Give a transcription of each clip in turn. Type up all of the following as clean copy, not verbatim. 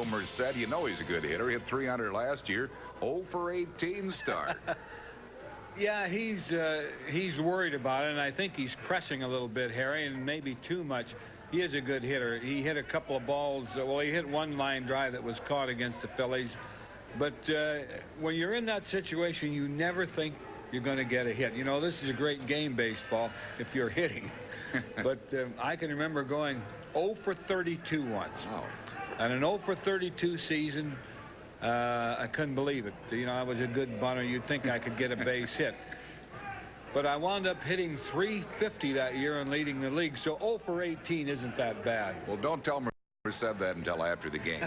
Merced, you know he's a good hitter. Hit 300 last year. 0 for 18 start. Yeah, he's worried about it, and I think he's pressing a little bit, Harry, and maybe too much. He is a good hitter. He hit a couple of balls. Well, he hit one line drive that was caught against the Phillies. But when you're in that situation, you never think you're going to get a hit. You know, this is a great game, baseball, if you're hitting. But I can remember going 0 for 32 once. Oh. And an 0 for 32 season, I couldn't believe it. You know, I was a good bunter. You'd think I could get a base hit. But I wound up hitting .350 that year and leading the league. So 0 for 18 isn't that bad. Well, don't tell me said that until after the game.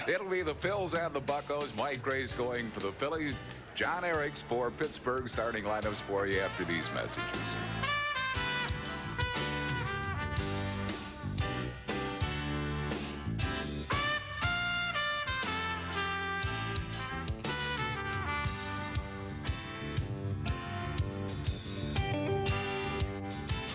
It'll be the Phils and the Buccos. Mike Grace going for the Phillies. John Eriks for Pittsburgh. Starting lineups for you after these messages.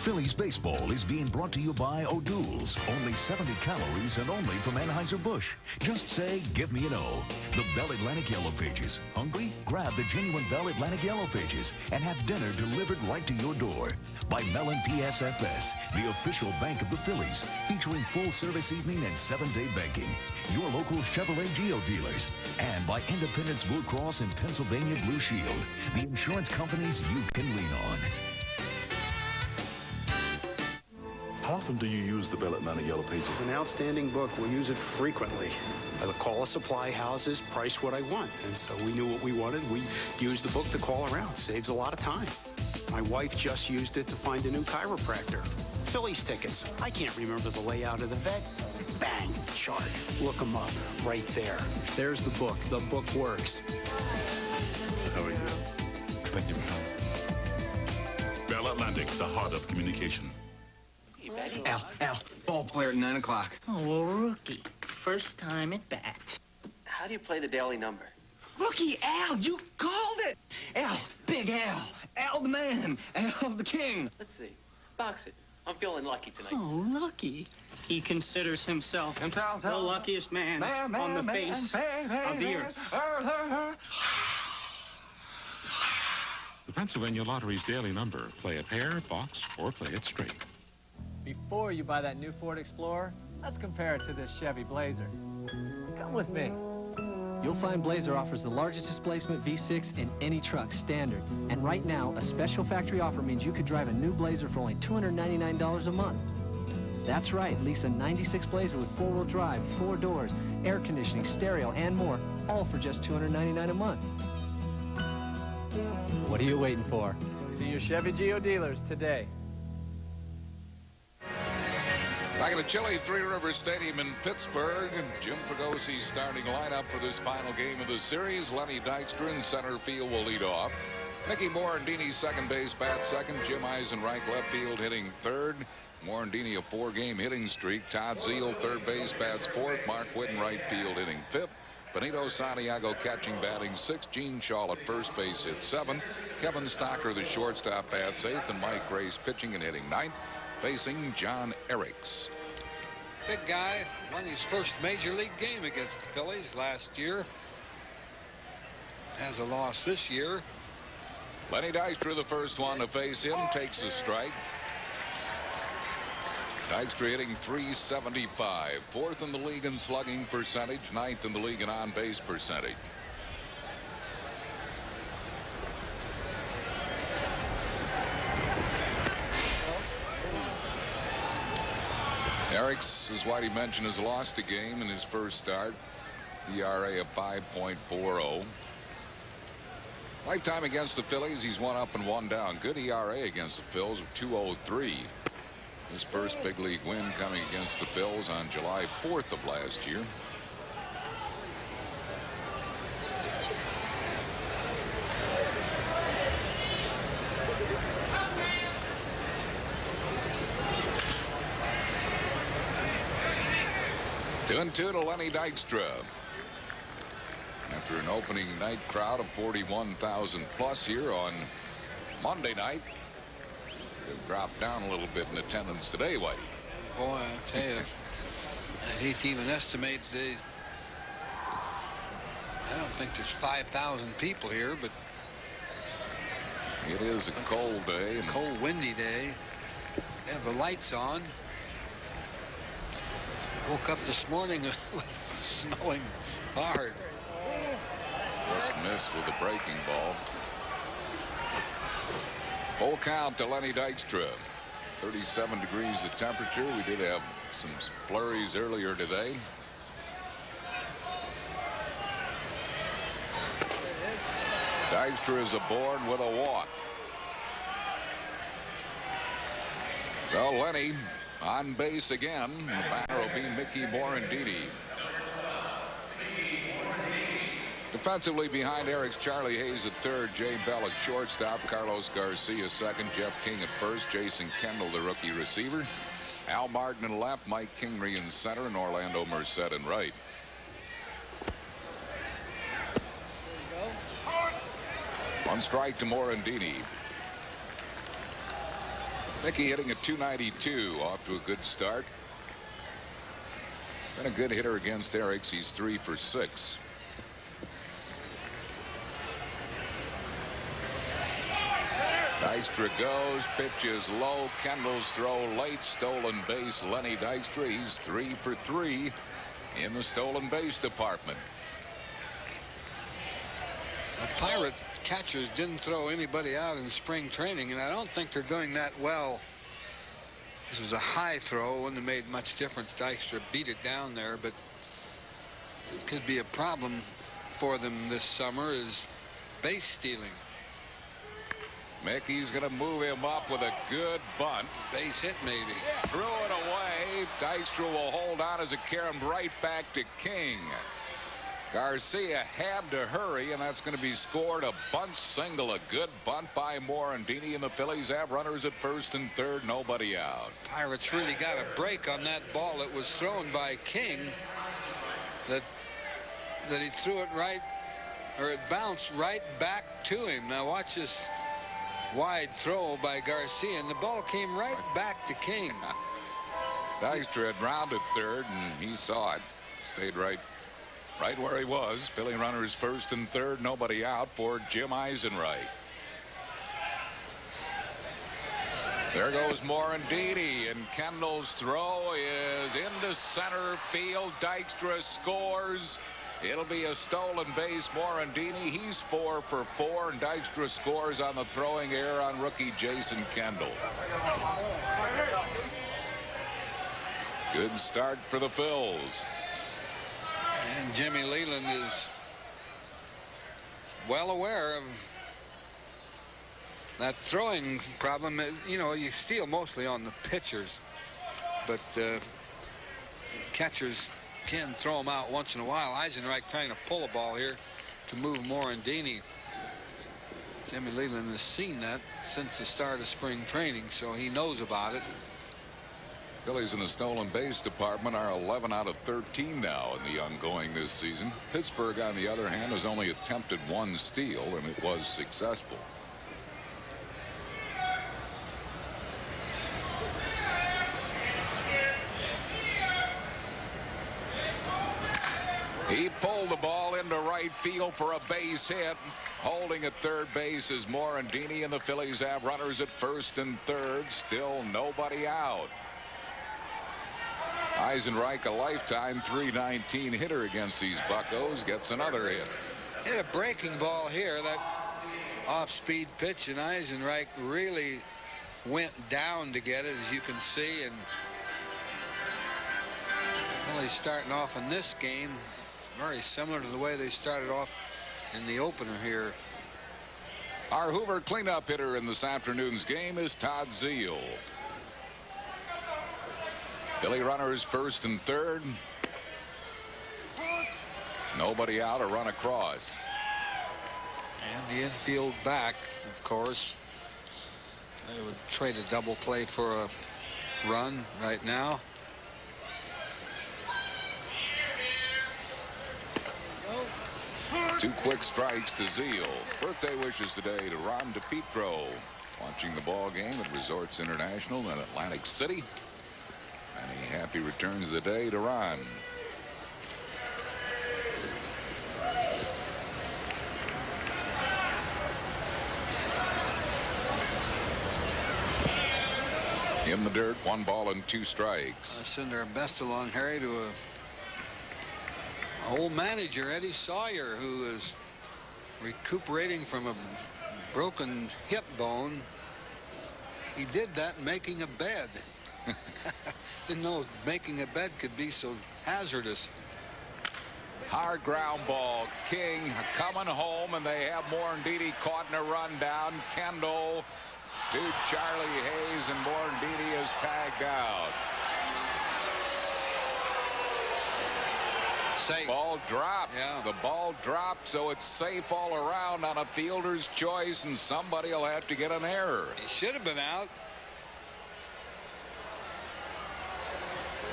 Phillies baseball is being brought to you by O'Doul's. Only 70 calories and only from Anheuser-Busch. Just say, give me an O. The Bell Atlantic Yellow Pages. Hungry? Grab the genuine Bell Atlantic Yellow Pages and have dinner delivered right to your door. By Mellon PSFS, the official bank of the Phillies, featuring full-service evening and 7-day banking. Your local Chevrolet Geo dealers. And by Independence Blue Cross and Pennsylvania Blue Shield, the insurance companies you can lean on. How often do you use the Bell Atlantic Yellow Pages? It's an outstanding book. We use it frequently. I would call the supply houses, price what I want. And so we knew what we wanted. We used the book to call around. Saves a lot of time. My wife just used it to find a new chiropractor. Phillies tickets. I can't remember the layout of the vet. Bang, chart. Look them up right there. There's the book. The book works. How are you? Thank you. Bell Atlantic, the heart of communication. Al, ball player at 9 o'clock. Oh, well, rookie. First time at bat. How do you play the daily number? Rookie, Al, you called it. Al, big Al. Al the man. Al the king. Let's see. Box it. I'm feeling lucky tonight. Oh, lucky. He considers himself the luckiest man on the face of the earth. The Pennsylvania Lottery's daily number. Play it pair, box, or play it straight. Before you buy that new Ford Explorer, let's compare it to this Chevy Blazer. Come with me. You'll find Blazer offers the largest displacement V6 in any truck, standard. And right now, a special factory offer means you could drive a new Blazer for only $299 a month. That's right, lease a 96 Blazer with 4-wheel drive, 4 doors, air conditioning, stereo, and more, all for just $299 a month. What are you waiting for? See your Chevy Geo dealers today. Back at the chilly Three Rivers Stadium in Pittsburgh, Jim Pregosi's starting lineup for this final game of the series. Lenny Dykstra in center field will lead off. Mickey Morandini second base, bats second. Jim Eisenreich left field hitting third. Morandini a 4-game hitting streak. Todd Zeile third base, bats fourth. Mark Whitten right field hitting fifth. Benito Santiago catching, batting sixth. Gene Shaw at first base hits seventh. Kevin Stocker the shortstop bats eighth, and Mike Grace pitching and hitting ninth. Facing John Eriks. Big guy won his first major league game against the Phillies last year. Has a loss this year. Lenny Dykstra the first one to face him, takes a strike. Dykstra hitting .375, fourth in the league in slugging percentage, ninth in the league in on-base percentage. Eriks, as Whitey mentioned, has lost a game in his first start. ERA of 5.40. Lifetime against the Phillies, he's 1 up and 1 down. Good ERA against the Phils of 2.03. His first big league win coming against the Phils on July 4th of last year. Two and two to Lenny Dykstra. After an opening night crowd of 41,000 plus here on Monday night, they've dropped down a little bit in attendance today, Whitey. Boy, I tell you, I hate to even estimate the. I don't think there's 5,000 people here, but it is a cold day. A cold, windy day. They have the lights on. Woke up this morning with snowing hard. Just missed with the breaking ball. Full count to Lenny Dykstra. 37 degrees the temperature. We did have some flurries earlier today. Dykstra is aboard with a walk. So Lenny on base again. The batter will be Mickey Morandini. Defensively behind Eric's Charlie Hayes at third, Jay Bell at shortstop, Carlos Garcia second, Jeff King at first, Jason Kendall the rookie receiver, Al Martin in left, Mike Kingery in center, and Orlando Merced in right. One strike to Morandini. Mickey hitting at .292, off to a good start. Been a good hitter against Eric's. He's 3 for 6. Dykstra goes, pitches low, Kendall's throw late, stolen base, Lenny Dykstra. He's 3 for 3 in the stolen base department. The Pirate catchers didn't throw anybody out in spring training, and I don't think they're doing that well. This was a high throw, wouldn't have made much difference. Dykstra beat it down there, but it could be a problem for them this summer is base stealing. Mickey's going to move him up with a good bunt. Base hit, maybe. Threw it away. Dykstra will hold on as it carried him right back to King. Garcia had to hurry, and that's going to be scored. A bunt single, a good bunt by Morandini, and the Phillies have runners at first and third, nobody out. Pirates really got a break on that ball that was thrown by King. That he threw it right, or it bounced right back to him. Now watch this wide throw by Garcia, and the ball came right back to King. Dykstra had rounded third, and he saw it. Stayed right where he was. Philly runners first and third, nobody out for Jim Eisenreich. There goes Morandini, and Kendall's throw is into center field. Dykstra scores. It'll be a stolen base. Morandini, he's 4 for 4, and Dykstra scores on the throwing error on rookie Jason Kendall. Good start for the Phils. And Jimmy Leland is well aware of that throwing problem. You know, you steal mostly on the pitchers, but catchers can throw them out once in a while. Eisenreich trying to pull a ball here to move Morandini. Jimmy Leland has seen that since the start of spring training, so he knows about it. Phillies in the stolen base department are 11 out of 13 now in the ongoing this season. Pittsburgh, on the other hand, has only attempted 1 steal, and it was successful. He pulled the ball into right field for a base hit. Holding at third base is Morandini, and the Phillies have runners at first and third. Still nobody out. Eisenreich, a lifetime .319 hitter against these Buccos, gets another hit. Hit a breaking ball here, that off-speed pitch, and Eisenreich really went down to get it, as you can see. And Phillies starting off in this game very similar to the way they started off in the opener here. Our Hoover cleanup hitter in this afternoon's game is Todd Zeal. Philly runners first and third. Nobody out, a run across. And the infield back, of course. They would trade a double play for a run right now. Two quick strikes to Zeal. Birthday wishes today to Ron DePietro, watching the ball game at Resorts International in Atlantic City. Many happy Happy returns of the day to Ron. In the dirt, 1 ball and 2 strikes. Send our best along, Harry, to a old manager, Eddie Sawyer, who is recuperating from a broken hip bone. He did that making a bed. Didn't know making a bed could be so hazardous. Hard ground ball. King coming home, and they have Morandini caught in a run down. Kendall to Charlie Hayes, and Morandini is tagged out. Safe. Ball dropped. Yeah. The ball dropped, so it's safe all around on a fielder's choice, and somebody will have to get an error. He should have been out.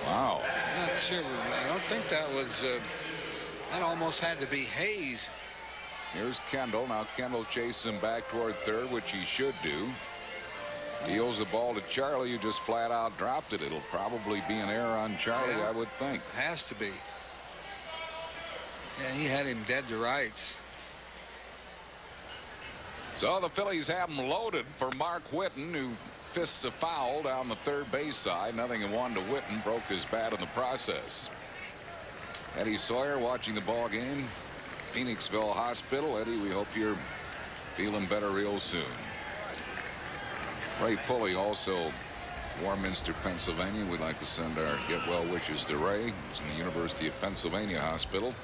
Wow. I'm not sure. I don't think that was. That almost had to be Hayes. Here's Kendall. Now Kendall chases him back toward third, which he should do. Deals the ball to Charlie, who just flat out dropped it. It'll probably be an error on Charlie, Yeah. I would think. Has to be. Yeah, he had him dead to rights. So the Phillies have him loaded for Mark Whitten, who fists a foul down the third base side. Nothing in 1 to Whitten. Broke his bat in the process. Eddie Sawyer watching the ball game. Phoenixville Hospital. Eddie, we hope you're feeling better real soon. Ray Pulley, also Warminster, Pennsylvania. We'd like to send our get well wishes to Ray. He's in the University of Pennsylvania Hospital.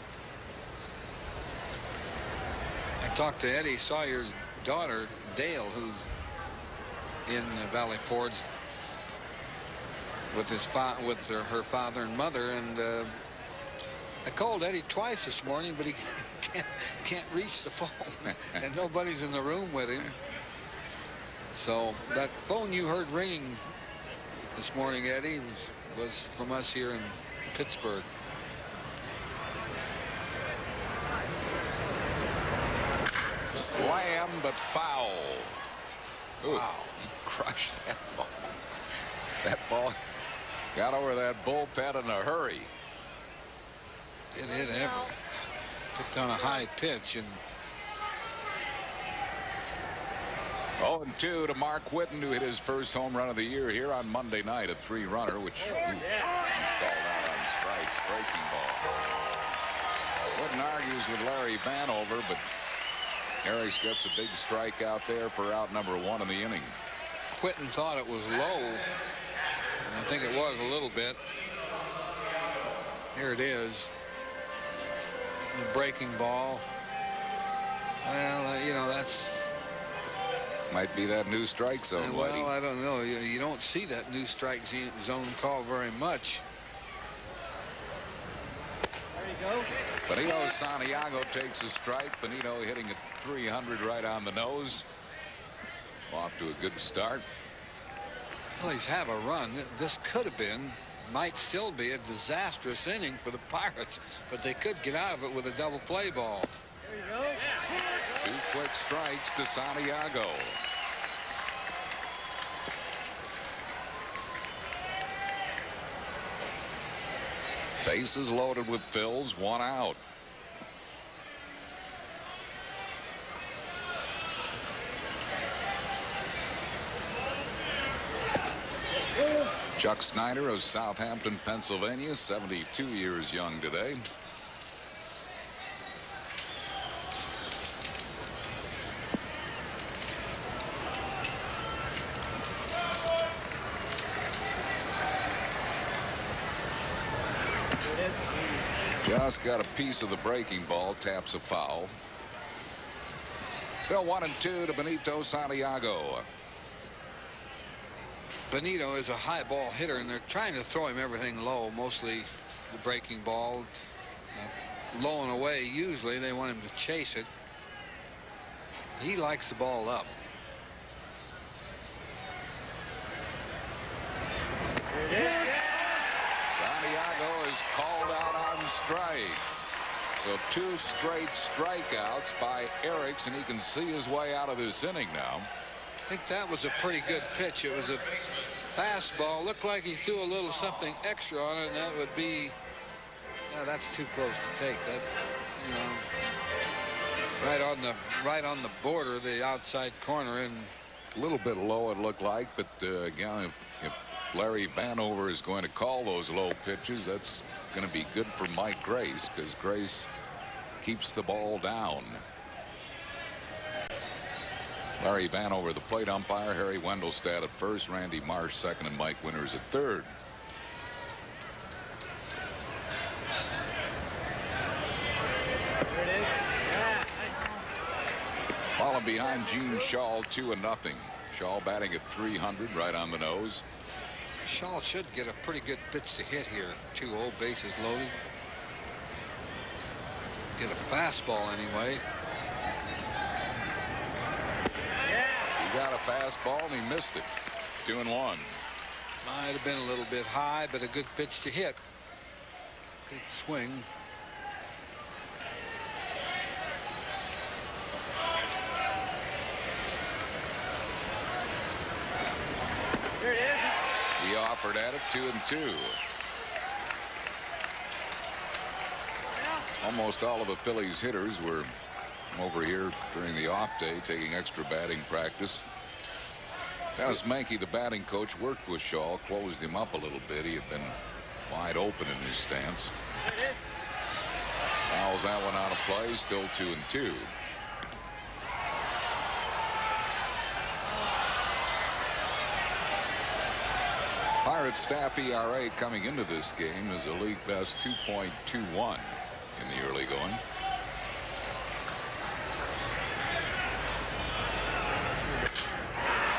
I talked to Eddie Sawyer's daughter, Dale, who's in Valley Forge with her father and mother, and I called Eddie twice this morning, but he can't reach the phone, and nobody's in the room with him. So that phone you heard ringing this morning, Eddie, was from us here in Pittsburgh. Slam, but foul. Ooh, Wow. he crushed that ball. That ball got over that bullpen in a hurry. It hit ever. Picked on a high pitch, and 0-2 to Mark Whitten, who hit his first home run of the year here on Monday night, a 3-runner, which he's called out on strikes, breaking ball. Whitten argues with Larry Vanover, but Harris gets a big strike out there for out number 1 in the inning. Whitten thought it was low, and I think it was a little bit. Here it is. The breaking ball. Well, you know, that's... Might be that new strike zone, well, Whitey. I don't know. You don't see that new strike zone call very much. There you go. Benito Santiago takes a strike. Benito hitting at 300 right on the nose. Off to a good start. Phillies have a run. This could have been, might still be, a disastrous inning for the Pirates, but they could get out of it with a double play ball. There you go. 2 quick strikes to Santiago. Bases loaded with Phils, 1 out. Chuck Snyder of Southampton, Pennsylvania, 72 years young today. Just got a piece of the breaking ball, taps a foul. Still 1-2 to Benito Santiago. Benito is a high ball hitter, and they're trying to throw him everything low, mostly the breaking ball. Low and away, usually they want him to chase it. He likes the ball up. Santiago is called out on strikes. So 2 straight strikeouts by Eriks, and he can see his way out of this inning now. I think that was a pretty good pitch. It was a fastball. Looked like he threw a little something extra on it, and that would be, no, that's too close to take. That, you know, right on the border, the outside corner, and a little bit low it looked like, but again, if Larry Vanover is going to call those low pitches, that's going to be good for Mike Grace, because Grace keeps the ball down. Larry Vanover, the plate umpire. Harry Wendelstedt at first, Randy Marsh second, and Mike Winters at third. Falling behind Gene Shaw 2-0. Shaw batting at .300, right on the nose. Shaw should get a pretty good pitch to hit here. 2-0, bases loaded. Get a fastball anyway. He got a fastball and he missed it. 2-1. Might have been a little bit high, but a good pitch to hit. Good swing. Here it is. He offered at it. 2-2. Almost all of the Phillies hitters were over here during the off day taking extra batting practice. Dennis Mankey, the batting coach, worked with Shaw, closed him up a little bit. He had been wide open in his stance. Fouls that one out of play. Still 2-2. Pirates staff ERA coming into this game is a league best 2.21 in the early going.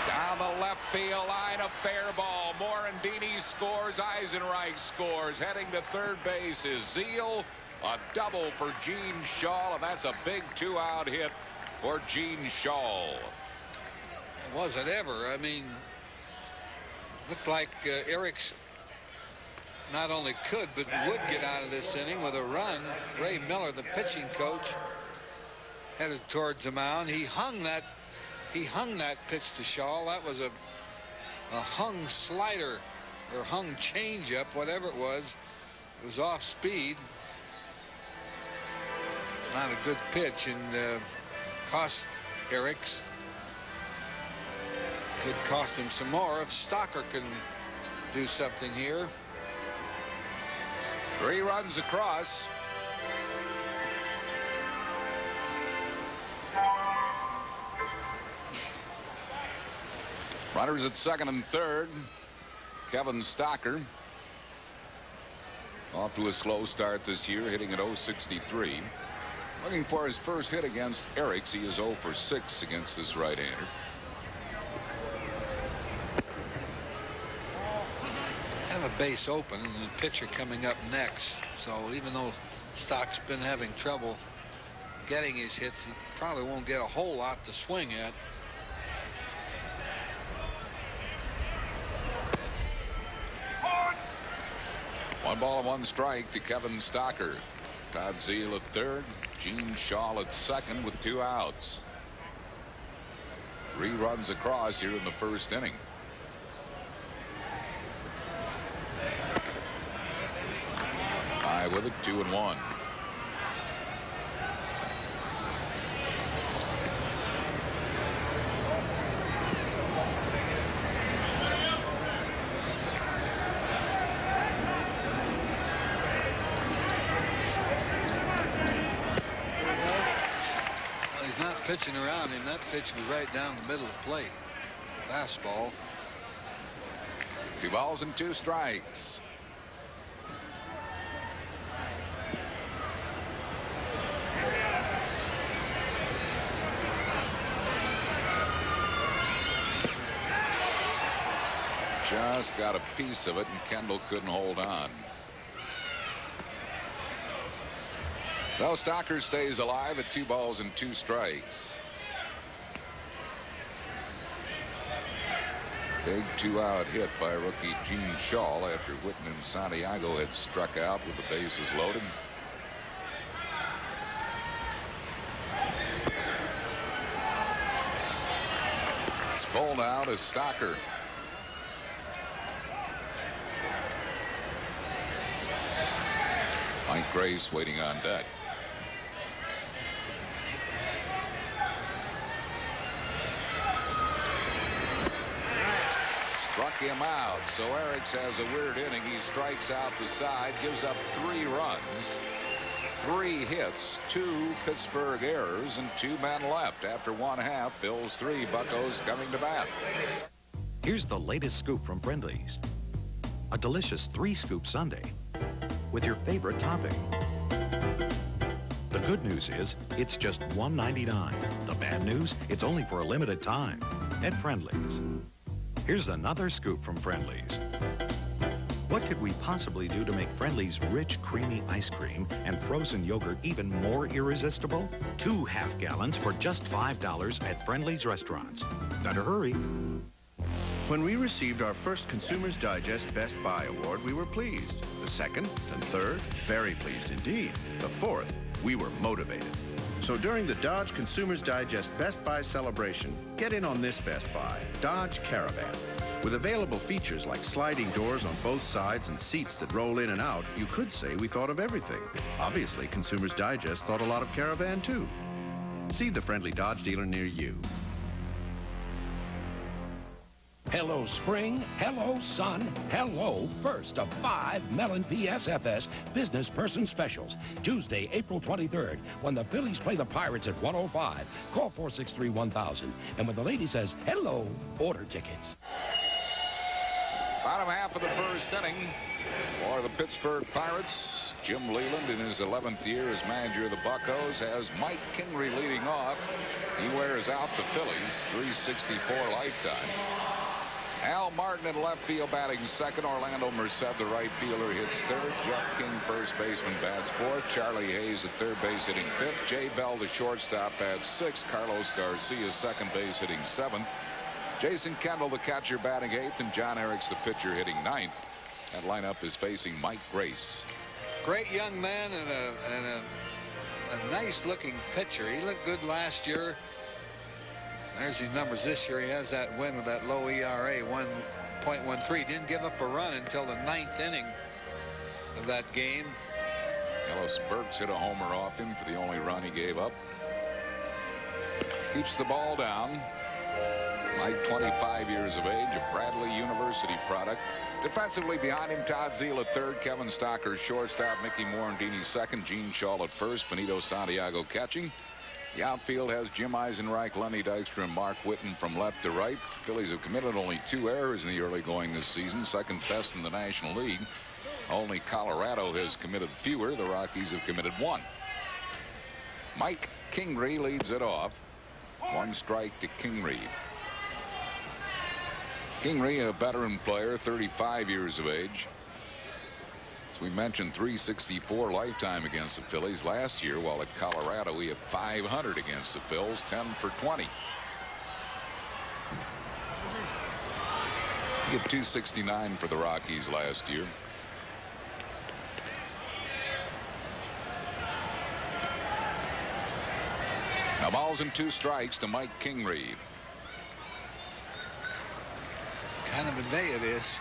Down the left field line, a fair ball. Morandini scores. Eisenreich scores. Heading to third base is Zeal. A double for Gene Shaw, and that's a big 2-out hit for Gene Shaw. Was it ever? I mean, looked like Eric's not only could but would get out of this inning with a run. Ray Miller, the pitching coach, headed towards the mound. He hung that pitch to Shaw. That was a hung slider or hung changeup, whatever it was. It was off speed. Not a good pitch, and cost Eric's. Could cost him some more if Stocker can do something here. 3 runs across. Runners at second and third. Kevin Stocker off to a slow start this year, hitting at .063. Looking for his first hit against Eriks. He is 0 for 6 against this right-hander. Have a base open and the pitcher coming up next. So even though Stock's been having trouble getting his hits, he probably won't get a whole lot to swing at. One ball and 1 strike to Kevin Stocker. Todd Zeal at third. Gene Shaw at second with 2 outs. 3 runs across here in the first inning. High with it, 2-1. Pitching around him. That pitch was right down the middle of the plate. Fastball. 2 balls and 2 strikes. Just got a piece of it, and Kendall couldn't hold on. So Stocker stays alive at 2 balls and 2 strikes. Big 2-out hit by rookie Gene Shaw after Whitten and Santiago had struck out with the bases loaded. It's pulled out as Stocker Grace waiting on deck. Struck him out. So Eriks has a weird inning. He strikes out the side, gives up 3 runs, 3 hits, 2 Pittsburgh errors, and 2 men left. After 1/2, Bills 3, Buccos coming to bat. Here's the latest scoop from Friendly's. A delicious 3-scoop sundae with your favorite topping. The good news is it's just $1.99. The bad news, it's only for a limited time at Friendly's. Here's another scoop from Friendly's. What could we possibly do to make Friendly's rich, creamy ice cream and frozen yogurt even more irresistible? 2 half-gallons for just $5 at Friendly's restaurants. Better hurry. When we received our first Consumer's Digest Best Buy Award, we were pleased. The second and third, very pleased indeed. The fourth, we were motivated. So during the Dodge Consumer's Digest Best Buy celebration, get in on this Best Buy, Dodge Caravan. With available features like sliding doors on both sides and seats that roll in and out, you could say we thought of everything. Obviously, Consumer's Digest thought a lot of Caravan, too. See the friendly Dodge dealer near you. Hello, spring. Hello, sun. Hello, first of 5 Mellon PSFS Business Person Specials. Tuesday, April 23rd, when the Phillies play the Pirates at 1:05. Call 463-1000. And when the lady says hello, order tickets. Bottom half of the first inning for the Pittsburgh Pirates. Jim Leyland, in his 11th year as manager of the Buccos, has Mike Kingery leading off. He wears out the Phillies, 364 lifetime. Al Martin in left field batting second. Orlando Merced, the right fielder, hits third. Jeff King, first baseman, bats fourth. Charlie Hayes at third base, hitting fifth. Jay Bell, the shortstop, bats sixth. Carlos Garcia, second base, hitting seventh. Jason Kendall, the catcher, batting eighth. And John Eriks, the pitcher, hitting ninth. That lineup is facing Mike Grace. Great young man and a nice-looking pitcher. He looked good last year. There's his numbers this year. He has that win with that low ERA, 1.13. Didn't give up a run until the 9th inning of that game. Ellis Burks hit a homer off him for the only run he gave up. Keeps the ball down. Mike, 25 years of age, a Bradley University product. Defensively behind him, Todd Zeile at third, Kevin Stocker shortstop, Mickey Morandini second, Gene Shaw at first, Benito Santiago catching. The outfield has Jim Eisenreich, Lenny Dykstra, and Mark Whitten from left to right. Phillies have committed only 2 errors in the early going this season, second best in the National League. Only Colorado has committed fewer. The Rockies have committed 1. Mike Kingery leads it off. 1 strike to Kingery. Kingery, a veteran player, 35 years of age. As we mentioned, 364 lifetime against the Phillies. Last year, while at Colorado, he had 500 against the Phils, 10 for 20. He had 269 for the Rockies last year. Now balls and 2 strikes to Mike Kingery. Kind of a day it is.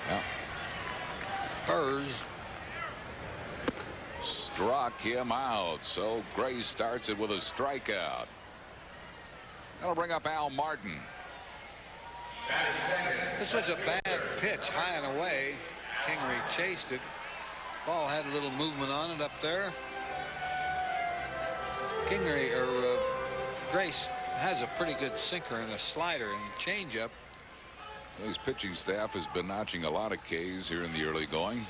Yeah. Furs struck him out, so Gray starts it with a strikeout. That'll bring up Al Martin. This was a bad pitch, high and away. Kingery chased it. Ball had a little movement on it up there. Grace has a pretty good sinker and a slider and changeup. His pitching staff has been notching a lot of Ks here in the early going.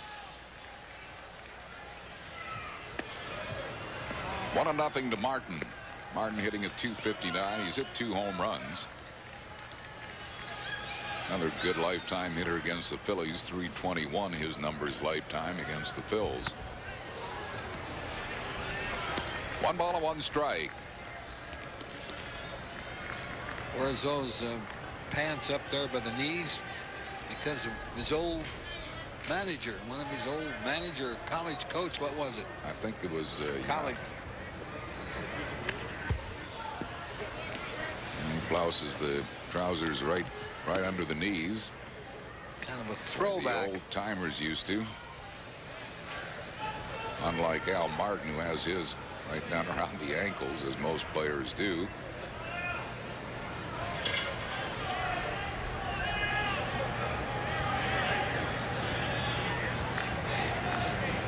1-0 to Martin. Martin hitting at .259. He's hit 2 home runs. Another good lifetime hitter against the Phillies. .321 his numbers lifetime against the Phils. 1 ball and 1 strike. Where's those pants up there by the knees? Because of his old manager, one of his old manager, college coach. What was it? I think it was college. And he blouses the trousers right under the knees. Kind of a throwback. The old timers used to. Unlike Al Martin, who has his right down around the ankles, as most players do.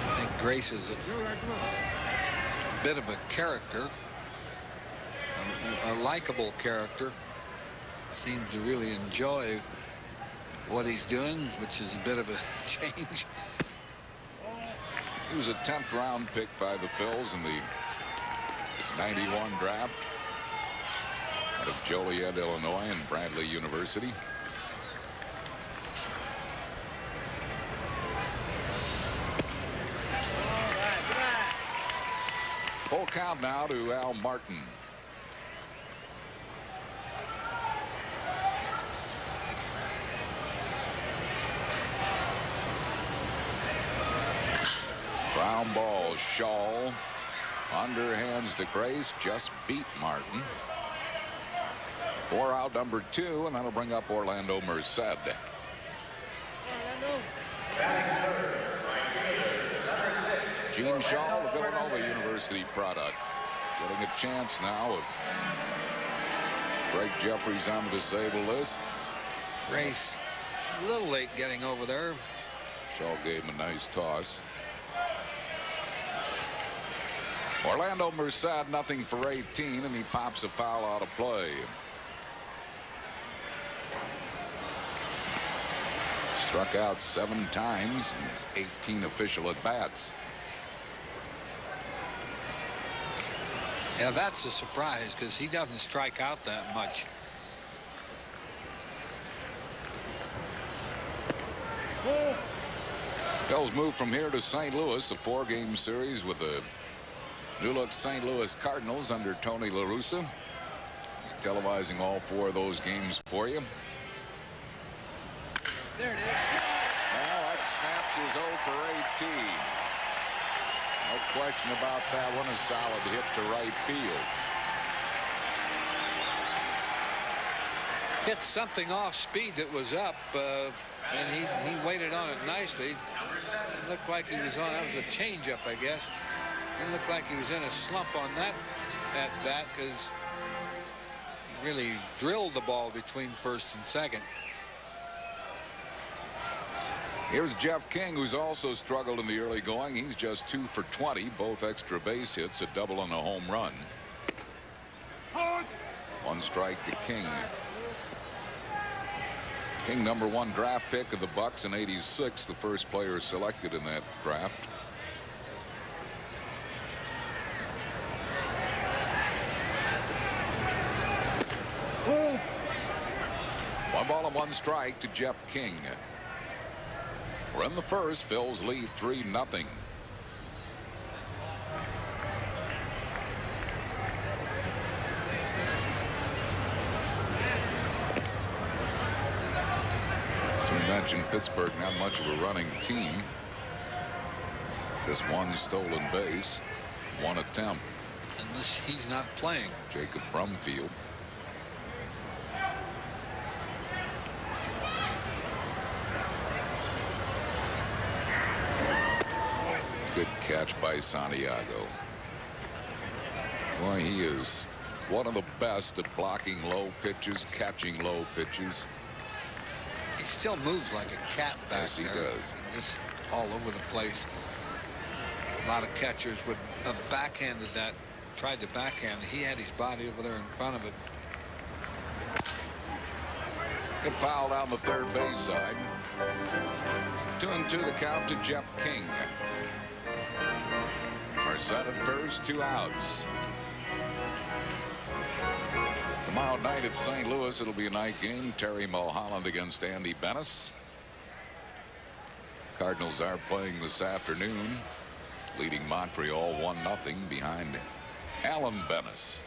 I think Grace is a bit of a character, a likable character. Seems to really enjoy what he's doing, which is a bit of a change. He was a 10th round pick by the Phils in the '91 draft out of Joliet, Illinois, and Bradley University. Full count now to Al Martin. Ground ball, Shaw. Underhands to Grace, just beat Martin. 4 out, number 2, and that'll bring up Orlando Merced. Gene Shaw, the Villanova University product, getting a chance now of Greg Jeffries on the disabled list. Grace a little late getting over there. Shaw gave him a nice toss. Orlando Merced, nothing for 18, and he pops a foul out of play. Struck out 7 times in his 18 official at-bats. Yeah, that's a surprise because he doesn't strike out that much. Phils move from here to St. Louis, a 4-game series with the new-look St. Louis Cardinals under Tony La Russa. Televising all 4 of those games for you. There it is. Well, that snaps his 0 for 18. No question about that one. A solid hit to right field. Hit something off speed that was up, and he waited on it nicely. It looked like he was on. That was a changeup, I guess. It looked like he was in a slump on that at bat because he really drilled the ball between first and second. Here's Jeff King, who's also struggled in the early going. He's just 2 for 20, both extra base hits, a double and a home run. 1 strike to King. King, number 1 draft pick of the Bucks in '86, the first player selected in that draft. One ball and 1 strike to Jeff King. We're in the first. Phils lead 3-0. As we mentioned, Pittsburgh not much of a running team. Just 1 stolen base, 1 attempt. And he's not playing. Jacob Brumfield. Good catch by Santiago. Boy, he is one of the best at blocking low pitches, catching low pitches. He still moves like a cat back Yes, he there. does. Just all over the place. A lot of catchers would have backhanded that, tried to backhand. He had his body over there in front of it. Good foul down the third base side. 2-2 the count to Jeff King. Merced at first, 2 outs. Tomorrow night at St. Louis, it'll be a night game. Terry Mulholland against Andy Bennis. Cardinals are playing this afternoon, leading Montreal 1-0 behind Alan Bennis.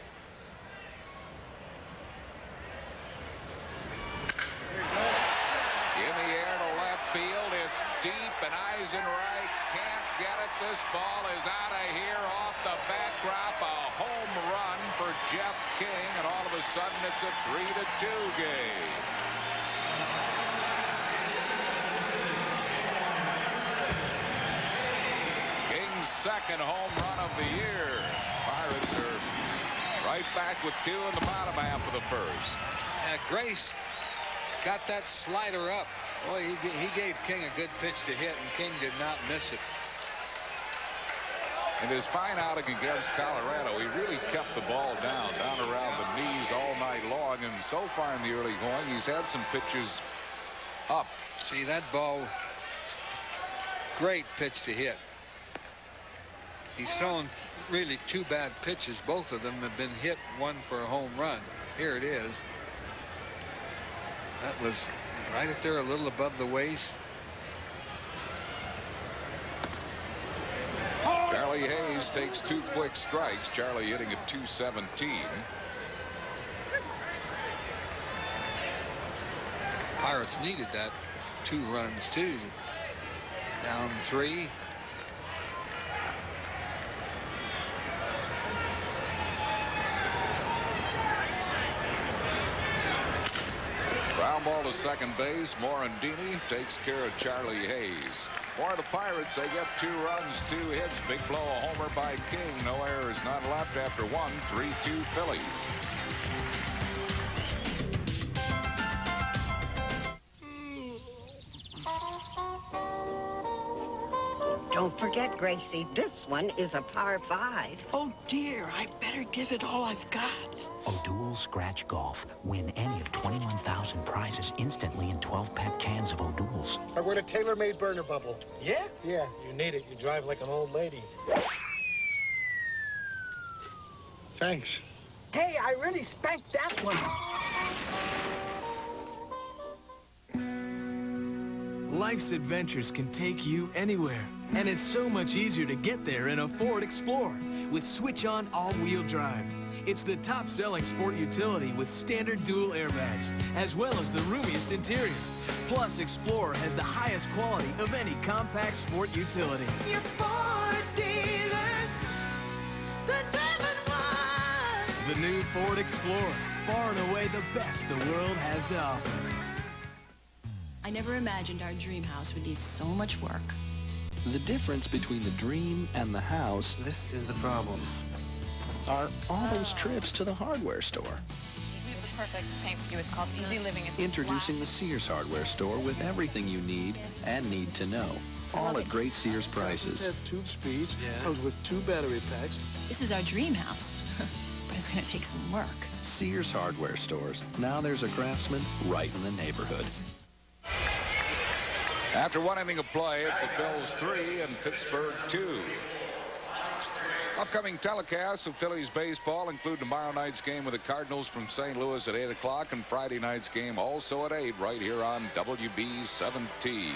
In the air to left field. It's deep, and Eisenreich can't get it. This ball is out of here off the backdrop. A home run for Jeff King, and all of a sudden it's a 3-2 game. King's second home run of the year. Pirates are right back with 2 in the bottom half of the first. Grace got that slider up. Boy, he gave King a good pitch to hit, and King did not miss it. In his fine outing against Colorado, he really kept the ball down around the knees all night long. And so far in the early going, he's had some pitches up. See that ball? Great pitch to hit. He's thrown really 2 bad pitches. Both of them have been hit, one for a home run. Here it is. That was right up there, a little above the waist. Charlie Hayes takes 2 quick strikes. Charlie hitting at .217. Pirates needed that 2 runs too. Down 3. Ground ball to second base. Morandini takes care of Charlie Hayes. For the Pirates, they get 2 runs, 2 hits. Big blow, a homer by King. No errors, none left after 1. 3-2 Phillies. Don't forget, Gracie, this one is a par 5. Oh, dear, I better give it all I've got. O'Doul's Scratch Golf. Win any of 21,000 prizes instantly in 12-pack cans of O'Doul's. I want a tailor-made burner bubble. Yeah? Yeah, you need it. You drive like an old lady. Thanks. Hey, I really spanked that one. Life's adventures can take you anywhere, and it's so much easier to get there in a Ford Explorer with switch-on all-wheel drive. It's the top-selling sport utility with standard dual airbags, as well as the roomiest interior. Plus, Explorer has the highest quality of any compact sport utility. Your Ford dealers, the driven one. The new Ford Explorer, far and away the best the world has to offer. I never imagined our dream house would need so much work. The difference between the dream and the house, this is the problem, are all those trips to the hardware store. We have the perfect paint for you. It's called Easy Living. It's Introducing the Sears hardware store with everything you need and need to know. All at great Sears prices. It had 2 speeds. Comes with 2 battery packs. This is our dream house, but it's going to take some work. Sears hardware stores. Now there's a Craftsman right in the neighborhood. After 1 inning of play, it's the Phils 3 and Pittsburgh 2. Upcoming telecasts of Phillies baseball include tomorrow night's game with the Cardinals from St. Louis at 8 o'clock and Friday night's game also at 8 right here on WB 17.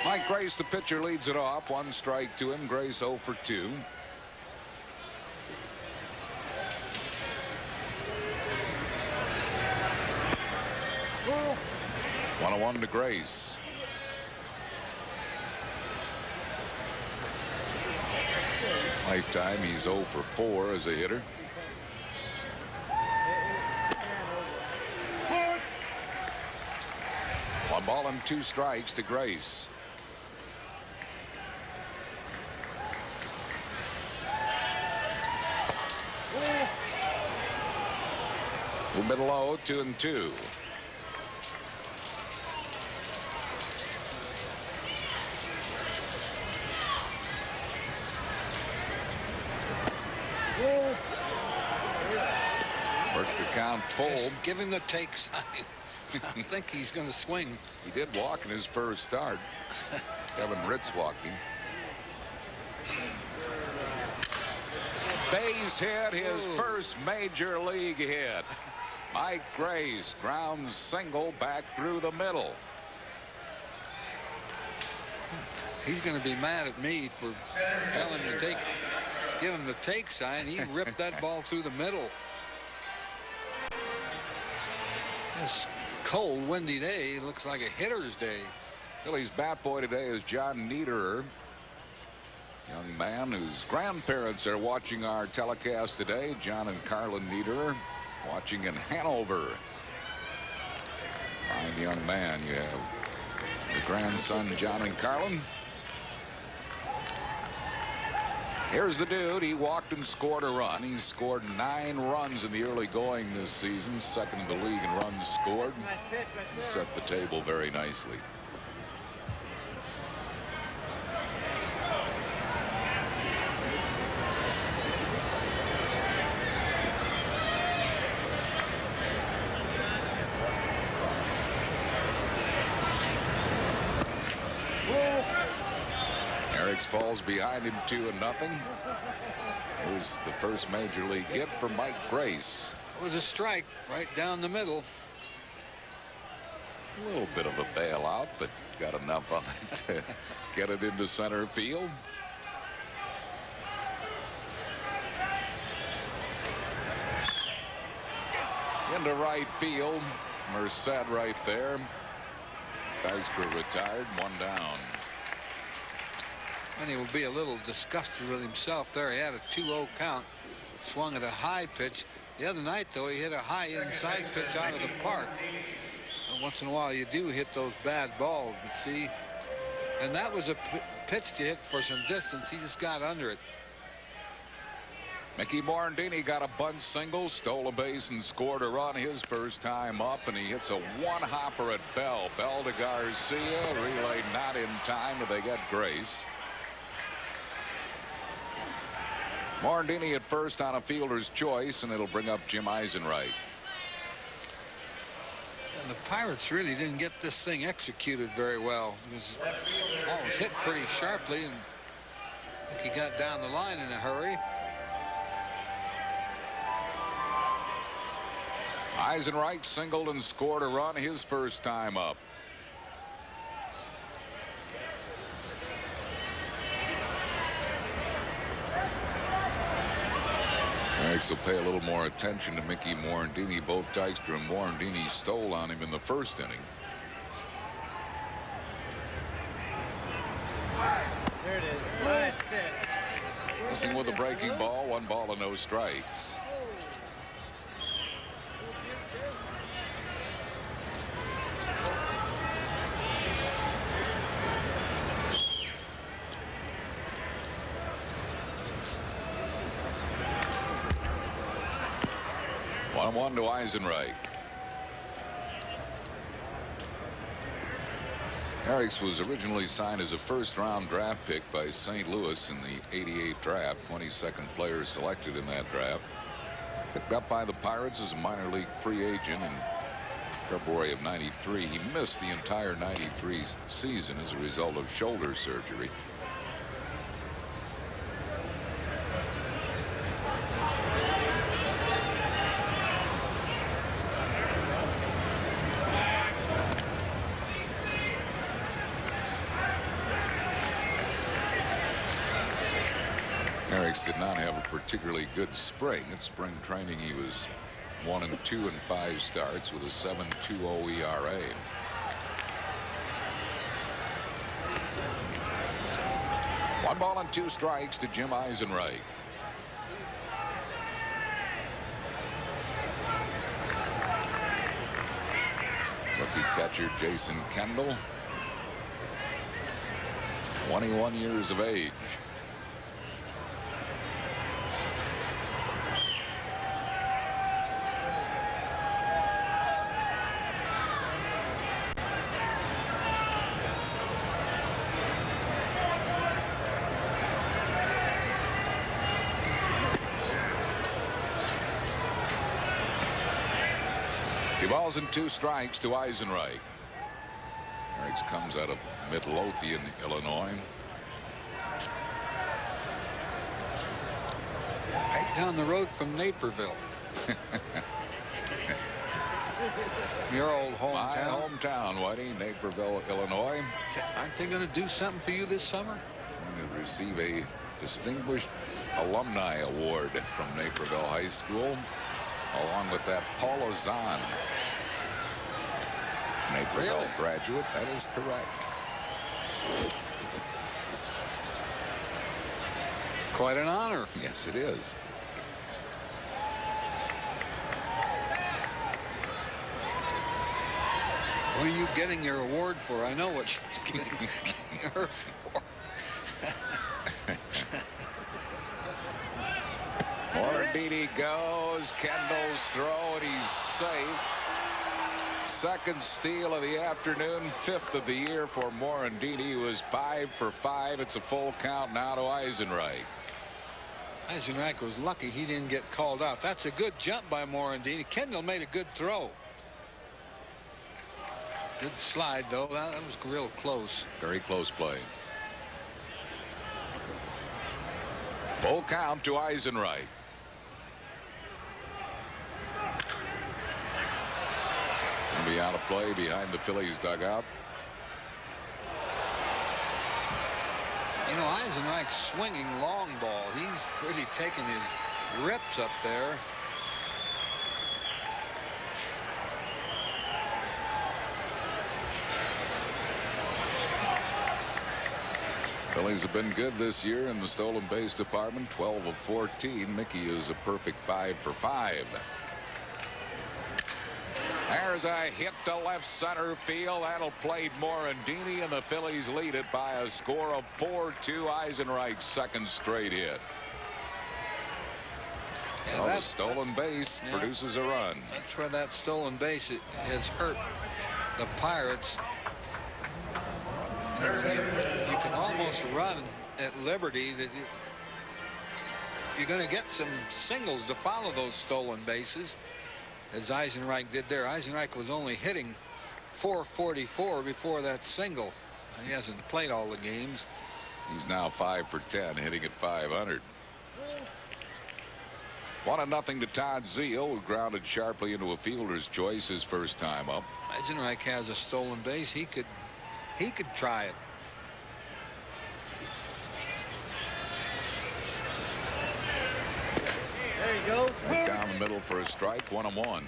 Mike Grace, the pitcher, leads it off. 1 strike to him. Grace 0 for 2. Oh. 1-1 to Grace. Lifetime, he's 0 for 4 as a hitter. One ball and 2 strikes to Grace. To middle low, 2-2. Works the count full. Just give him the take sign. I think he's going to swing. He did walk in his first start. Kevin Ritz walked him. Base hit, his first major league hit. Mike Grace grounds single back through the middle. He's going to be mad at me for telling him to give him the take sign. He ripped that ball through the middle. This cold, windy day looks like a hitter's day. Phillies bat boy today is John Niederer, young man whose grandparents are watching our telecast today. John and Carlin Niederer watching in Hanover. Fine young man. You have the grandson, John and Carlin. Here's the dude. He walked and scored a run. He's scored 9 runs in the early going this season, second in the league in runs scored. He set the table very nicely. Eriks falls behind him 2-0. Here's the first major league hit for Mike Grace. It was a strike right down the middle. A little bit of a bailout, but got enough of it to get it into center field. Into right field. Merced right there. Dykstra retired, 1 down. And he will be a little disgusted with himself there. He had a 2-0 count. Swung at a high pitch. The other night, though, he hit a high inside pitch out of the park. And once in a while, you do hit those bad balls. But see, and that was a pitch to hit for some distance. He just got under it. Mickey Morandini got a bunt single, stole a base, and scored a run his first time up, and he hits a 1-hopper at Bell. Bell to Garcia. Relay not in time, but they get Grace. Morandini at first on a fielder's choice, and it'll bring up Jim Eisenreich. And the Pirates really didn't get this thing executed very well. The ball was hit pretty sharply, and I think he got down the line in a hurry. Eisenreich singled and scored a run his first time up. Eriks will pay a little more attention to Mickey Morandini. Both Dykstra and Morandini stole on him in the first inning. There it is. Nice pitch. Missing with a breaking ball. 1 ball and no strikes. One to Eisenreich. Eriks was originally signed as a first-round draft pick by St. Louis in the '88 draft. 22nd player selected in that draft. Picked up by the Pirates as a minor league free agent in February of '93. He missed the entire '93 season as a result of shoulder surgery. Eriks did not have a particularly good spring. At spring training, he was 1-2 in 5 starts with a 7.20 ERA. One ball and 2 strikes to Jim Eisenreich. Rookie catcher Jason Kendall, 21 years of age. Balls and 2 strikes to Eisenreich. Eriks comes out of Midlothian, Illinois. Right down the road from Naperville. Your old hometown. My hometown, Whitey, Naperville, Illinois. Aren't they going to do something for you this summer? Going to receive a Distinguished Alumni Award from Naperville High School, along with that Paula Zahn, Naperville graduate. That is correct. It's quite an honor. Yes, it is. What are you getting your award for? I know what she's getting her for. Morandini goes. Kendall's throw, and he's safe. Second steal of the afternoon, 5th of the year for Morandini. He was 5 for 5. It's a full count now to Eisenreich. Eisenreich was lucky he didn't get called out. That's a good jump by Morandini. Kendall made a good throw. Good slide, though. That was real close. Very close play. Full count to Eisenreich. Be out of play behind the Phillies dugout. You know, Eisenreich's swinging long ball. He's really taking his rips up there. Phillies have been good this year in the stolen base department. 12 of 14. Mickey is a perfect 5 for 5. There's a hit to left center field. That'll play Morandini, and the Phillies lead it by a score of 4-2. Eisenreich's second straight hit. Yeah, the stolen base produces a run. That's where that stolen base has hurt the Pirates. You can almost run at liberty. That you're going to get some singles to follow those stolen bases, as Eisenreich did there. Eisenreich was only hitting .444 before that single. He hasn't played all the games. He's now 5 for 10, hitting at .500. 1-0 to Todd Zeile, who grounded sharply into a fielder's choice his first time up. Eisenreich has a stolen base. He could try it. There you go. Right down the middle for a strike, 1-1.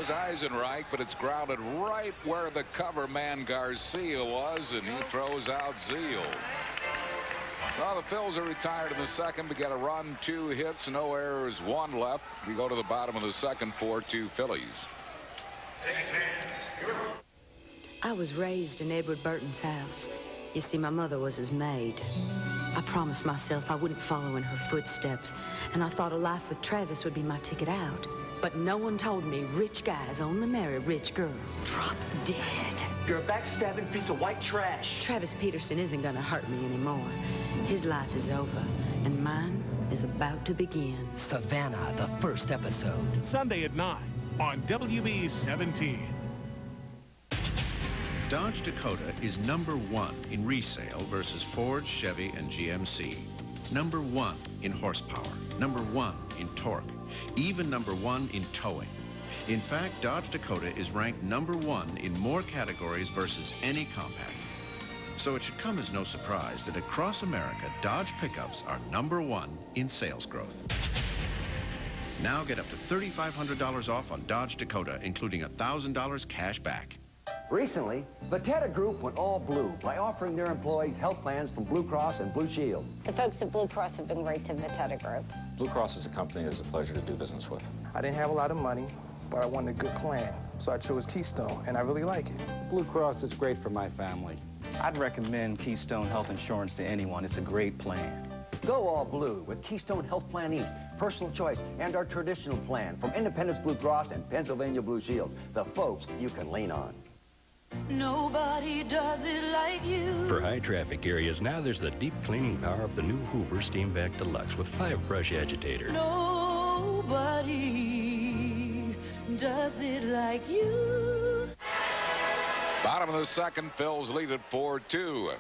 Eisenreich, but it's grounded right where the cover man Garcia was, and he throws out Zeile. Well, the Phils are retired in the second. We get a run, 2 hits, no errors, 1 left. We go to the bottom of the second, 4-2 Phillies. I was raised in Edward Burton's house. You see, my mother was his maid. I promised myself I wouldn't follow in her footsteps, and I thought a life with Travis would be my ticket out. But no one told me rich guys only marry rich girls. Drop dead. You're a backstabbing piece of white trash. Travis Peterson isn't going to hurt me anymore. His life is over, and mine is about to begin. Savannah, the first episode. Sunday at 9 on WB 17. Dodge Dakota is #1 in resale versus Ford, Chevy, and GMC. #1 in horsepower. #1 in torque. Even #1 in towing. In fact, Dodge Dakota is ranked #1 in more categories versus any compact. So it should come as no surprise that across America, Dodge pickups are #1 in sales growth. Now get up to $3,500 off on Dodge Dakota, including $1,000 cash back. Recently, Viterra Group went all blue by offering their employees health plans from Blue Cross and Blue Shield. The folks at Blue Cross have been great to Viterra Group. Blue Cross is a company that is a pleasure to do business with. I didn't have a lot of money, but I wanted a good plan. So I chose Keystone, and I really like it. Blue Cross is great for my family. I'd recommend Keystone Health Insurance to anyone. It's a great plan. Go all blue with Keystone Health Plan East, Personal Choice, and our traditional plan from Independence Blue Cross and Pennsylvania Blue Shield. The folks you can lean on. Nobody does it like you. For high traffic areas, now there's the deep cleaning power of the new Hoover Steam Vac Deluxe with 5-brush agitator. Nobody does it like you. Bottom of the second, Phil's lead at 4-2.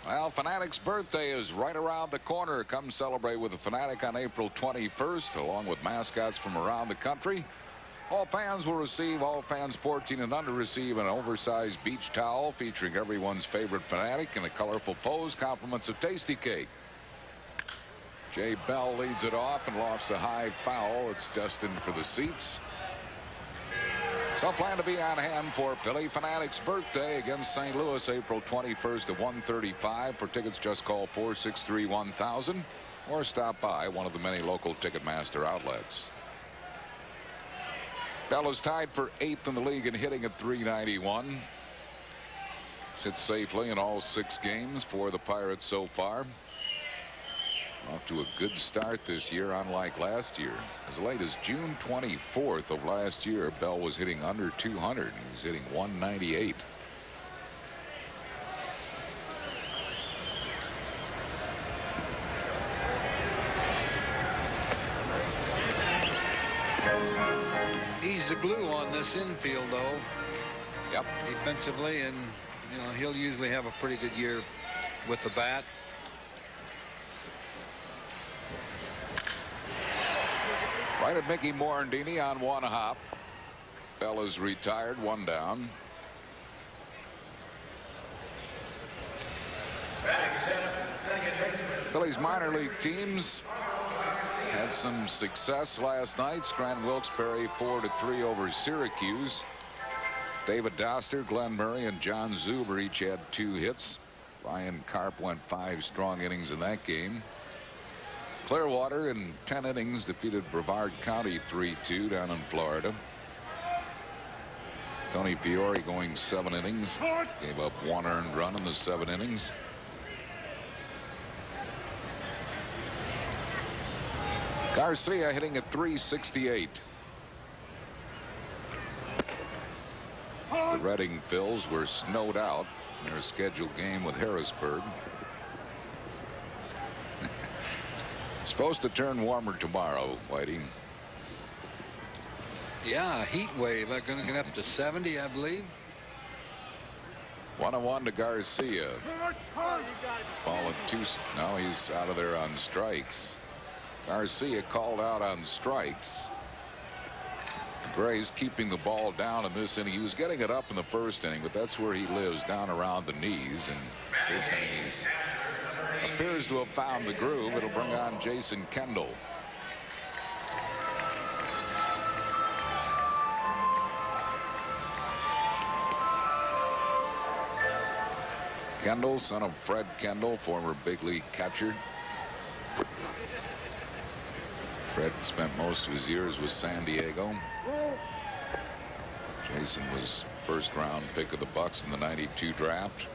Well, Fanatic's birthday is right around the corner. Come celebrate with the Fanatic on April 21st, along with mascots from around the country. All fans 14 and under receive an oversized beach towel featuring everyone's favorite Fanatic in a colorful pose, compliments of tasty cake. Jay Bell leads it off and lofts a high foul. It's destined for the seats. So plan to be on hand for Philly Fanatic's birthday against St. Louis, April 21st at 1:35. For tickets, just call 463-1000 or stop by one of the many local Ticketmaster outlets. Bell is tied for 8th in the league in hitting at .391. Sits safely in all 6 games for the Pirates so far. Off to a good start this year, unlike last year. As late as June 24th of last year, Bell was hitting under .200. He was hitting .198. He's the glue on this infield, though. Yep. Defensively, and he'll usually have a pretty good year with the bat. Right at Mickey Morandini on 1 hop. Bell is retired, 1 down. Phillies minor league teams had some success last night. Scranton Wilkes-Barre 4-3 over Syracuse. David Doster, Glenn Murray, and John Zuber each had 2 hits. Ryan Karp went 5 strong innings in that game. Clearwater in 10 innings defeated Brevard County 3-2 down in Florida. Tony Fiore going 7 innings. Gave up 1 earned run in the 7 innings. Garcia hitting at .368. The Reading Phils were snowed out in their scheduled game with Harrisburg. Supposed to turn warmer tomorrow, Whitey. Yeah, heat wave. They're going to get up to 70, I believe. 1-1 to Garcia. Ball at 2. Now he's out of there on strikes. Garcia called out on strikes. Gray's keeping the ball down in this inning. He was getting it up in the first inning, but that's where he lives, down around the knees. And this inning he appears to have found the groove. It'll bring on Jason Kendall. Kendall, son of Fred Kendall, former big league catcher. Fred spent most of his years with San Diego. Jason was first-round pick of the Bucks in the '92 draft.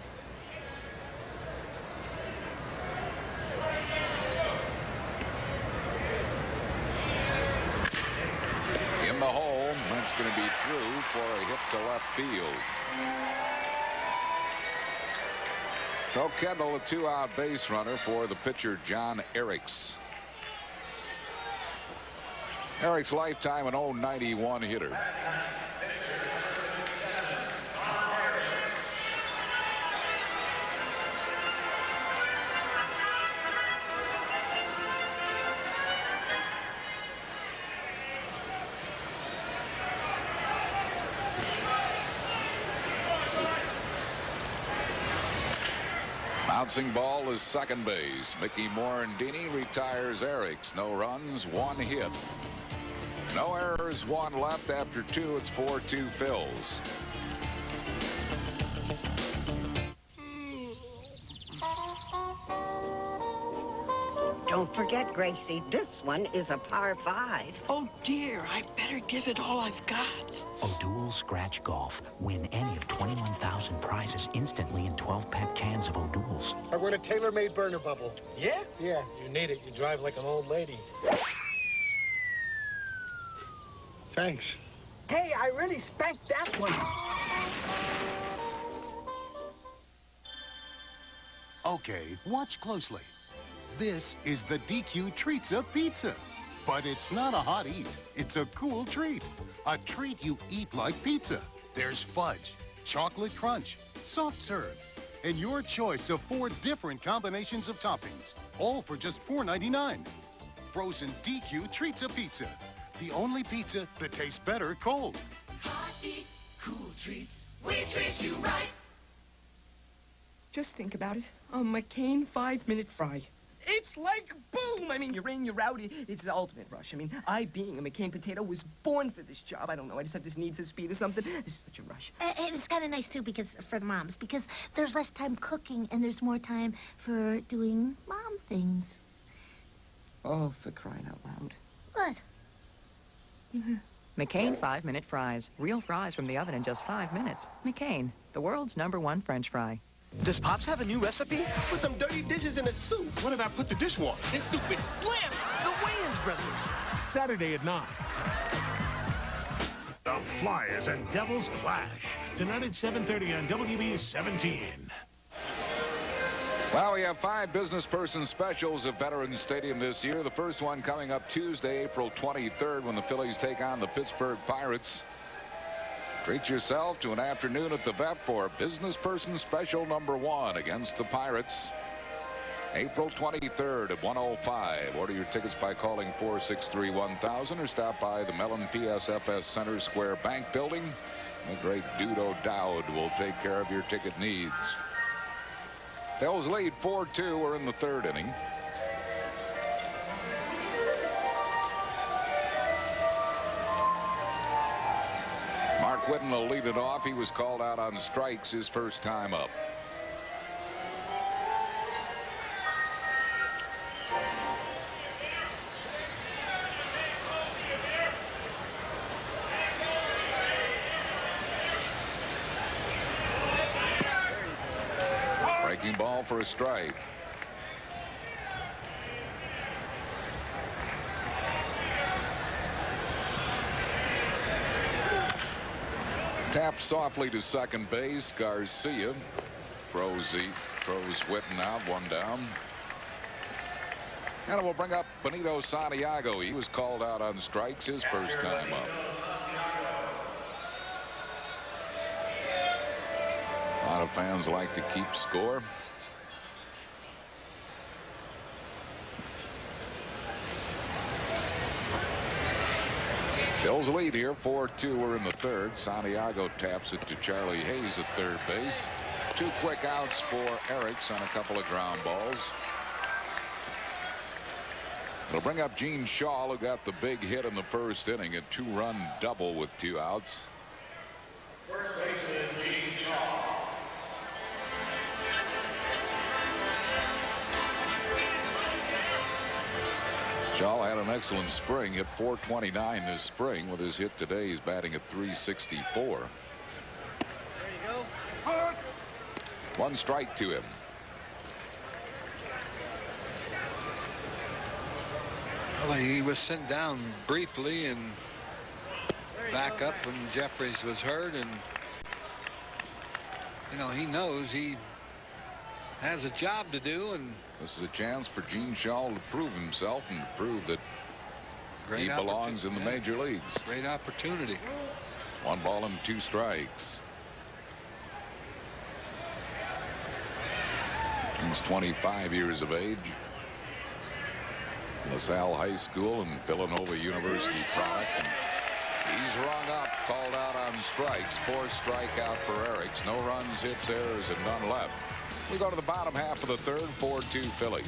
In the hole, that's going to be through for a hit to left field. So Kendall, a 2-out base runner for the pitcher John Eriks. Eric's lifetime an .091 hitter. Bouncing ball is second base. Mickey Morandini retires Eriks. No runs, 1 hit. No errors, 1 left after 2. It's 4-2 Phils. Don't forget, Gracie, this one is a par 5. Oh, dear, I better give it all I've got. O'Doul Scratch Golf. Win any of 21,000 prizes instantly in 12-pack cans of O'Doul's. I want a tailor-made burner bubble. Yeah? Yeah, you need it. You drive like an old lady. Thanks. Hey, I really spanked that one. Okay, watch closely. This is the DQ Treatza Pizza. But it's not a hot eat. It's a cool treat. A treat you eat like pizza. There's fudge, chocolate crunch, soft serve, and your choice of 4 different combinations of toppings, all for just $4.99. Frozen DQ Treatza Pizza. The only pizza that tastes better cold. Hot eats, cool treats. We treat you right. Just think about it. A McCain 5-minute fry. It's like boom! I mean, you're in, you're out. It's the ultimate rush. I mean, I, being a McCain potato, was born for this job. I don't know. I just have this need for speed or something. This is such a rush. And it's kind of nice, too, because for the moms, because there's less time cooking and there's more time for doing mom things. Oh, for crying out loud. What? McCain 5-minute fries. Real fries from the oven in just 5 minutes. McCain, the world's #1 French fry. Does Pops have a new recipe? Put some dirty dishes in a soup. What did I put the dishwasher? This soup is slim! The Wayans brothers. Saturday at 9. The Flyers and Devils clash. Tonight at 7:30 on WB 17. Well, we have 5 business person specials at Veterans Stadium this year. The first one coming up Tuesday, April 23rd, when the Phillies take on the Pittsburgh Pirates. Treat yourself to an afternoon at the Vet for business person special #1 against the Pirates. April 23rd at 1:05. Order your tickets by calling 463-1000 or stop by the Mellon PSFS Center Square Bank Building. The great Dude O'Dowd will take care of your ticket needs. Phil's lead 4-2. We're in the 3rd inning. Mark Whitten will lead it off. He was called out on strikes his first time up. Breaking ball for a strike. Tapped softly to second base. Garcia throws Whitten out, 1 down. And it will bring up Benito Santiago. He was called out on strikes his first time up. A lot of fans like to keep score. Phil's lead here, 4-2. We're in the 3rd. Santiago taps it to Charlie Hayes at third base. 2 quick outs for Eriks on a couple of ground balls. It'll bring up Gene Shaw, who got the big hit in the first inning, a 2-run double with 2 outs. First baseman Gene Shaw. Shaw had an excellent spring, hit .429 this spring. With his hit today, he's batting at .364. There you go. 1 strike to him. Well, he was sent down briefly and back up when Jeffries was hurt, and you know, he knows he has a job to do, and this is a chance for Gene Shaw to prove himself and to prove that he belongs in the major leagues. Great opportunity. 1 ball and 2 strikes. He's 25 years of age. LaSalle High School and Villanova University product. And he's rung up, called out on strikes. 4 strikeout for Eriks. No runs, hits, errors, and none left. We go to the bottom half of the 3rd, 4-2 Phillies.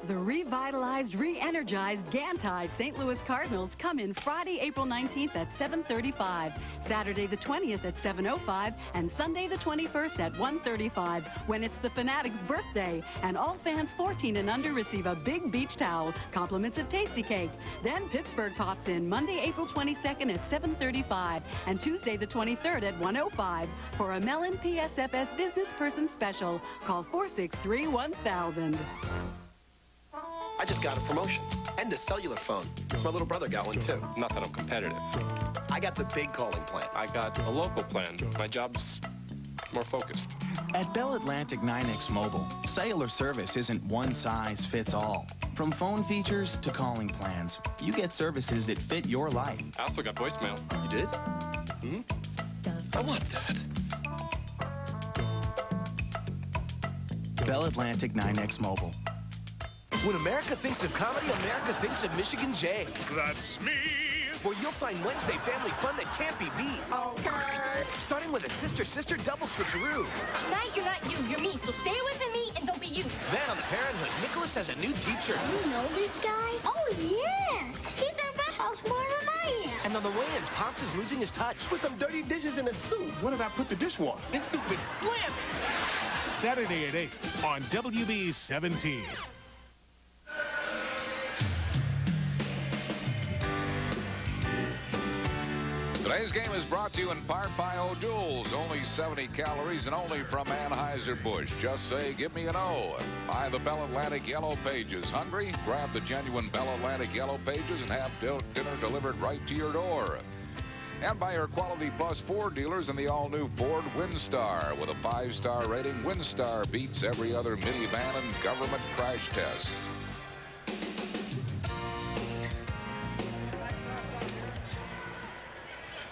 The revitalized, re-energized Gantide St. Louis Cardinals come in Friday, April 19th at 7:35, Saturday the 20th at 7:05, and Sunday the 21st at 1:35 when it's the Fanatic's birthday. And all fans 14 and under receive a big beach towel, compliments of Tasty Cake. Then Pittsburgh pops in Monday, April 22nd at 7:35 and Tuesday the 23rd at 1:05 for a Mellon PSFS Business Person Special. Call 463-1000. I just got a promotion and a cellular phone. So my little brother got one too. Not that I'm competitive. I got the big calling plan. I got a local plan. My job's more focused. At Bell Atlantic 9X Mobile, cellular service isn't one size fits all. From phone features to calling plans, you get services that fit your life. I also got voicemail. You did? I want that. Bell Atlantic 9X Mobile. When America thinks of comedy, America thinks of Michigan J. That's me. Where you'll find Wednesday family fun that can't be beat. Okay. Starting with a sister-sister double switcheroo. Tonight you're not you, you're me, so stay away from me and don't be you. Then on Parenthood, Nicholas has a new teacher. You know this guy? Oh, yeah. He's at my house more than I am. And on the Wayans, Pops is losing his touch. Put some dirty dishes in a soup. What did I put the dishwasher? This soup is slim. Saturday at 8 on WB 17. Today's game is brought to you in part by O'Doul's. Only 70 calories and only from Anheuser-Busch. Just say, give me an O. Buy the Bell Atlantic Yellow Pages. Hungry? Grab the genuine Bell Atlantic Yellow Pages and have dinner delivered right to your door. And by your Quality Plus Ford dealers in the all-new Ford Windstar. With a 5-star rating, Windstar beats every other minivan and government crash test.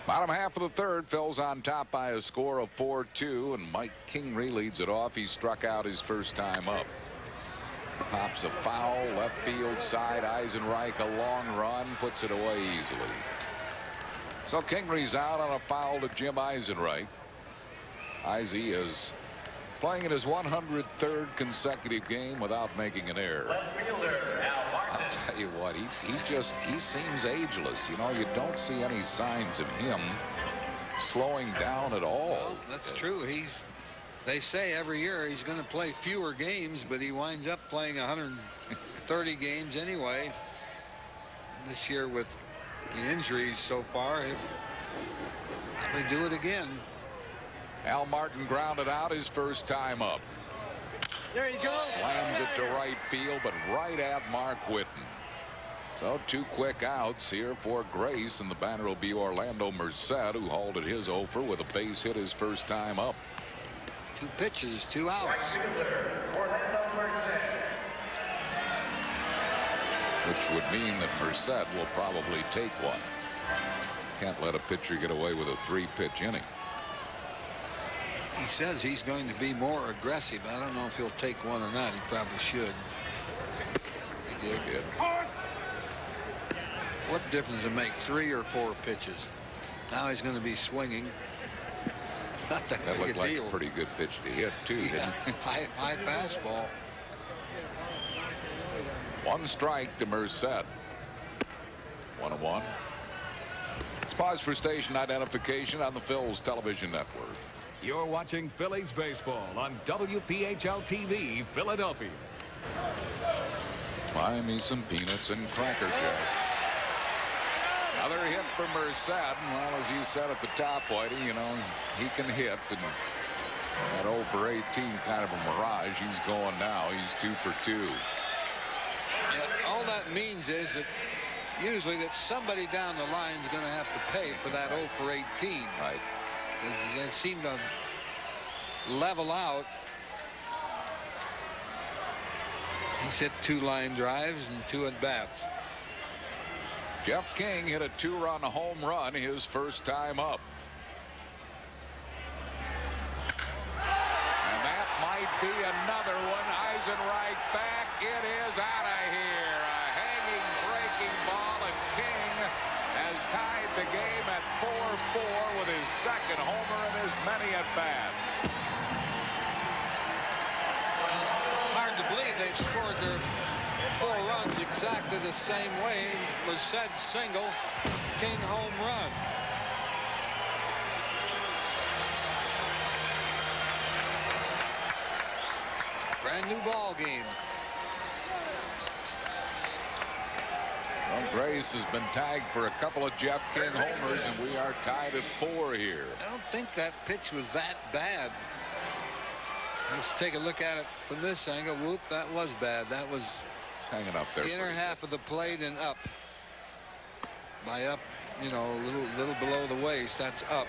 Bottom half of the third, Phil's on top by a score of 4-2, and Mike Kingery leads it off. He struck out his first time up. Pops a foul, left field side. Eisenreich, a long run, puts it away easily. So Kingery's out on a foul to Jim Eisenreich. Izzy is playing in his 103rd consecutive game without making an error. I'll tell you what, he seems ageless. You know, you don't see any signs of him slowing down at all. Well, that's true. They say every year he's going to play fewer games, but he winds up playing 130 games anyway. This year with the injuries so far, he'll probably do it again. Al Martin grounded out his first time up. There you go. Slams it to right field, but right at Mark Whitten. So 2 quick outs here for Grace, and the batter will be Orlando Merced, who halted his offer with a base hit his first time up. 2 pitches, 2 outs. Which would mean that Merced will probably take one. Can't let a pitcher get away with a 3-pitch inning. He says he's going to be more aggressive. I don't know if he'll take one or not. He probably should. He did. What difference does it make, 3 or 4 pitches? Now he's going to be swinging. It's not that big a deal. That looked like a pretty good pitch to hit, too, didn't it? High fastball. 1 strike to Merced. 1-1. Let's pause for station identification on the Phil's television network. You're watching Phillies baseball on WPHL TV, Philadelphia. Buy me some peanuts and Cracker Jack. Another hit for Merced. Well, as you said at the top, Whitey, you know, he can hit. And that 0 for 18 kind of a mirage. He's going now. He's 2 for 2. Yeah, all that means is that usually that somebody down the line is going to have to pay for that 0 for 18. Right. They seem to level out. He's hit 2 line drives and 2 at bats. Jeff King hit a 2-run home run his first time up. And that might be another one. Eisenreich back. It is out of here. A hanging, breaking ball, and King has tied the game at 4-4 with his second homer and his many at-bats. Hard to believe they scored their 4 runs exactly the same way. Merced single, King home run. Brand new ball game. Well, Grace has been tagged for a couple of Jeff King homers, and we are tied at 4 here. I don't think that pitch was that bad. Let's take a look at it from this angle. Whoop, that was bad. That was hanging up there. The inner half of the plate and up. By up, you know, a little below the waist. That's up.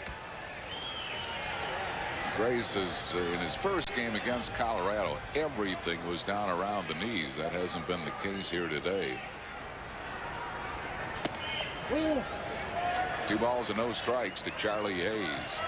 Grace is in his first game against Colorado. Everything was down around the knees. That hasn't been the case here today. 2 balls and no strikes to Charlie Hayes.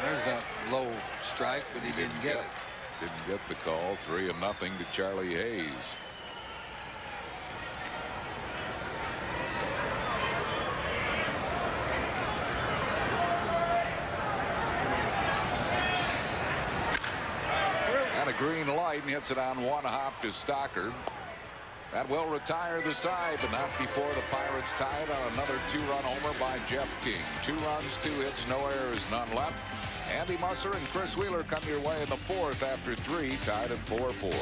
There's that low strike, but he didn't get it. Didn't get the call. 3-0 to Charlie Hayes. And a green light, and hits it on 1 hop to Stockard. That will retire the side, but not before the Pirates tied on another 2-run homer by Jeff King. 2 runs, 2 hits, no errors, none left. Andy Musser and Chris Wheeler come your way in the 4th after 3, tied at 4-4.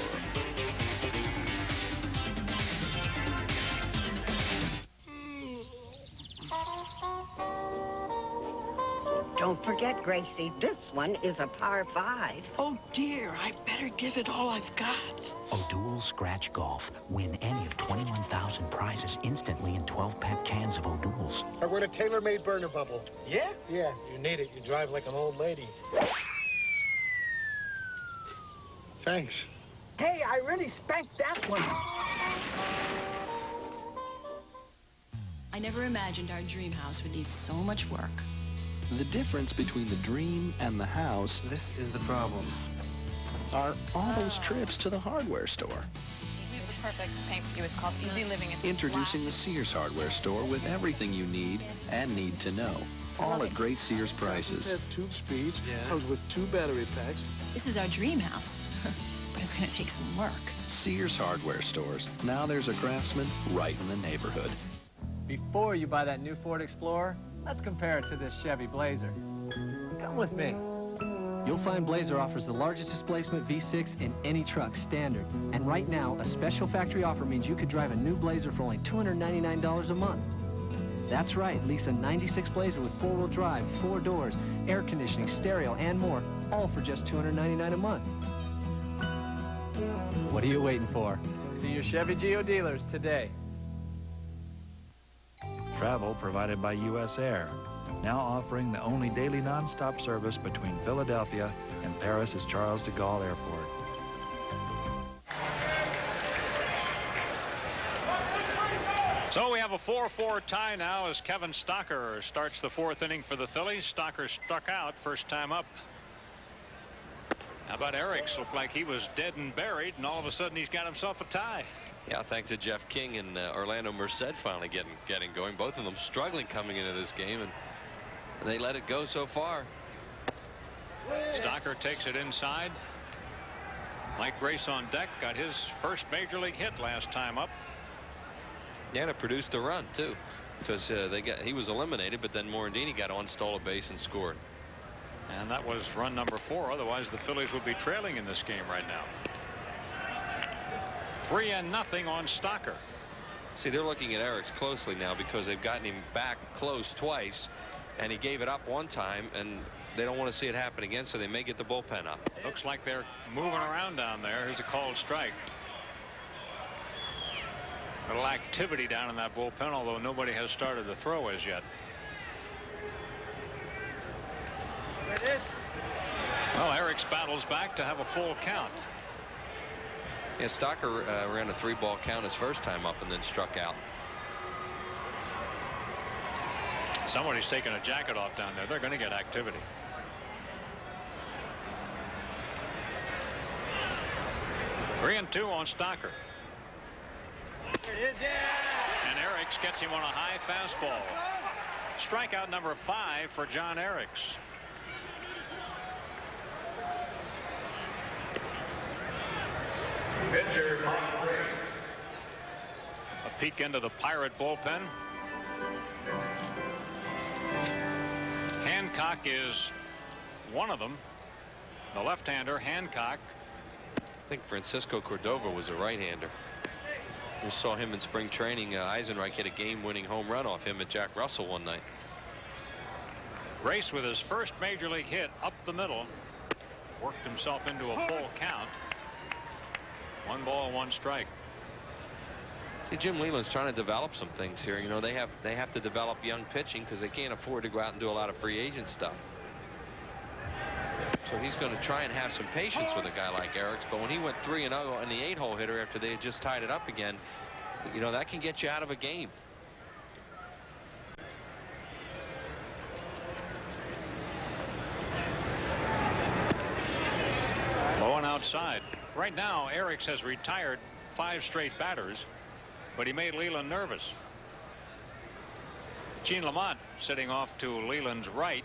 Don't forget, Gracie, this one is a par 5. Oh, dear, I better give it all I've got. O'Doul Scratch Golf. Win any of 21,000 prizes instantly in 12-pack cans of O'Doul's. I win a tailor-made burner bubble. Yeah? Yeah, you need it. You drive like an old lady. Thanks. Hey, I really spanked that one. I never imagined our dream house would need so much work. The difference between the dream and the house, This is the problem. are all those trips to the hardware store. We have the perfect paint for you. It's called Easy Living. It's Introducing the Sears hardware store with everything you need and need to know. All at great Sears prices. It had 2 speeds, comes with 2 battery packs. This is our dream house, but it's going to take some work. Sears hardware stores. Now there's a Craftsman right in the neighborhood. Before you buy that new Ford Explorer, let's compare it to this Chevy Blazer. Come with me. You'll find Blazer offers the largest displacement V6 in any truck standard. And right now, a special factory offer means you could drive a new Blazer for only $299 a month. That's right, lease a 96 Blazer with 4-wheel drive, 4 doors, air conditioning, stereo, and more, all for just $299 a month. What are you waiting for? See your Chevy Geo dealers today. Travel provided by U.S. Air, now offering the only daily nonstop service between Philadelphia and Paris' Charles de Gaulle Airport. So we have a 4-4 tie now as Kevin Stocker starts the 4th inning for the Phillies. Stocker struck out first time up. How about Eriks? Looked like he was dead and buried, and all of a sudden he's got himself a tie. Yeah, thanks to Jeff King and Orlando Merced finally getting going. Both of them struggling coming into this game, and they let it go so far. Stocker takes it inside. Mike Grace on deck, got his first major league hit last time up. Yeah, and it produced a run too, because he was eliminated, but then Morandini got on, stole a base, and scored. And that was run number 4. Otherwise, the Phillies would be trailing in this game right now. 3-0 on Stocker. See, they're looking at Eriks closely now because they've gotten him back close twice, and he gave it up one time, and they don't want to see it happen again, so they may get the bullpen up. Looks like they're moving around down there. Here's a called strike. A little activity down in that bullpen, although nobody has started the throw as yet. Well, Eriks battles back to have a full count. Yeah, Stocker ran a 3-ball count his first time up and then struck out. Somebody's taking a jacket off down there. They're going to get activity. Three and 2 on Stocker. And Eriks gets him on a high fastball. Strikeout number 5 for John Eriks. Pitcher, A peek into the Pirate bullpen. Hancock is one of them. The left-hander, Hancock. I think Francisco Cordova was a right-hander. We saw him in spring training. Eisenreich hit a game-winning home run off him at Jack Russell one night. Grace with his first major league hit up the middle. Worked himself into a full count. 1 ball, 1 strike. See, Jim Leland's trying to develop some things here. You know, they have to develop young pitching because they can't afford to go out and do a lot of free agent stuff. So he's going to try and have some patience with a guy like Eriks. But when he went 3-0 on the 8-hole hitter after they had just tied it up again, you know, that can get you out of a game. Low and outside. Right now, Eriks has retired 5 straight batters, but he made Leland nervous. Gene Lamont sitting off to Leland's right.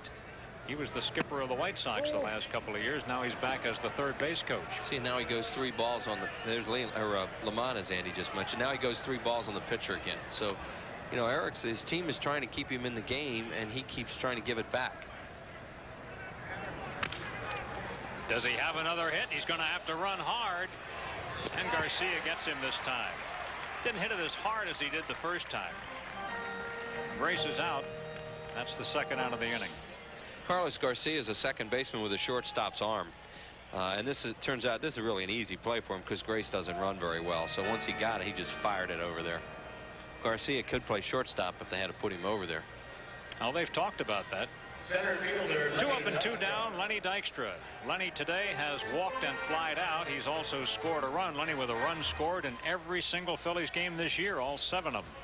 He was the skipper of the White Sox the last couple of years. Now he's back as the third base coach. See, now he goes 3 balls on the. There's Lamont, as Andy just mentioned. Now he goes 3 balls on the pitcher again. So, you know, his team is trying to keep him in the game, and he keeps trying to give it back. Does he have another hit? He's going to have to run hard. And Garcia gets him this time. Didn't hit it as hard as he did the first time. Grace is out. That's the second out of the inning. Carlos Garcia is a second baseman with a shortstop's arm. And turns out this is really an easy play for him because Grace doesn't run very well. So once he got it, he just fired it over there. Garcia could play shortstop if they had to put him over there. Oh, they've talked about that. Center fielder. 2 up and 2 down, Lenny Dykstra. Lenny today has walked and flied out. He's also scored a run. Lenny with a run scored in every single Phillies game this year, all 7 of them.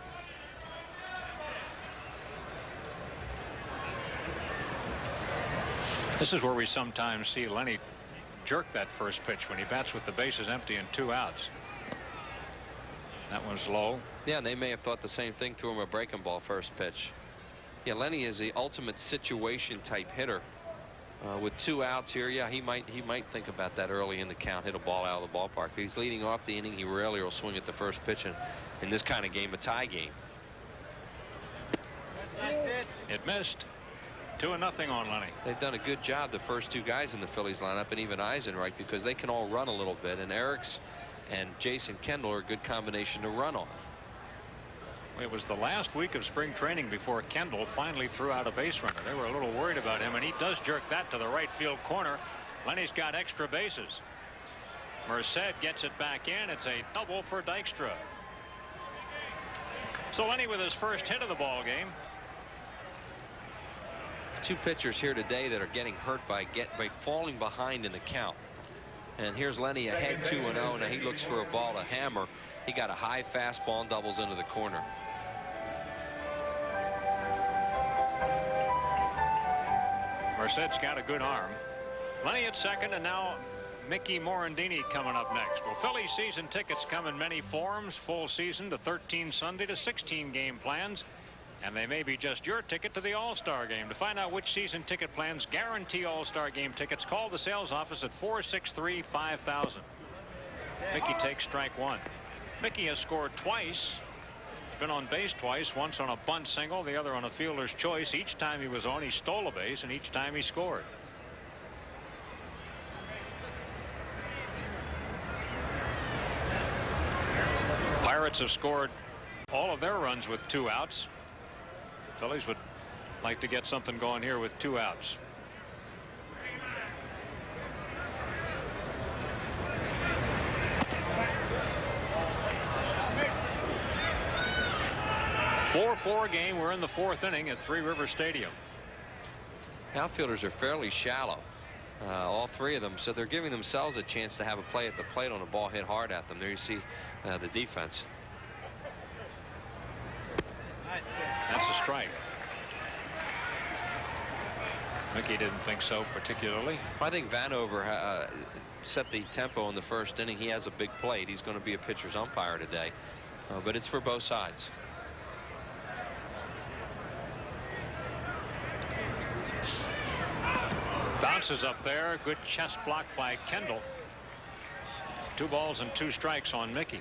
This is where we sometimes see Lenny jerk that first pitch when he bats with the bases empty and 2 outs. That one's low. Yeah, and they may have thought the same thing, threw him a breaking ball first pitch. Yeah, Lenny is the ultimate situation type hitter. With 2 outs here, yeah, he might think about that early in the count, hit a ball out of the ballpark. If he's leading off the inning, he rarely will swing at the first pitch in this kind of game, a tie game. It missed. 2-0 on Lenny. They've done a good job, the first 2 guys in the Phillies lineup, and even Eisenreich, because they can all run a little bit, and Eriks and Jason Kendall are a good combination to run on. It was the last week of spring training before Kendall finally threw out a base runner. They were a little worried about him, and he does jerk that to the right field corner. Lenny's got extra bases. Merced gets it back in. It's a double for Dykstra. So Lenny with his first hit of the ball game. 2 pitchers here today that are getting hurt by falling behind in the count. And here's Lenny ahead 2-0. Now he looks for a ball to hammer. He got a high fastball and doubles into the corner. Merced's got a good arm. Lenny at second, and now Mickey Morandini coming up next. Well, Phillies season tickets come in many forms. Full season to 13 Sunday to 16 game plans. And they may be just your ticket to the All-Star game. To find out which season ticket plans guarantee All-Star game tickets, call the sales office at 463-5000. Mickey takes strike 1. Mickey has scored twice. He's been on base twice, once on a bunt single, the other on a fielder's choice. Each time he was on, he stole a base, and each time he scored. Pirates have scored all of their runs with 2 outs. Phillies would like to get something going here with 2 outs. A 4-4 game. We're in the 4th inning at Three River Stadium. Outfielders are fairly shallow, all 3 of them, so they're giving themselves a chance to have a play at the plate on a ball hit hard at them. There you see the defense. That's a strike. Mickey didn't think so particularly. I think Vanover set the tempo in the first inning. He has a big plate. He's going to be a pitcher's umpire today, but it's for both sides. Bounces up there. Good chest block by Kendall. 2 balls and 2 strikes on Mickey.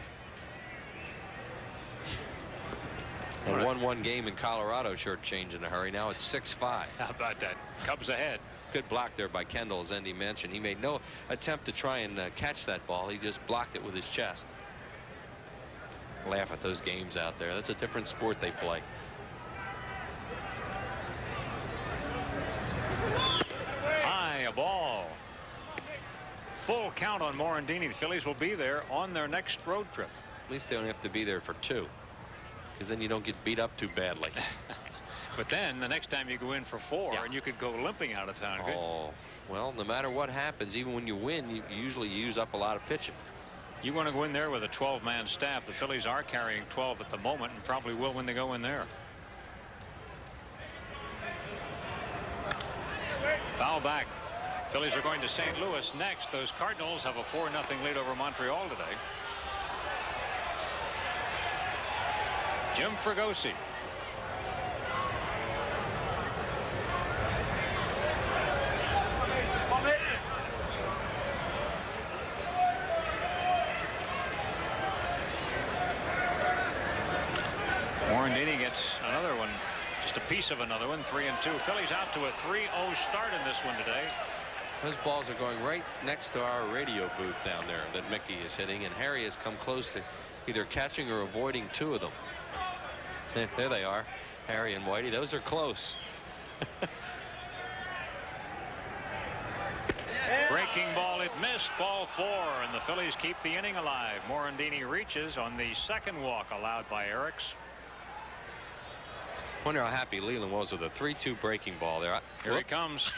A 1-1 game in Colorado shortchanged in a hurry. Now it's 6-5. How about that? Cubs ahead. Good block there by Kendall, as Andy mentioned. He made no attempt to try and catch that ball. He just blocked it with his chest. Laugh at those games out there. That's a different sport they play. High, a ball. Full count on Morandini. The Phillies will be there on their next road trip. At least they don't have to be there for 2. Because then you don't get beat up too badly. But then the next time you go in for 4, and you could go limping out of town. Oh, well, no matter what happens, even when you win, you usually use up a lot of pitching. You want to go in there with a 12-man staff. The Phillies are carrying 12 at the moment and probably will when they go in there. Foul back. Phillies are going to St. Louis next. Those Cardinals have a 4-0 lead over Montreal today. Jim Fregosi. Morandini gets another one, just a piece of another one, 3-2. Phillies out to a 3-0 start in this one today. Those balls are going right next to our radio booth down there that Mickey is hitting, and Harry has come close to either catching or avoiding two of them. There they are, Harry and Whitey. Those are close. Breaking ball, it missed, ball 4, and the Phillies keep the inning alive. Morandini reaches on the second walk allowed by Eriks. Wonder how happy Leland was with a 3-2 breaking ball there. Here he comes.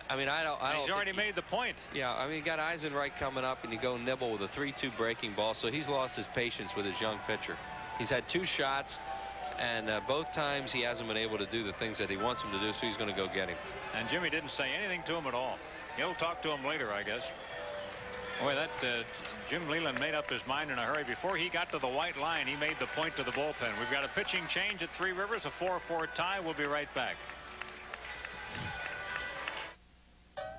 I mean, I don't. He's already made the point. Yeah, I mean, you got Eisenreich coming up, and you go nibble with a 3-2 breaking ball, so he's lost his patience with his young pitcher. He's had 2 shots, and both times he hasn't been able to do the things that he wants him to do, so he's going to go get him. And Jimmy didn't say anything to him at all. He'll talk to him later, I guess. Boy, that Jim Leland made up his mind in a hurry. Before he got to the white line, he made the point to the bullpen. We've got a pitching change at Three Rivers, a 4-4 tie. We'll be right back.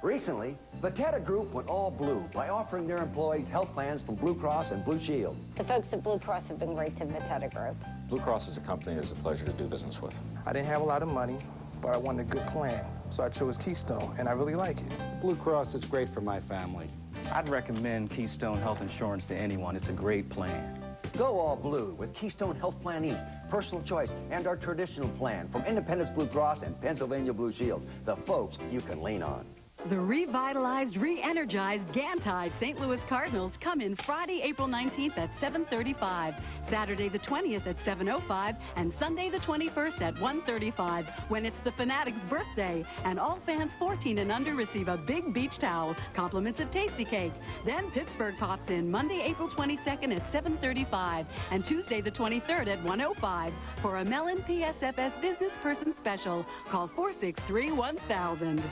Recently, the Tata Group went all blue by offering their employees health plans from Blue Cross and Blue Shield. The folks at Blue Cross have been great to the Tata Group. Blue Cross is a company that's a pleasure to do business with. I didn't have a lot of money, but I wanted a good plan, so I chose Keystone, and I really like it. Blue Cross is great for my family. I'd recommend Keystone Health Insurance to anyone. It's a great plan. Go all blue with Keystone Health Plan East, Personal Choice, and our traditional plan from Independence Blue Cross and Pennsylvania Blue Shield. The folks you can lean on. The revitalized, re-energized Gantide St. Louis Cardinals come in Friday, April 19th at 7:35, Saturday the 20th at 7:05, and Sunday the 21st at 1:35, when it's the Fanatic's birthday, and all fans 14 and under receive a big beach towel, compliments of Tasty Cake. Then Pittsburgh pops in Monday, April 22nd at 7:35, and Tuesday the 23rd at 1:05 for a Mellon PSFS Business Person Special. Call 463-1000.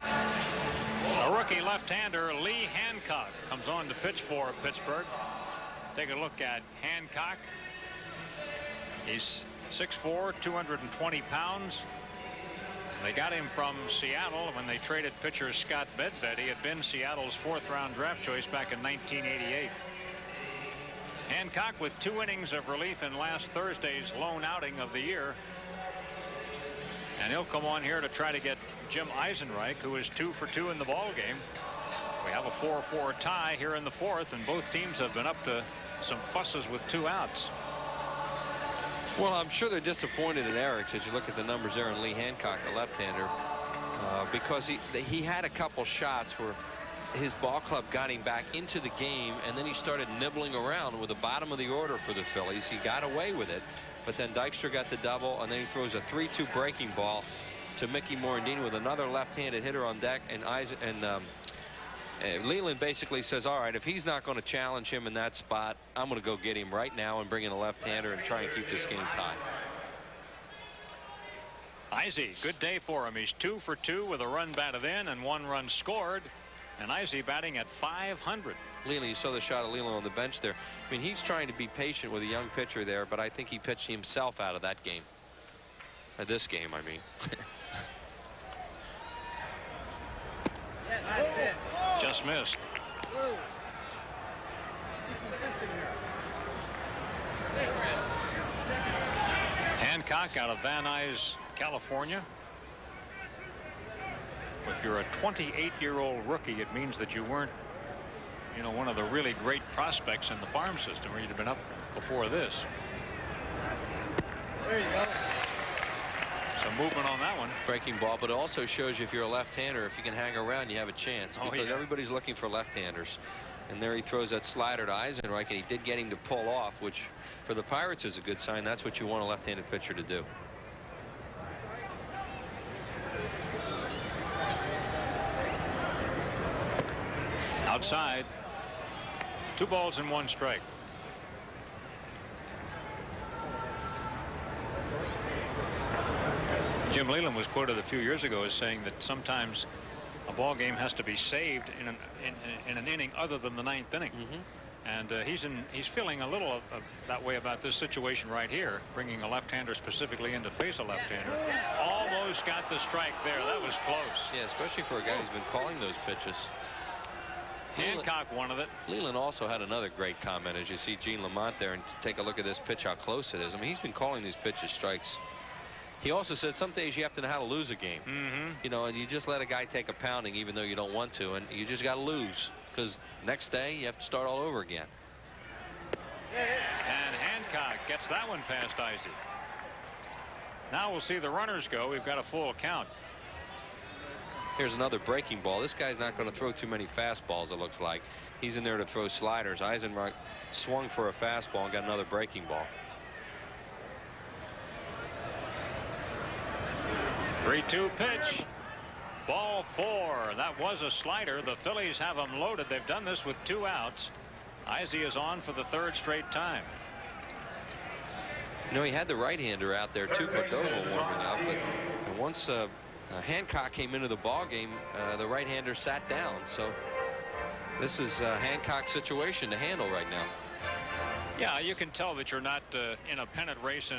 A rookie left-hander, Lee Hancock, comes on to pitch for Pittsburgh. Take a look at Hancock. He's 6'4", 220 pounds. They got him from Seattle when they traded pitcher Scott Bedved. He had been Seattle's 4th-round draft choice back in 1988. Hancock with 2 innings of relief in last Thursday's lone outing of the year. And he'll come on here to try to get Jim Eisenreich, who is 2 for 2 in the ball game. We have a 4-4 tie here in the 4th, and both teams have been up to some fusses with 2 outs. Well, I'm sure they're disappointed in Eriks as you look at the numbers there in Lee Hancock, the left-hander, because he had a couple shots where his ball club got him back into the game, and then he started nibbling around with the bottom of the order for the Phillies. He got away with it, but then Dykstra got the double, and then he throws a 3-2 breaking ball to Mickey Morandini with another left-handed hitter on deck, and Leland basically says, all right, if he's not going to challenge him in that spot, I'm going to go get him right now and bring in a left-hander and try and keep this game tied. Izzy, good day for him. He's 2 for 2 with a run batted in and 1 run scored, and Izzy batting at .500. Leland, you saw the shot of Leland on the bench there. I mean, he's trying to be patient with a young pitcher there, but I think he pitched himself out of that game. This game, I mean. Just missed. Hancock out of Van Nuys, California. If you're a 28-year-old rookie, it means that you weren't, you know, one of the really great prospects in the farm system, or you'd have been up before this. There you go. Some movement on that one. Breaking ball, but it also shows you if you're a left-hander, if you can hang around, you have a chance. Because everybody's looking for left-handers. And there he throws that slider to Eisenreich, and he did get him to pull off, which for the Pirates is a good sign. That's what you want a left-handed pitcher to do. Outside. 2 balls and 1 strike. Jim Leland was quoted a few years ago as saying that sometimes a ball game has to be saved in an inning other than the 9th inning. And he's feeling a little of that way about this situation right here, bringing a left-hander specifically in to face a left-hander. Almost got the strike there. That was close. Yeah, especially for a guy who's been calling those pitches. Hancock wanted it. Leland also had another great comment as you see Gene Lamont there, and take a look at this pitch, how close it is. I mean, he's been calling these pitches strikes. He also said some days you have to know how to lose a game. You know, and you just let a guy take a pounding even though you don't want to, and you just got to lose, because next day you have to start all over again. And Hancock gets that one past Izzy. Now we'll see the runners go. We've got a full count. Here's another breaking ball. This guy's not going to throw too many fastballs, it looks like. He's in there to throw sliders. Eisenreich swung for a fastball and got another breaking ball. 3-2 pitch. Ball 4. That was a slider. The Phillies have them loaded. They've done this with 2 outs. Izzy is on for the 3rd straight time. You know, he had the right-hander out there too, Cordova warming up, but once Hancock came into the ball game, the right-hander sat down. So this is Hancock's situation to handle right now. Yeah, you can tell that you're not in a pennant race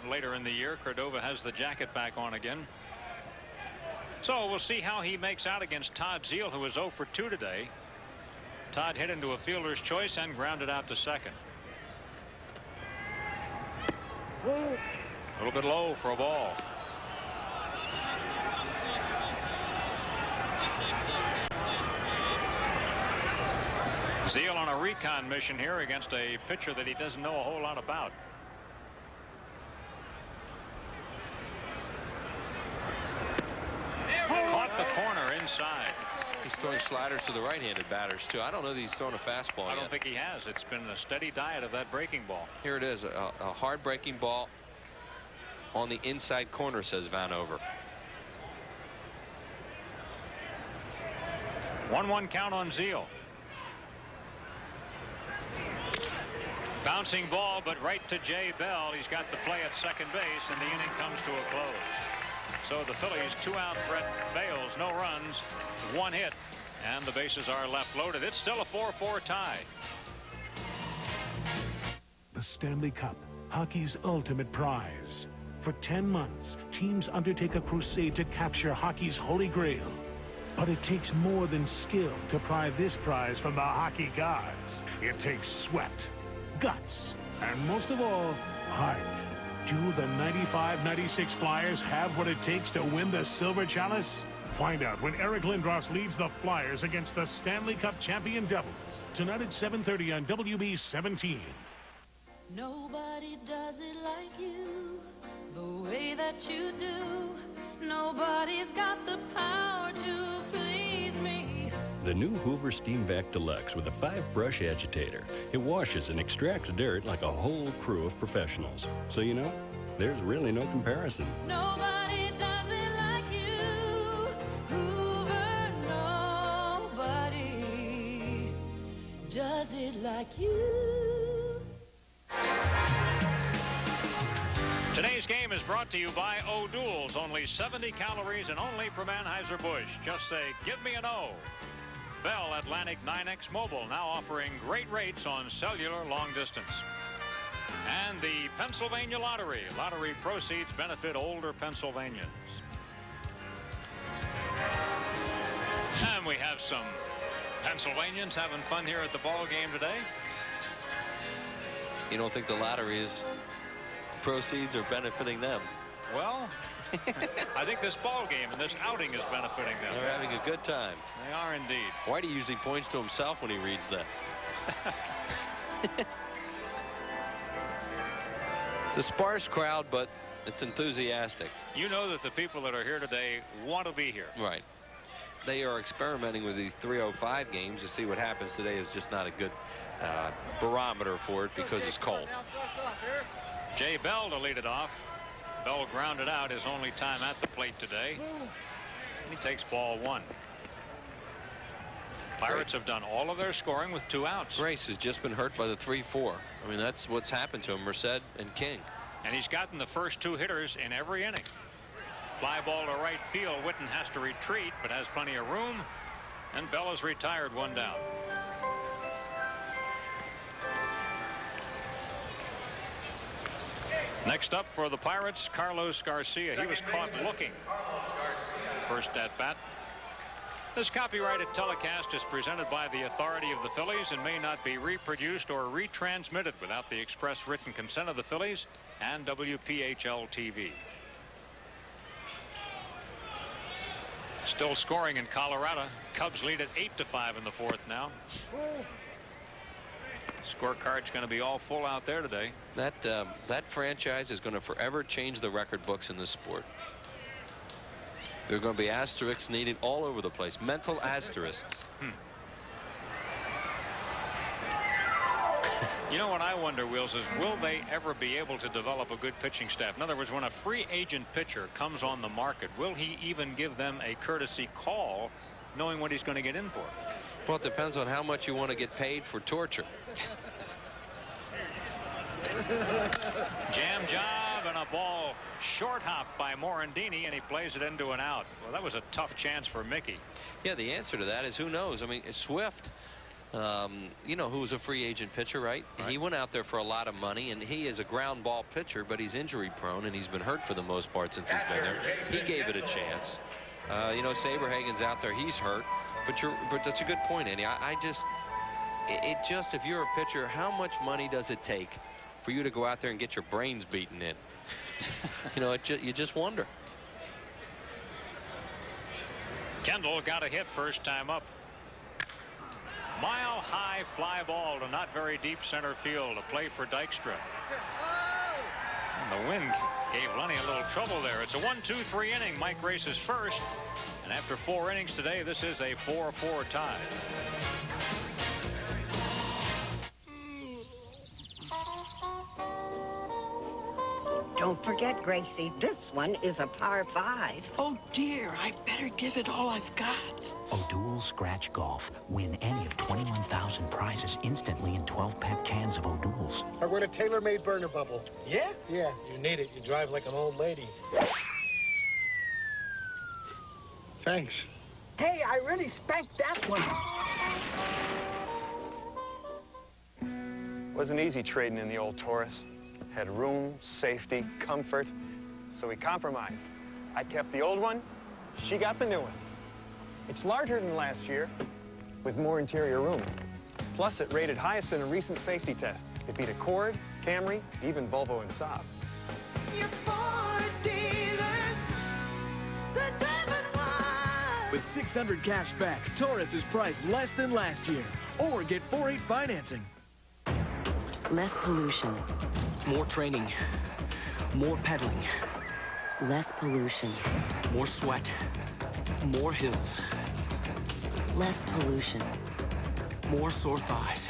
later in the year. Cordova has the jacket back on again. So we'll see how he makes out against Todd Zeile, who was 0 for 2 today. Todd hit into a fielder's choice and grounded out to second. A little bit low for a ball. Zeile on a recon mission here against a pitcher that he doesn't know a whole lot about. Caught the corner inside. He's throwing sliders to the right-handed batters too. I don't know that he's thrown a fastball I don't yet. think he has. It's been a steady diet of that breaking ball. Here it is, a hard breaking ball on the inside corner, says Vanover. 1-1 count on Zeile. Bouncing ball, but right to Jay Bell. He's got the play at second base, and the inning comes to a close. So the Phillies, 2-out threat fails, no runs, 1 hit, and the bases are left loaded. It's still a 4-4 tie. The Stanley Cup, hockey's ultimate prize. For 10 months, teams undertake a crusade to capture hockey's holy grail. But it takes more than skill to pry this prize from the hockey gods. It takes sweat, guts, and most of all, heart. Do the 95-96 Flyers have what it takes to win the Silver Chalice? Find out when Eric Lindros leads the Flyers against the Stanley Cup champion Devils. Tonight at 7:30 on WB 17. Nobody does it like you, the way that you do. Nobody's got the power to please me. The new Hoover Steam Vac Deluxe with a 5-brush agitator. It washes and extracts dirt like a whole crew of professionals. So you know, there's really no comparison. Nobody does it like you, Hoover. Nobody does it like you. Today's game is brought to you by O'Doul's. Only 70 calories and only from Anheuser-Busch. Just say, give me an O. Bell Atlantic 9X Mobile now offering great rates on cellular long distance. And the Pennsylvania Lottery. Lottery proceeds benefit older Pennsylvanians. And we have some Pennsylvanians having fun here at the ball game today. You don't think the lottery's proceeds are benefiting them? Well, I think this ball game and this outing is benefiting them. They're having a good time. They are indeed. Whitey usually points to himself when he reads that. It's a sparse crowd, but it's enthusiastic. You know that the people that are here today want to be here. Right. They are experimenting with these 305 games to see what happens. Today is just not a good barometer for it because it's cold. Jay Bell to lead it off. Bell grounded out his only time at the plate today. And he takes ball 1. Pirates have done all of their scoring with 2 outs. Grace has just been hurt by the 3-4. I mean, that's what's happened to him, Merced and King. And he's gotten the first 2 hitters in every inning. Fly ball to right field. Witten has to retreat, but has plenty of room. And Bell is retired, 1 down. Next up for the Pirates, Carlos Garcia. He was caught looking. First at bat. This copyrighted telecast is presented by the authority of the Phillies and may not be reproduced or retransmitted without the express written consent of the Phillies and WPHL-TV. Still scoring in Colorado. Cubs lead at 8-5 in the fourth now. Scorecard's going to be all full out there today. That franchise is going to forever change the record books in this sport. There are going to be asterisks needed all over the place. Mental asterisks. You know what I wonder, Wills, is will they ever be able to develop a good pitching staff? In other words, when a free agent pitcher comes on the market, will he even give them a courtesy call knowing what he's going to get in for? Well, it depends on how much you want to get paid for torture. Jam job and a ball short hop by Morandini, and he plays it into an out. Well, that was a tough chance for Mickey. Yeah, the answer to that is who knows. I mean, Swift, you know, who was a free agent pitcher, right? He went out there for a lot of money, and he is a ground ball pitcher, but he's injury prone, and he's been hurt for the most part since he's been there. He gave it a chance. You know, Saberhagen's out there. He's hurt. But that's a good point, Andy. If you're a pitcher, how much money does it take for you to go out there and get your brains beaten in? You know, you just wonder. Kendall got a hit first time up. Mile high fly ball to not very deep center field. A play for Dykstra. And the wind gave Lenny a little trouble there. It's a 1-2-3 inning. Mike races first. And after 4 innings today, this is a 4-4 tie. Don't forget, Gracie, this one is a par 5. Oh, dear, I better give it all I've got. O'Doul's Scratch Golf. Win any of 21,000 prizes instantly in 12-pack cans of O'Doul's. I win a tailor-made burner bubble. Yeah? Yeah, you need it. You drive like an old lady. Thanks. Hey, I really spanked that one. Wasn't easy trading in the old Taurus. Had room, safety, comfort, so we compromised. I kept the old one, she got the new one. It's larger than last year, with more interior room. Plus, it rated highest in a recent safety test. It beat Accord, Camry, even Volvo and Saab. Your Ford dealers, the diamond one. With $600 cash back, Taurus is priced less than last year. Or get 4.8 financing. Less pollution. More training. More pedaling. Less pollution. More sweat. More hills. Less pollution. More sore thighs.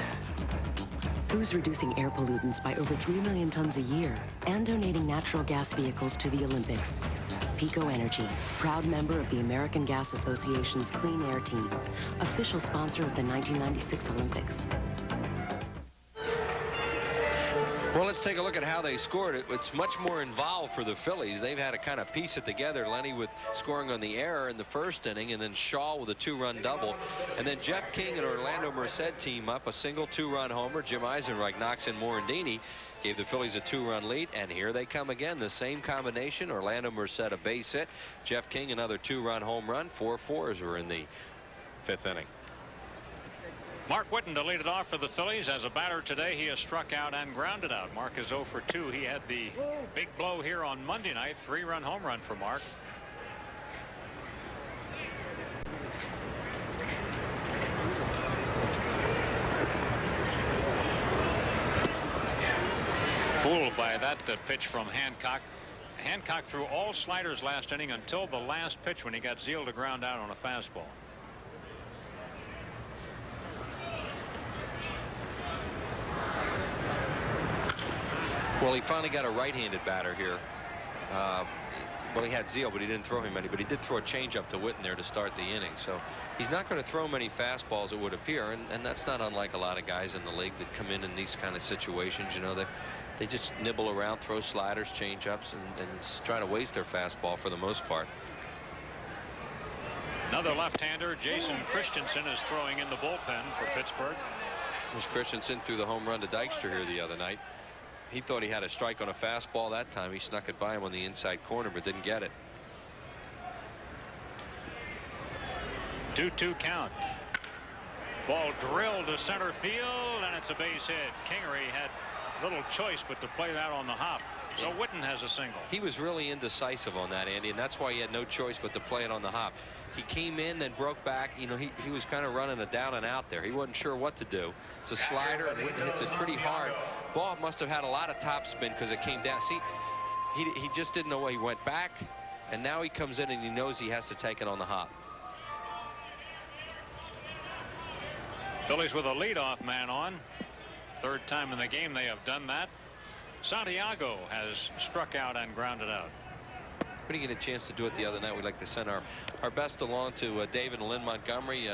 Who's reducing air pollutants by over 3 million tons a year and donating natural gas vehicles to the Olympics? Pico Energy, proud member of the American Gas Association's Clean Air Team, official sponsor of the 1996 Olympics. Well, let's take a look at how they scored it. It's much more involved for the Phillies. They've had to kind of piece it together. Lenny with scoring on the error in the first inning, and then Shaw with a 2-run double. And then Jeff King and Orlando Merced team up a single 2-run homer. Jim Eisenreich knocks in Morandini, gave the Phillies a 2-run lead, and here they come again. The same combination. Orlando Merced a base hit. Jeff King another 2-run home run. 4 4s were in the 5th inning. Mark Whitten to lead it off for the Phillies. As a batter today, he has struck out and grounded out. Mark is 0 for 2. He had the big blow here on Monday night. 3-run home run for Mark. Fooled by that pitch from Hancock. Hancock threw all sliders last inning until the last pitch when he got Zeal to ground out on a fastball. Well, he finally got a right-handed batter here. Well, he had Zeal, but he didn't throw him any. But he did throw a changeup to Whitten there to start the inning. So he's not going to throw many fastballs, it would appear. And that's not unlike a lot of guys in the league that come in these kind of situations. You know, they just nibble around, throw sliders, changeups, and try to waste their fastball for the most part. Another left-hander, Jason Christensen, is throwing in the bullpen for Pittsburgh. This Christensen threw the home run to Dykstra here the other night. He thought he had a strike on a fastball that time. He snuck it by him on the inside corner, but didn't get it. 2-2 count. Ball drilled to center field, and it's a base hit. Kingery had little choice but to play that on the hop. So Witten has a single. He was really indecisive on that, Andy, and that's why he had no choice but to play it on the hop. He came in, then broke back. You know, he was kind of running a down and out there. He wasn't sure what to do. It's a slider, and Witten hits it pretty hard. Ball must have had a lot of top spin because it came down. See, he just didn't know where he went back, and now he comes in and he knows he has to take it on the hop. Phillies with a leadoff man on. Third time in the game they have done that. Santiago has struck out and grounded out. We didn't get a chance to do it the other night. We'd like to send our best along to David and Lynn Montgomery.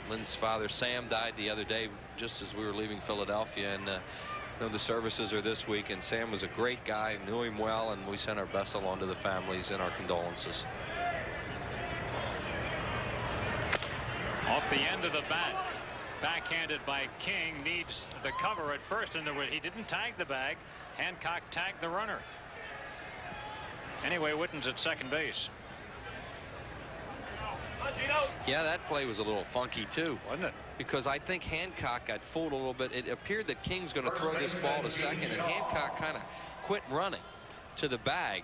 Lynn's father, Sam, died the other day just as we were leaving Philadelphia. And you know, the services are this week. And Sam was a great guy, knew him well, and we sent our best along to the families and our condolences. Off the end of the bat. Backhanded by King, needs the cover at first, and he didn't tag the bag. Hancock tagged the runner. Anyway, Witten's at second base. Yeah, that play was a little funky too, wasn't it? Because I think Hancock got fooled a little bit. It appeared that King's going to throw this ball to second, and Hancock kind of quit running to the bag.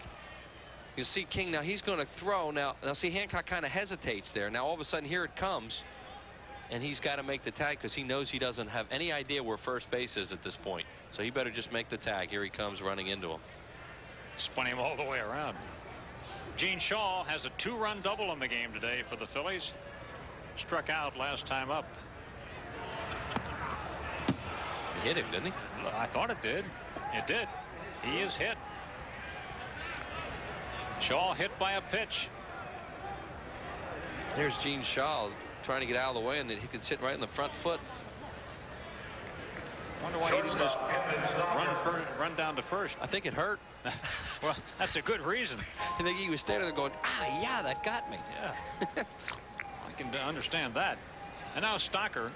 You see King now, he's going to throw. Now see, Hancock kind of hesitates there. Now all of a sudden here it comes. And he's got to make the tag because he knows he doesn't have any idea where first base is at this point. So he better just make the tag. Here he comes running into him. Spun him all the way around. Gene Shaw has a 2-run double in the game today for the Phillies. Struck out last time up. He hit him, didn't he? I thought it did. It did. He is hit. Shaw hit by a pitch. There's Gene Shaw trying to get out of the way, and he could sit right in the front foot. Wonder why he didn't just run down to first. I think it hurt. Well, that's a good reason. I think he was standing there going, yeah, that got me. Yeah. I can understand that. And now Stocker.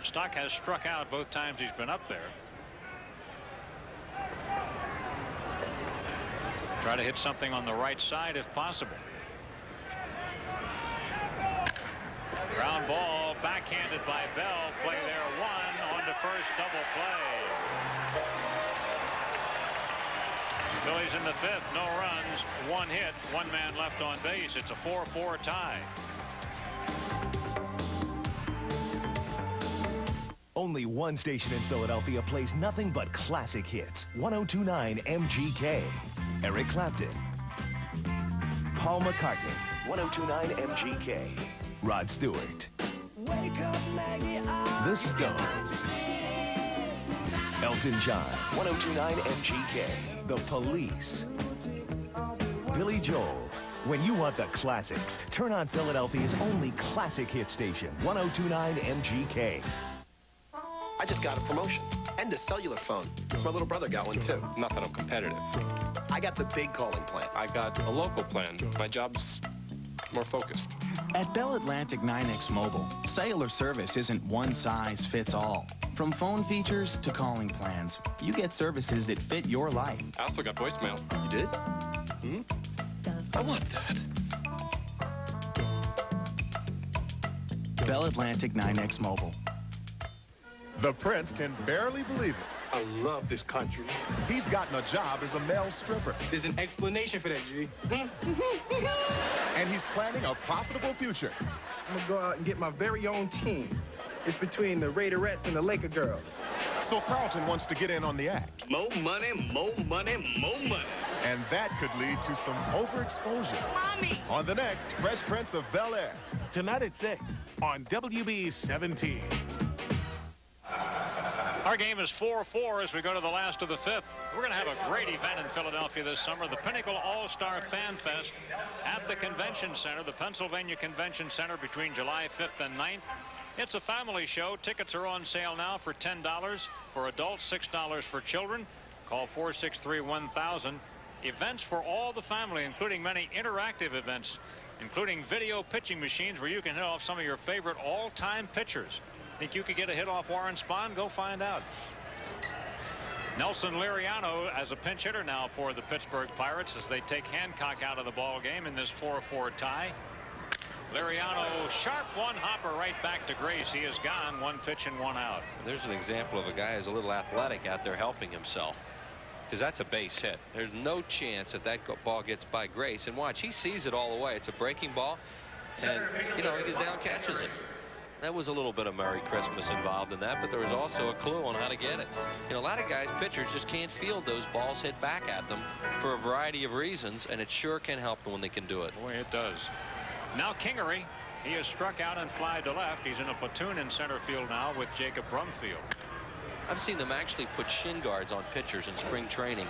Stock has struck out both times he's been up there. Try to hit something on the right side if possible. Ground ball, backhanded by Bell. Play there, one on to first, double play. Phillies in the fifth, no runs, one hit, one man left on base. It's a 4-4 tie. Only one station in Philadelphia plays nothing but classic hits. 1029 MGK. Eric Clapton. Paul McCartney. 1029 MGK. Rod Stewart. The Stones. Elton John. 1029 MGK. The Police. Billy Joel. When you want the classics, turn on Philadelphia's only classic hit station, 1029 MGK. I just got a promotion and a cellular phone. So my little brother got one too. Not that I'm competitive. I got the big calling plan. I got a local plan. My job's more focused. At Bell Atlantic 9X Mobile, cellular service isn't one size fits all. From phone features to calling plans, you get services that fit your life. I also got voicemail. You did? I want that. Bell Atlantic 9X Mobile. The Prince can barely believe it. I love this country. He's gotten a job as a male stripper. There's an explanation for that, G. And he's planning a profitable future. I'm gonna go out and get my very own team. It's between the Raiderettes and the Laker girls. So Carlton wants to get in on the act. More money, more money, more money. And that could lead to some overexposure. Mommy! On the next Fresh Prince of Bel-Air. Tonight at 6 on WB 17. Our game is 4-4 as we go to the last of the fifth. We're going to have a great event in Philadelphia this summer, the Pinnacle All-Star Fan Fest at the Convention Center, the Pennsylvania Convention Center, between July 5th and 9th. It's a family show. Tickets are on sale now for $10 for adults, $6 for children. Call 463-1000. Events for all the family, including many interactive events, including video pitching machines where you can hit off some of your favorite all-time pitchers. Think you could get a hit off Warren Spahn? Go find out. Nelson Liriano as a pinch hitter now for the Pittsburgh Pirates as they take Hancock out of the ball game in this 4-4 tie. Liriano, sharp one-hopper right back to Grace. He is gone. 1 pitch and 1 out. There's an example of a guy who's a little athletic out there helping himself. Because that's a base hit. There's no chance that that ball gets by Grace. And watch, he sees it all the way. It's a breaking ball. And, you know, he gets down, catches it. That was a little bit of Merry Christmas involved in that, but there was also a clue on how to get it. You know, a lot of guys, pitchers, just can't field those balls hit back at them for a variety of reasons, and it sure can help them when they can do it. Boy, it does. Now Kingery, he has struck out and fly to left. He's in a platoon in center field now with Jacob Brumfield. I've seen them actually put shin guards on pitchers in spring training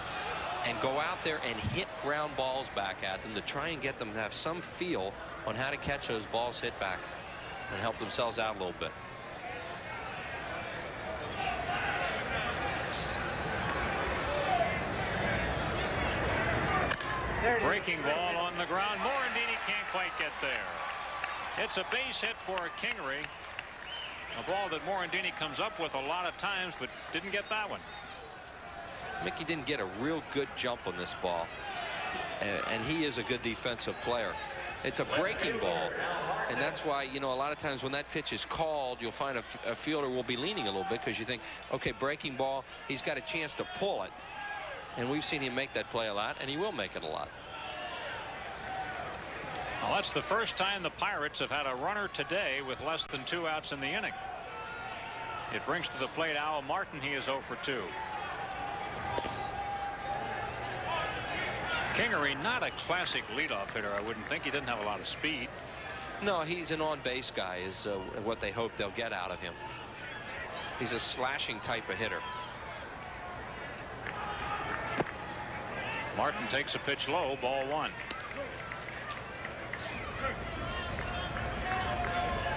and go out there and hit ground balls back at them to try and get them to have some feel on how to catch those balls hit back and help themselves out a little bit. Breaking ball on the ground. Morandini can't quite get there. It's a base hit for Kingery. A ball that Morandini comes up with a lot of times, but didn't get that one. Mickey didn't get a real good jump on this ball, and he is a good defensive player. It's a breaking ball, and that's why, you know, a lot of times when that pitch is called, you'll find a fielder will be leaning a little bit because you think, okay, breaking ball, he's got a chance to pull it, and we've seen him make that play a lot, and he will make it a lot. Well, that's the first time the Pirates have had a runner today with less than 2 outs in the inning. It brings to the plate Al Martin. He is 0 for 2. Kingery, not a classic leadoff hitter, I wouldn't think. He didn't have a lot of speed. No, he's an on-base guy is what they hope they'll get out of him. He's a slashing type of hitter. Martin takes a pitch low, ball 1.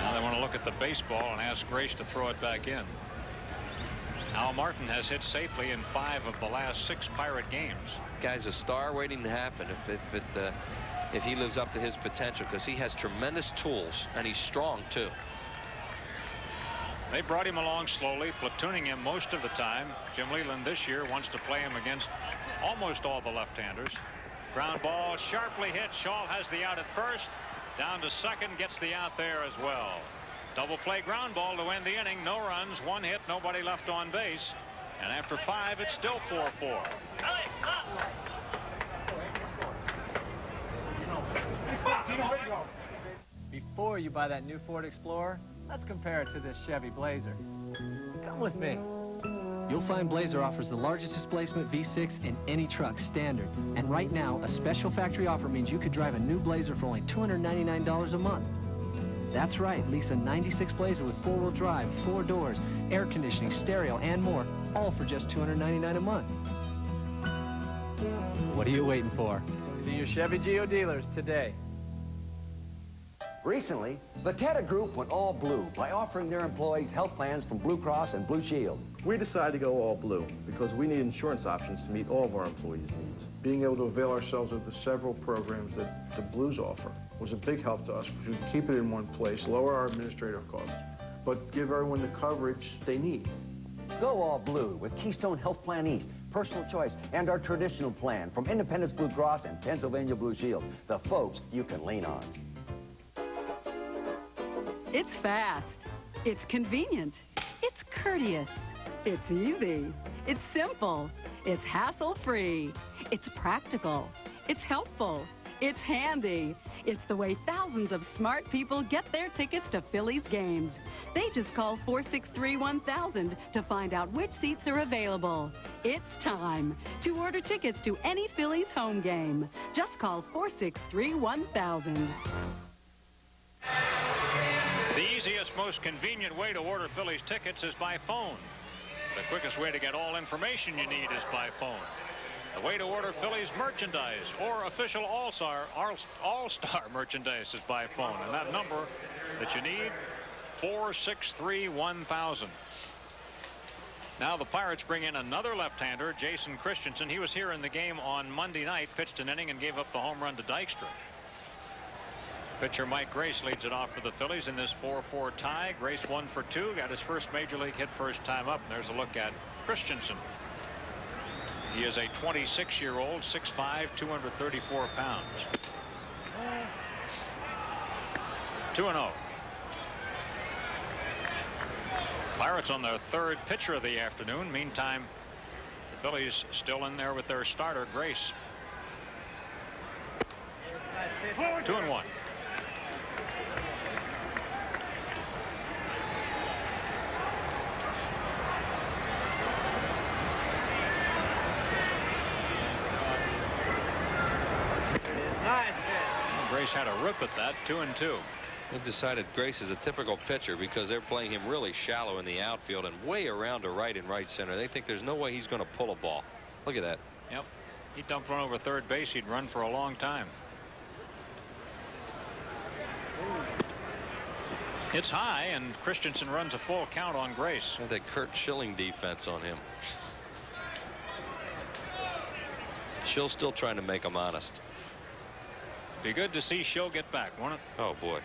Now they want to look at the baseball and ask Grace to throw it back in. Al Martin has hit safely in 5 of the last 6 Pirate games. Guy's a star waiting to happen if he lives up to his potential, because he has tremendous tools and he's strong too. They brought him along slowly, platooning him most of the time. Jim Leland this year wants to play him against almost all the left-handers. Ground ball sharply hit. Shaw has the out at first. Down to second, gets the out there as well. Double play ground ball to end the inning. No runs, 1 hit, nobody left on base. And after 5, it's still 4-4. Before you buy that new Ford Explorer, let's compare it to this Chevy Blazer. Come with me. You'll find Blazer offers the largest displacement V6 in any truck standard. And right now, a special factory offer means you could drive a new Blazer for only $299 a month. That's right, lease a 96 Blazer with 4-wheel drive, 4 doors, air conditioning, stereo, and more, all for just $299 a month. What are you waiting for? See your Chevy Geo dealers today. Recently, the Tata Group went all blue by offering their employees health plans from Blue Cross and Blue Shield. We decided to go all blue because we need insurance options to meet all of our employees' needs. Being able to avail ourselves of the several programs that the Blues offer was a big help to us. We should keep it in one place, lower our administrative costs, but give everyone the coverage they need. Go all blue with Keystone Health Plan East, Personal Choice, and our traditional plan from Independence Blue Cross and Pennsylvania Blue Shield. The folks you can lean on. It's fast. It's convenient. It's courteous. It's easy. It's simple. It's hassle-free. It's practical. It's helpful. It's handy. It's the way thousands of smart people get their tickets to Phillies games. They just call 463-1000 to find out which seats are available. It's time to order tickets to any Phillies home game. Just call 463-1000. The easiest, most convenient way to order Phillies tickets is by phone. The quickest way to get all information you need is by phone. The way to order Phillies merchandise or official All-Star merchandise is by phone. And that number that you need, 463-1000. Now the Pirates bring in another left-hander, Jason Christensen. He was here in the game on Monday night, pitched an inning and gave up the home run to Dykstra. Pitcher Mike Grace leads it off for the Phillies in this 4-4 tie. Grace 1 for 2, got his first major league hit first time up. And there's a look at Christensen. He is a 26-year-old, 6'5", 234 pounds. 2-0. Pirates on their third pitcher of the afternoon. Meantime, the Phillies still in there with their starter, Grace. 2-1. Grace had a rip at that. 2-2. They've decided Grace is a typical pitcher because they're playing him really shallow in the outfield and way around to right and right center. They think there's no way he's going to pull a ball. Look at that. Yep. He dumped one over third base. He'd run for a long time. It's high, and Christensen runs a full count on Grace. And that Kurt Schilling defense on him. Schill's still trying to make him honest. Be good to see Schill get back, won't it? Oh, boy.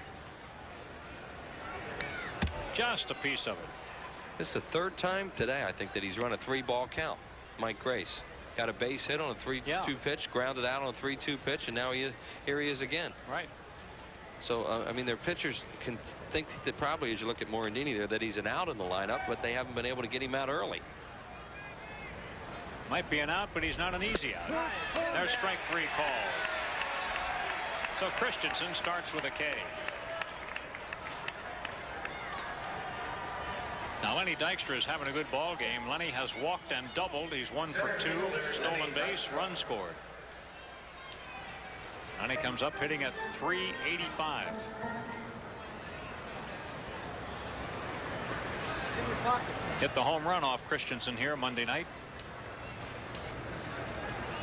Just a piece of it. This is the third time today, I think, that he's run a 3-ball count. Mike Grace got a base hit on a 3-2 pitch, grounded out on a 3-2 pitch, and now here he is again. Right. So, I mean, their pitchers can think that probably, as you look at Morandini there, that he's an out in the lineup, but they haven't been able to get him out early. Might be an out, but he's not an easy out. There's strike 3 call. So Christensen starts with a K. Now Lenny Dykstra is having a good ball game. Lenny has walked and doubled. He's 1 for 2. Stolen base, run scored. Lenny comes up hitting at .385. Hit the home run off Christensen here Monday night.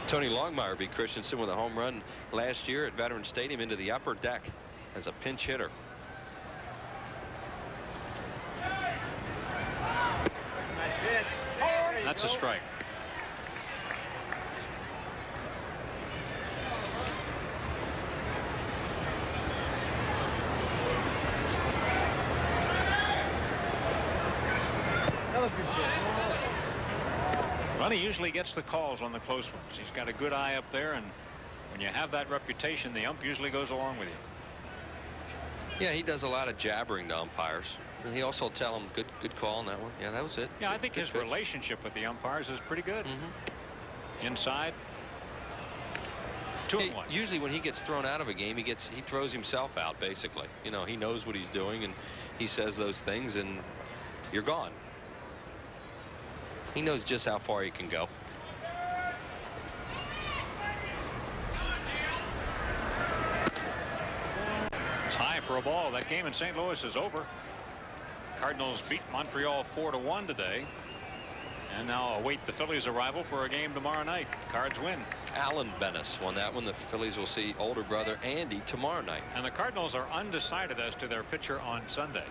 Tony Longmire beat Christensen with a home run last year at Veterans Stadium into the upper deck as a pinch hitter. That's a strike. Lenny usually gets the calls on the close ones. He's got a good eye up there, and when you have that reputation, the ump usually goes along with you. Yeah, he does a lot of jabbering to umpires. And he also tell them good call on that one. Yeah, that was it. Yeah, I think his relationship with the umpires is pretty good. Inside. 2-1. Usually when he gets thrown out of a game, he throws himself out, basically. You know, he knows what he's doing, and he says those things, and you're gone. He knows just how far he can go. It's high for a ball. That game in St. Louis is over. Cardinals beat Montreal 4-1 today, and now await the Phillies' arrival for a game tomorrow night. Cards win. Alan Bennis won that one. The Phillies will see older brother Andy tomorrow night. And the Cardinals are undecided as to their pitcher on Sunday.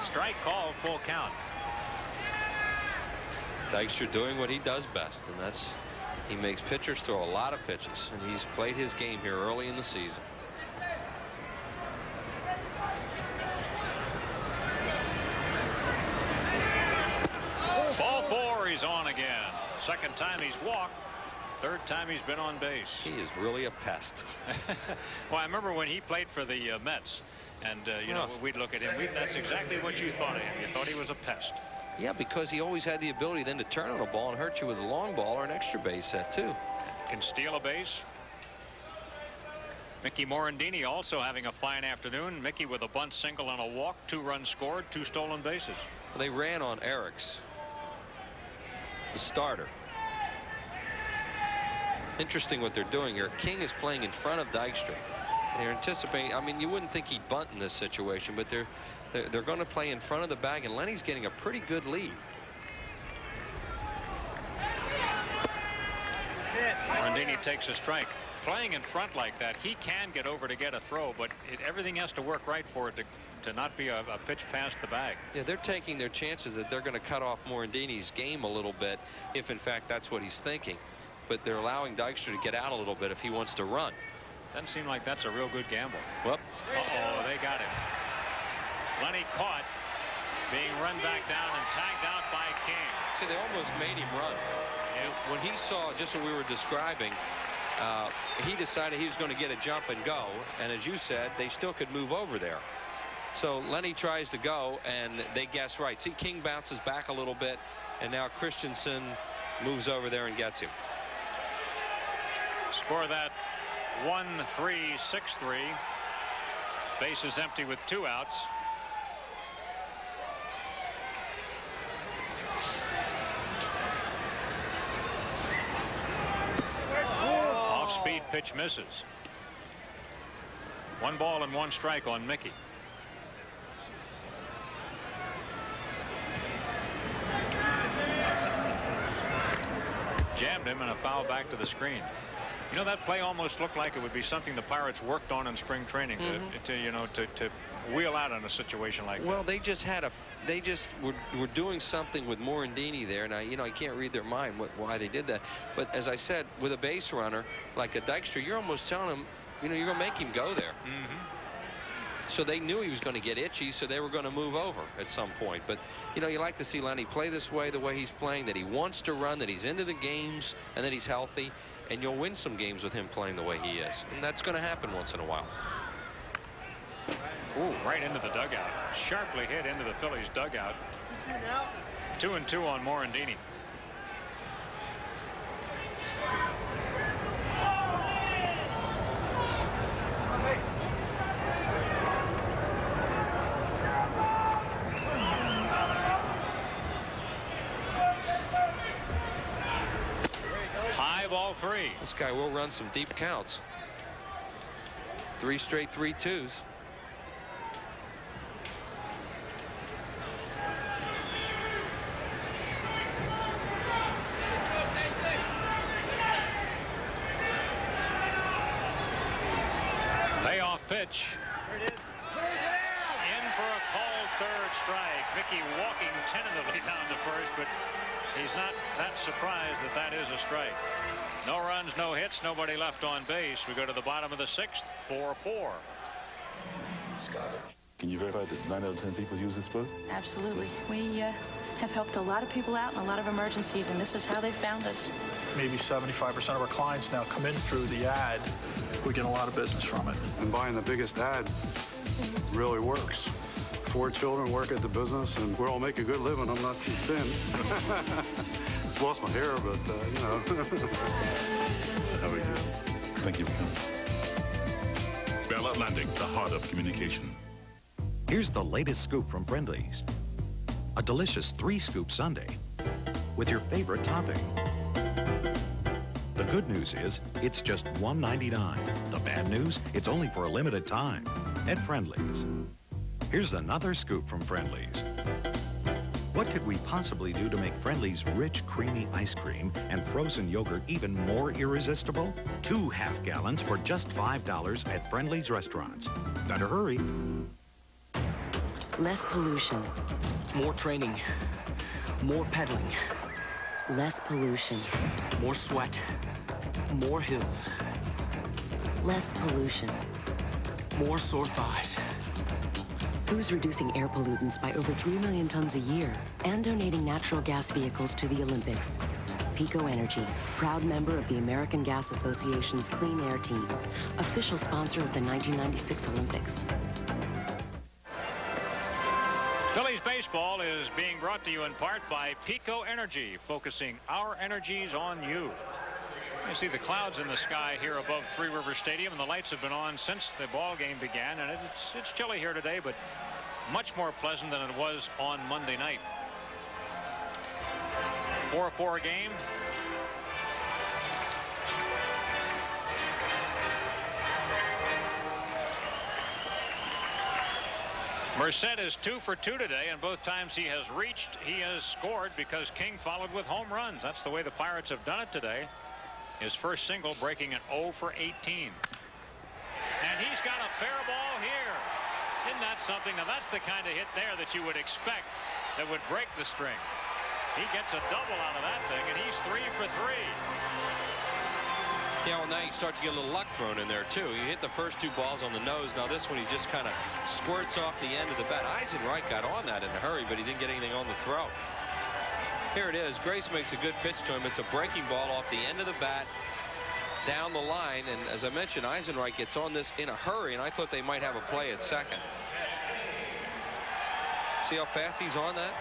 Strike call, full count. Dykstra doing what he does best, and that's he makes pitchers throw a lot of pitches, and he's played his game here early in the season. Ball 4, he's on again. Second time he's walked. Third time he's been on base. He is really a pest. Well, I remember when he played for the Mets, and you know, we'd look at him. That's exactly what you thought of him. You thought he was a pest. Yeah, because he always had the ability then to turn on a ball and hurt you with a long ball or an extra base hit too. Can steal a base. Mickey Morandini also having a fine afternoon. Mickey with a bunt single and a walk, 2 runs scored, 2 stolen bases. Well, they ran on Eriks, the starter. Interesting what they're doing here. King is playing in front of Dykstra. They're anticipating. I mean, you wouldn't think he'd bunt in this situation, but they're going to play in front of the bag, and Lenny's getting a pretty good lead. Morandini takes a strike. Playing in front like that, he can get over to get a throw, but everything has to work right for it to not be a pitch past the bag. Yeah, they're taking their chances that they're going to cut off Morandini's game a little bit, if in fact that's what he's thinking. But they're allowing Dykstra to get out a little bit if he wants to run. Doesn't seem like that's a real good gamble. Well, uh-oh, they got him. Lenny caught, being run back down and tagged out by King. See, they almost made him run. Yeah. When he saw just what we were describing, he decided he was going to get a jump and go, and as you said, they still could move over there. So Lenny tries to go, and they guess right. See, King bounces back a little bit, and now Christensen moves over there and gets him. Score that 1-3, 6-3. Base is empty with 2 outs. Off-speed pitch misses. 1 ball and 1 strike on Mickey. Jammed him and a foul back to the screen. You know, that play almost looked like it would be something the Pirates worked on in spring training to wheel out on a situation like that. Well, they just were doing something with Morandini there, and I can't read their mind why they did that. But as I said, with a base runner like a Dykstra, you're almost telling him, you're going to make him go there. So they knew he was going to get itchy, so they were going to move over at some point. But, you like to see Lenny play this way, the way he's playing, that he wants to run, that he's into the games, and that he's healthy. And you'll win some games with him playing the way he is. And that's going to happen once in a while. Ooh, right into the dugout. Sharply hit into the Phillies dugout. 2-2 on Morandini. Ball 3. This guy will run some deep counts. 3 straight 3-2s. Payoff pitch. In for a called 3rd strike. Mickey walking tentatively down to first, but he's not that surprised that is a strike. No runs, no hits, nobody left on base. We go to the bottom of the 6th, 4-4. Can you verify that 9 out of 10 people use this book? Absolutely. We have helped a lot of people out in a lot of emergencies, and this is how they found us. Maybe 75% of our clients now come in through the ad. We get a lot of business from it. And buying the biggest ad really works. 4 children work at the business, and we all make a good living. I'm not too thin. Just lost my hair, but, How are you? Thank you for coming. Bell Atlantic, the heart of communication. Here's the latest scoop from Friendly's. A delicious 3-scoop sundae with your favorite topping. The good news is, it's just $1.99. The bad news, it's only for a limited time at Friendly's. Here's another scoop from Friendly's. What could we possibly do to make Friendly's rich, creamy ice cream and frozen yogurt even more irresistible? 2 half-gallons for just $5 at Friendly's restaurants. Better hurry. Less pollution. More training. More pedaling. Less pollution. More sweat. More hills. Less pollution. More sore thighs. Who's reducing air pollutants by over 3 million tons a year and donating natural gas vehicles to the Olympics? Pico Energy, proud member of the American Gas Association's Clean Air Team, official sponsor of the 1996 Olympics. Phillies baseball is being brought to you in part by Pico Energy, focusing our energies on you. You see the clouds in the sky here above Three River Stadium, and the lights have been on since the ball game began, and it's chilly here today, but much more pleasant than it was on Monday night. 4-4 game. Merced is 2 for 2 today, and both times he has reached, he has scored because King followed with home runs. That's the way the Pirates have done it today. His first single breaking an 0 for 18. And he's got a fair ball here. Isn't that something? Now that's the kind of hit there that you would expect that would break the string. He gets a double out of that thing, and he's 3 for 3. Yeah, well, now you start to get a little luck thrown in there, too. You hit the first 2 balls on the nose. Now this one, he just kind of squirts off the end of the bat. Eisenreich got on that in a hurry, but he didn't get anything on the throw. Here it is. Grace makes a good pitch to him. It's a breaking ball off the end of the bat. down the line, and as I mentioned, Eisenreich gets on this in a hurry, and I thought they might have a play at second. See how fast he's on that?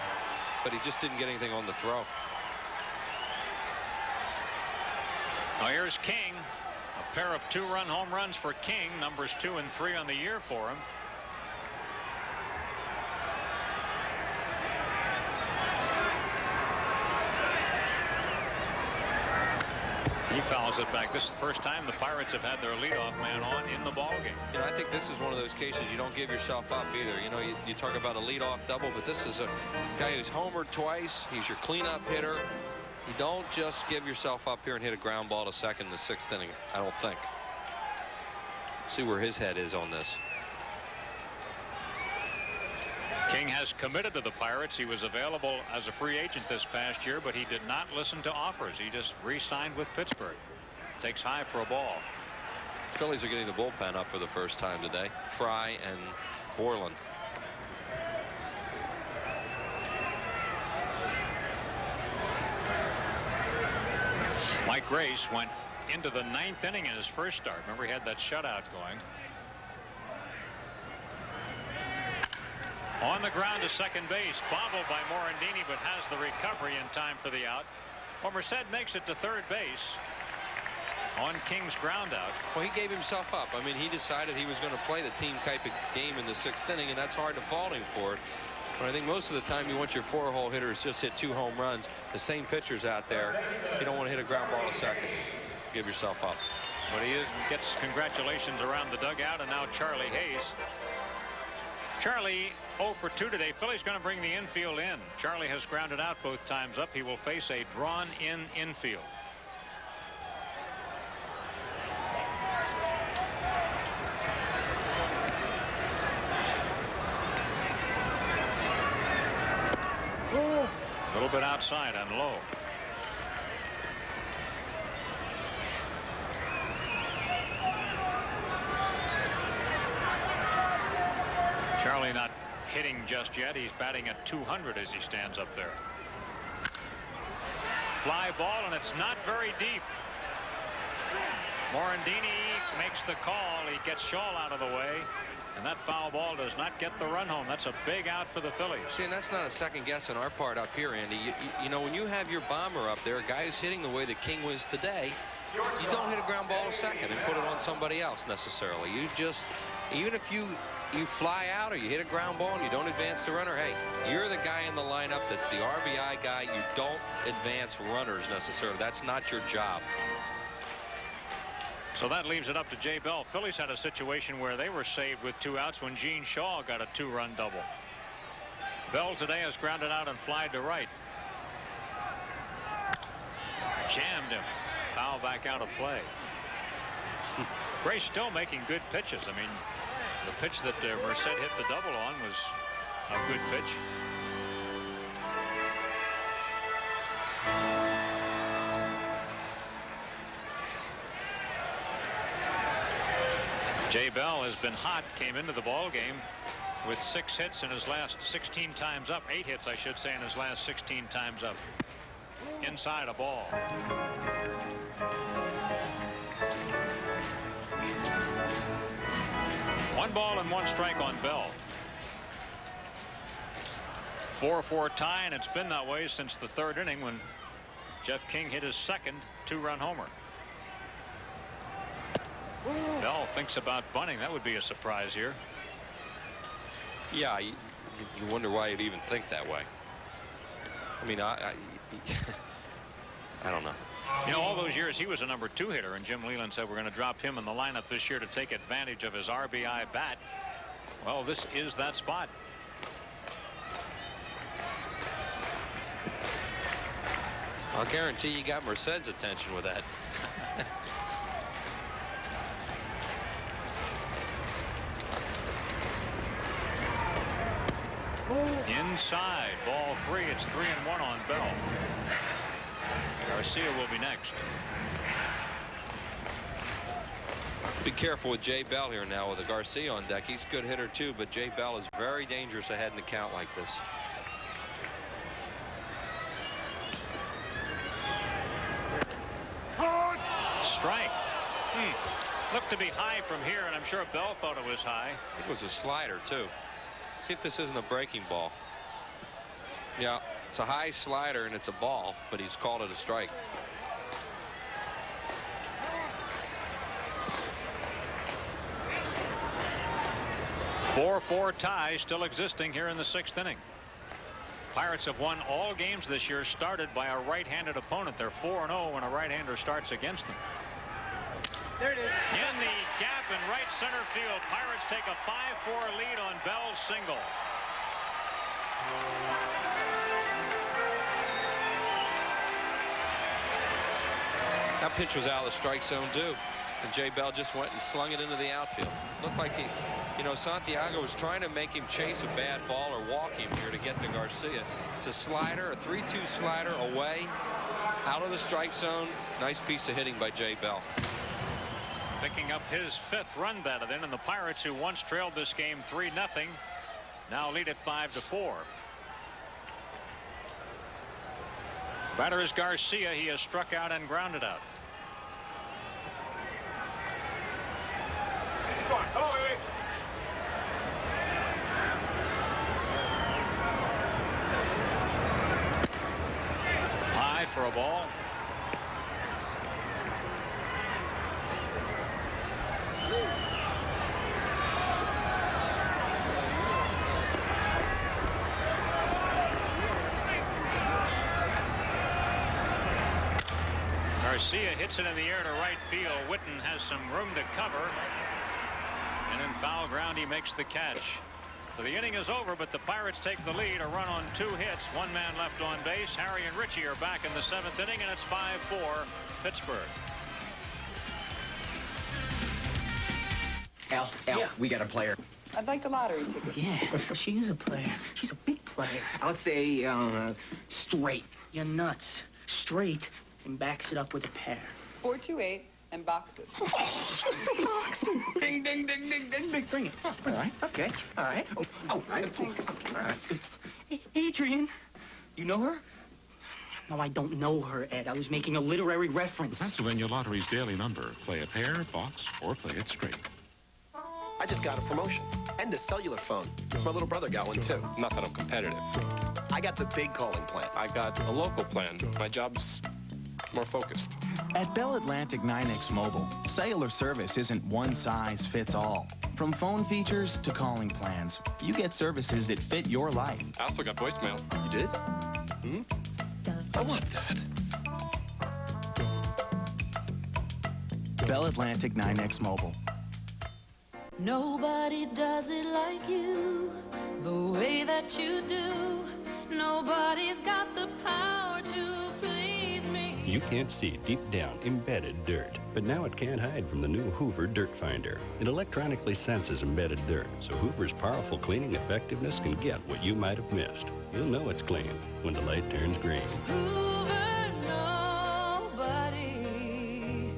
But he just didn't get anything on the throw. Now here's King. A pair of 2-run home runs for King, numbers 2 and 3 on the year for him. He fouls it back. This is the first time the Pirates have had their leadoff man on in the ballgame. You know, I think this is one of those cases you don't give yourself up either. You know, you talk about a leadoff double, but this is a guy who's homered twice. He's your cleanup hitter. You don't just give yourself up here and hit a ground ball to second in the 6th inning, I don't think. See where his head is on this. King has committed to the Pirates. He was available as a free agent this past year, but he did not listen to offers. He just re-signed with Pittsburgh. Takes high for a ball. Phillies are getting the bullpen up for the first time today. Fry and Borland. Mike Grace went into the 9th inning in his first start. Remember, he had that shutout going. On the ground to second base, bobbled by Morandini, but has the recovery in time for the out. Well, Merced makes it to third base on King's ground out. Well, he gave himself up. I mean, he decided he was going to play the team type of game in the 6th inning, and that's hard to fault him for it. But I think most of the time you want your 4-hole hitters just hit 2 home runs. The same pitchers out there. You don't want to hit a ground ball to second. Give yourself up. But he gets congratulations around the dugout, and now Charlie Hayes. Charlie 0 for 2 today. Philly's going to bring the infield in. Charlie has grounded out both times up. He will face a drawn-in infield. A little bit outside and low. Charlie not hitting just yet. He's batting at 200 as he stands up there. Fly ball, and it's not very deep. Morandini makes the call. He gets Shaw out of the way, and that foul ball does not get the run home. That's a big out for the Phillies. See, and that's not a second guess on our part up here, Andy. You know, when you have your bomber up there, a guy who's hitting the way that King was today, you don't hit a ground ball to second and put it on somebody else necessarily. You just, even if you fly out or you hit a ground ball and you don't advance the runner, hey, you're the guy in the lineup that's the RBI guy. You don't advance runners necessarily. That's not your job. So that leaves it up to Jay Bell. Phillies had a situation where they were saved with 2 outs when Gene Shaw got a 2-run double. Bell today has grounded out and flied to right. Jammed him. Foul back out of play. Gray's still making good pitches. I mean, the pitch that Merced hit the double on was a good pitch. Jay Bell has been hot. Came into the ball game with 6 hits in his last 16 times up. 8 hits, I should say, in his last 16 times up. Inside a ball. One ball and 1 strike on Bell. 4-4 tie, and it's been that way since the 3rd inning when Jeff King hit his second 2-run homer. Bell thinks about bunting. That would be a surprise here. Yeah, you wonder why he'd even think that way. I mean, I don't know. You know, all those years he was a number 2 hitter, and Jim Leland said we're going to drop him in the lineup this year to take advantage of his RBI bat. Well, this is that spot. I'll guarantee you got Merced's attention with that. Inside, ball 3. It's 3-1 on Bell. Garcia will be next. Be careful with Jay Bell here now with a Garcia on deck. He's a good hitter too, but Jay Bell is very dangerous ahead in the count like this. Strike. Looked to be high from here, and I'm sure Bell thought it was high. I think it was a slider, too. See if this isn't a breaking ball. Yeah, it's a high slider, and it's a ball, but he's called it a strike. Four tie still existing here in the 6th inning. Pirates have won all games this year started by a right-handed opponent. They're 4-0 when a right-hander starts against them. There it is. In the gap in right center field, Pirates take a 5-4 lead on Bell's single. That pitch was out of the strike zone, too. And Jay Bell just went and slung it into the outfield. Looked like he, Santiago was trying to make him chase a bad ball or walk him here to get to Garcia. It's a slider, a 3-2 slider away, out of the strike zone. Nice piece of hitting by Jay Bell. Picking up his 5th run batted in, and the Pirates, who once trailed this game 3-0, now lead it 5-4. Batter is Garcia. He has struck out and grounded out. High for a ball. Garcia hits it in the air to right field. Witten has some room to cover. And in foul ground, he makes the catch. So the inning is over, but the Pirates take the lead. A run on 2 hits. 1 man left on base. Harry and Richie are back in the 7th inning, and it's 5-4 Pittsburgh. Al, Yeah. we got a player. I'd like a lottery ticket. Yeah, she is a player. She's a big player. I'll say straight. You're nuts. Straight, and backs it up with a pair. 428 and boxes. Boxing. Ding, ding, ding, ding, ding, ding. Bring it. All right. Okay. All right. Oh, all right. All right. Hey, Adrian, you know her? No, I don't know her, Ed. I was making a literary reference. The Pennsylvania Lottery's daily number. Play it pair, box, or play it straight. I just got a promotion and a cellular phone. So my little brother got one, too. Not that I'm competitive. I got the big calling plan. I got a local plan. My job's more focused. At Bell Atlantic 9X Mobile, cellular service isn't one size fits all. From phone features to calling plans, you get services that fit your life. I also got voicemail. You did? I want that. Bell Atlantic 9X Mobile. Nobody does it like you, the way that you do. Nobody's got the power to please me. You can't see deep down embedded dirt, but now it can't hide from the new Hoover Dirt Finder. It electronically senses embedded dirt, so Hoover's powerful cleaning effectiveness can get what you might have missed. You'll know it's clean when the light turns green. Hoover, nobody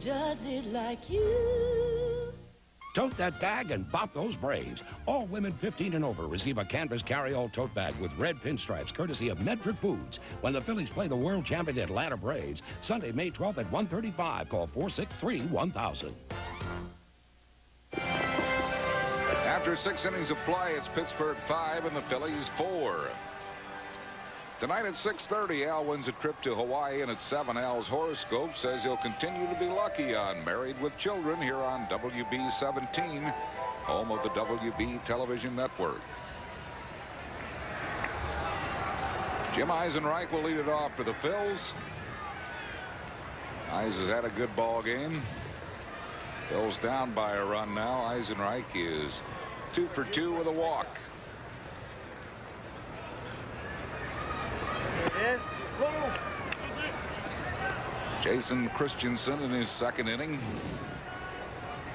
does it like you. Tote that bag and pop those Braves. All women 15 and over receive a canvas carry-all tote bag with red pinstripes courtesy of Medford Foods when the Phillies play the world champion Atlanta Braves Sunday, May 12th at 1:35. Call 463-1000. After 6 innings of play, it's Pittsburgh 5 and the Phillies 4. Tonight at 6:30, Al wins a trip to Hawaii, and at 7, Al's horoscope says he'll continue to be lucky on Married with Children here on WB 17, home of the WB television network. Jim Eisenreich will lead it off for the Phils. Eis has had a good ball game. Phils down by a run now. Eisenreich is 2 for 2 with a walk. Yes. Jason Christensen in his 2nd inning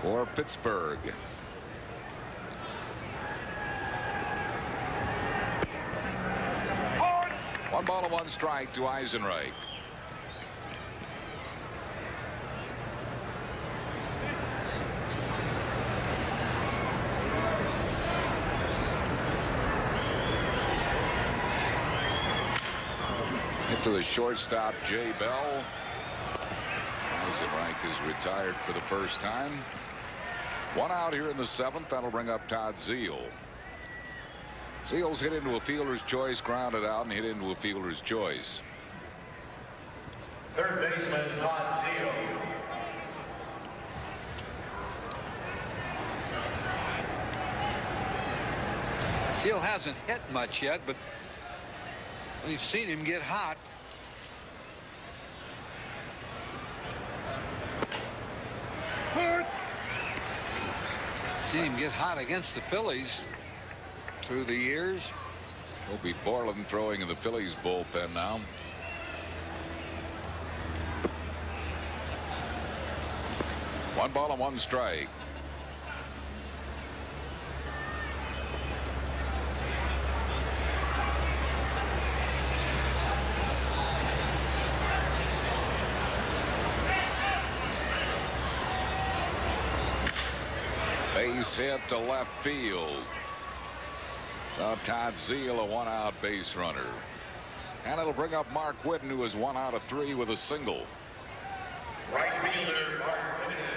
for Pittsburgh. One ball and 1 strike to Eisenreich. To the shortstop, Jay Bell. Eisenreich is retired for the first time. 1 out here in the 7th. That'll bring up Todd Zeile. Zeile's hit into a fielder's choice, grounded out, and hit into a fielder's choice. Third baseman Todd Zeile. Zeile hasn't hit much yet, but we've seen him get hot. Seen him get hot against the Phillies through the years. Will be Borland throwing in the Phillies bullpen now. One ball and one strike. Base hit to left field. So Todd Zeile, a 1-out base runner. And it'll bring up Mark Whitten, who is 1 out of 3 with a single. Right fielder Mark Whitten.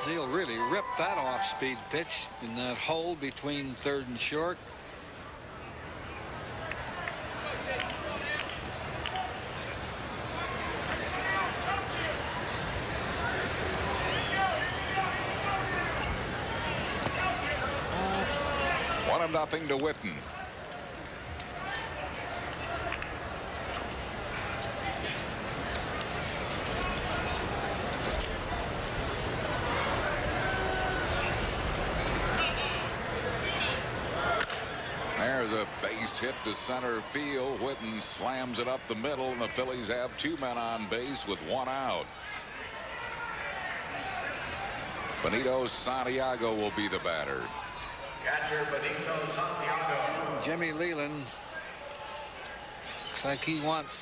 Zeile really ripped that off-speed pitch in that hole between third and short. Nothing to Whitten. There's a base hit to center field. Whitten slams it up the middle, and the Phillies have 2 men on base with 1 out. Benito Santiago will be the batter. Catcher Benito Santiago. Jimmy Leland looks like he wants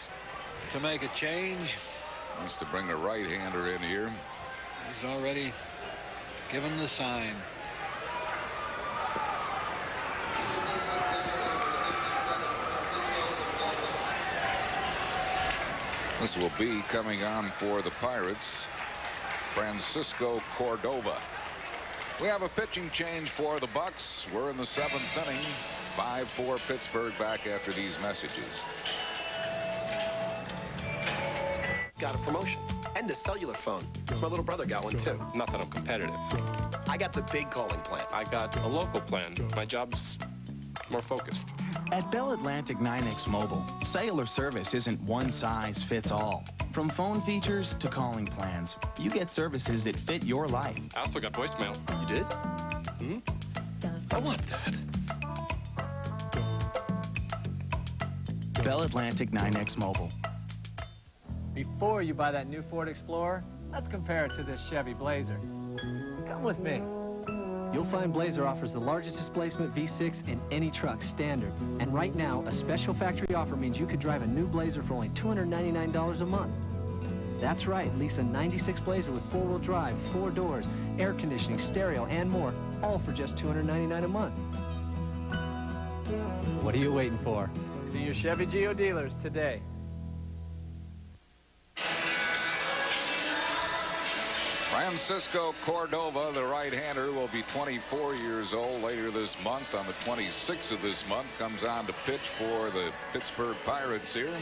to make a change. Wants to bring a right-hander in here. He's already given the sign. This will be coming on for the Pirates, Francisco Cordova. We have a pitching change for the Bucks. We're in the 7th inning. 5-4 Pittsburgh back after these messages. Got a promotion and a cellular phone. So my little brother got one too. Not that I'm competitive. I got the big calling plan. I got a local plan. My job's more focused. At Bell Atlantic 9X Mobile, cellular service isn't one size fits all. From phone features to calling plans, you get services that fit your life. I also got voicemail. You did? I want that. Bell Atlantic 9X Mobile. Before you buy that new Ford Explorer, let's compare it to this Chevy Blazer. Come with me. You'll find Blazer offers the largest displacement V6 in any truck standard. And right now, a special factory offer means you could drive a new Blazer for only $299 a month. That's right, lease a 96 Blazer with 4-wheel drive, 4 doors, air conditioning, stereo, and more, all for just $299 a month. What are you waiting for? See your Chevy Geo dealers today. Francisco Cordova, the right-hander, will be 24 years old later this month. On the 26th of this month, comes on to pitch for the Pittsburgh Pirates here.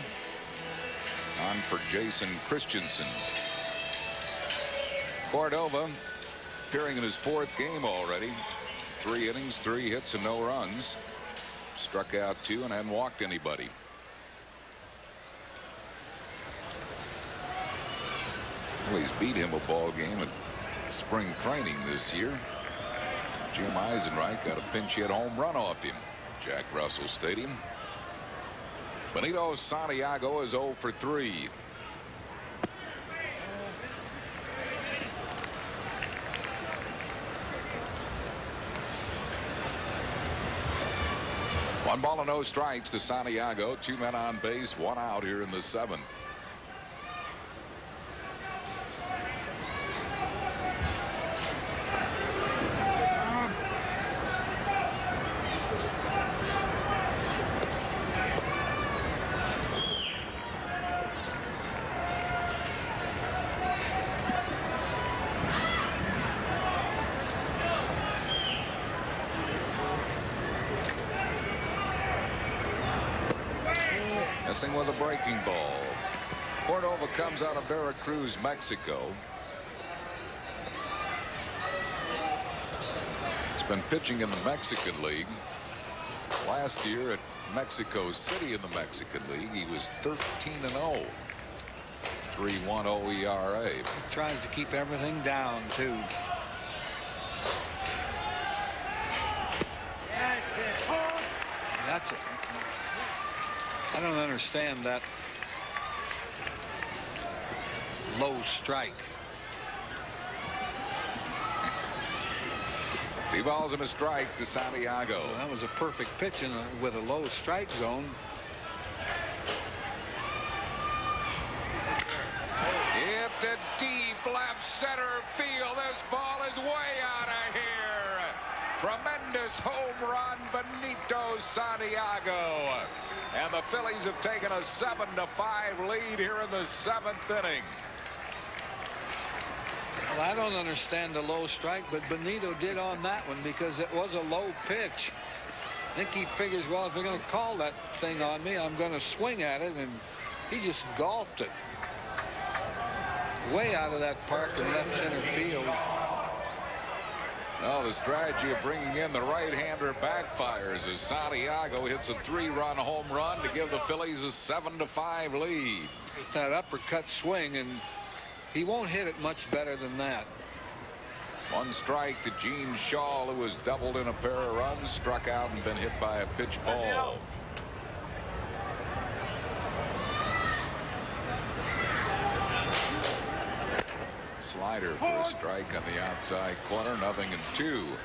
On for Jason Christensen. Cordova appearing in his 4th game already. 3 innings, 3 hits, and no runs. Struck out 2 and hadn't walked anybody. Well, he's beat him a ball game at spring training this year. Jim Eisenreich got a pinch hit home run off him. Jack Russell Stadium. Benito Santiago is 0 for 3. One ball and no strikes to Santiago. 2 men on base, 1 out here in the 7th. with a breaking ball. Cordova comes out of Veracruz, Mexico. He's been pitching in the Mexican League. Last year at Mexico City in the Mexican League, he was 13-0. 3.10 ERA. He tries to keep everything down, too. That's it. I don't understand that low strike. 2 balls and a strike to Santiago. Well, that was a perfect pitch with a low strike zone. Hit to deep left center field. This ball is way out of here. Tremendous home run, Benito Santiago. And the Phillies have taken a 7-5 lead here in the 7th inning. Well, I don't understand the low strike, but Benito did on that one because it was a low pitch. I think he figures, well, if they're going to call that thing on me, I'm going to swing at it, and he just golfed it way out of that park in left center field. Well, the strategy of bringing in the right-hander backfires as Santiago hits a 3-run home run to give the Phillies a 7-5 lead. That uppercut swing, and he won't hit it much better than that. 1 strike to Gene Shaw, who was doubled in a pair of runs, struck out and been hit by a pitch ball. Slider for a strike on the outside corner, 0-2.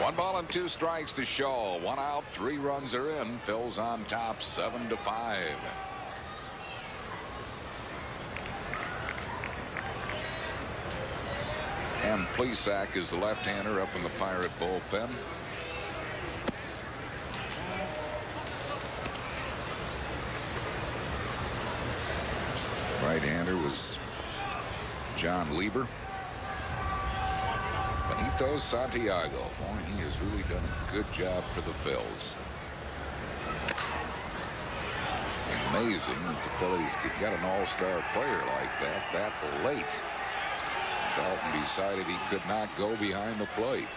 One ball and 2 strikes to Shaw. 1 out, 3 runs are in. Phil's on top, 7-5. And Plesac is the left-hander up in the Pirate bullpen. Right-hander was John Lieber. Benito Santiago. Boy, he has really done a good job for the Phils. Amazing that the Phillies could get an all-star player like that late. Dalton decided he could not go behind the plate.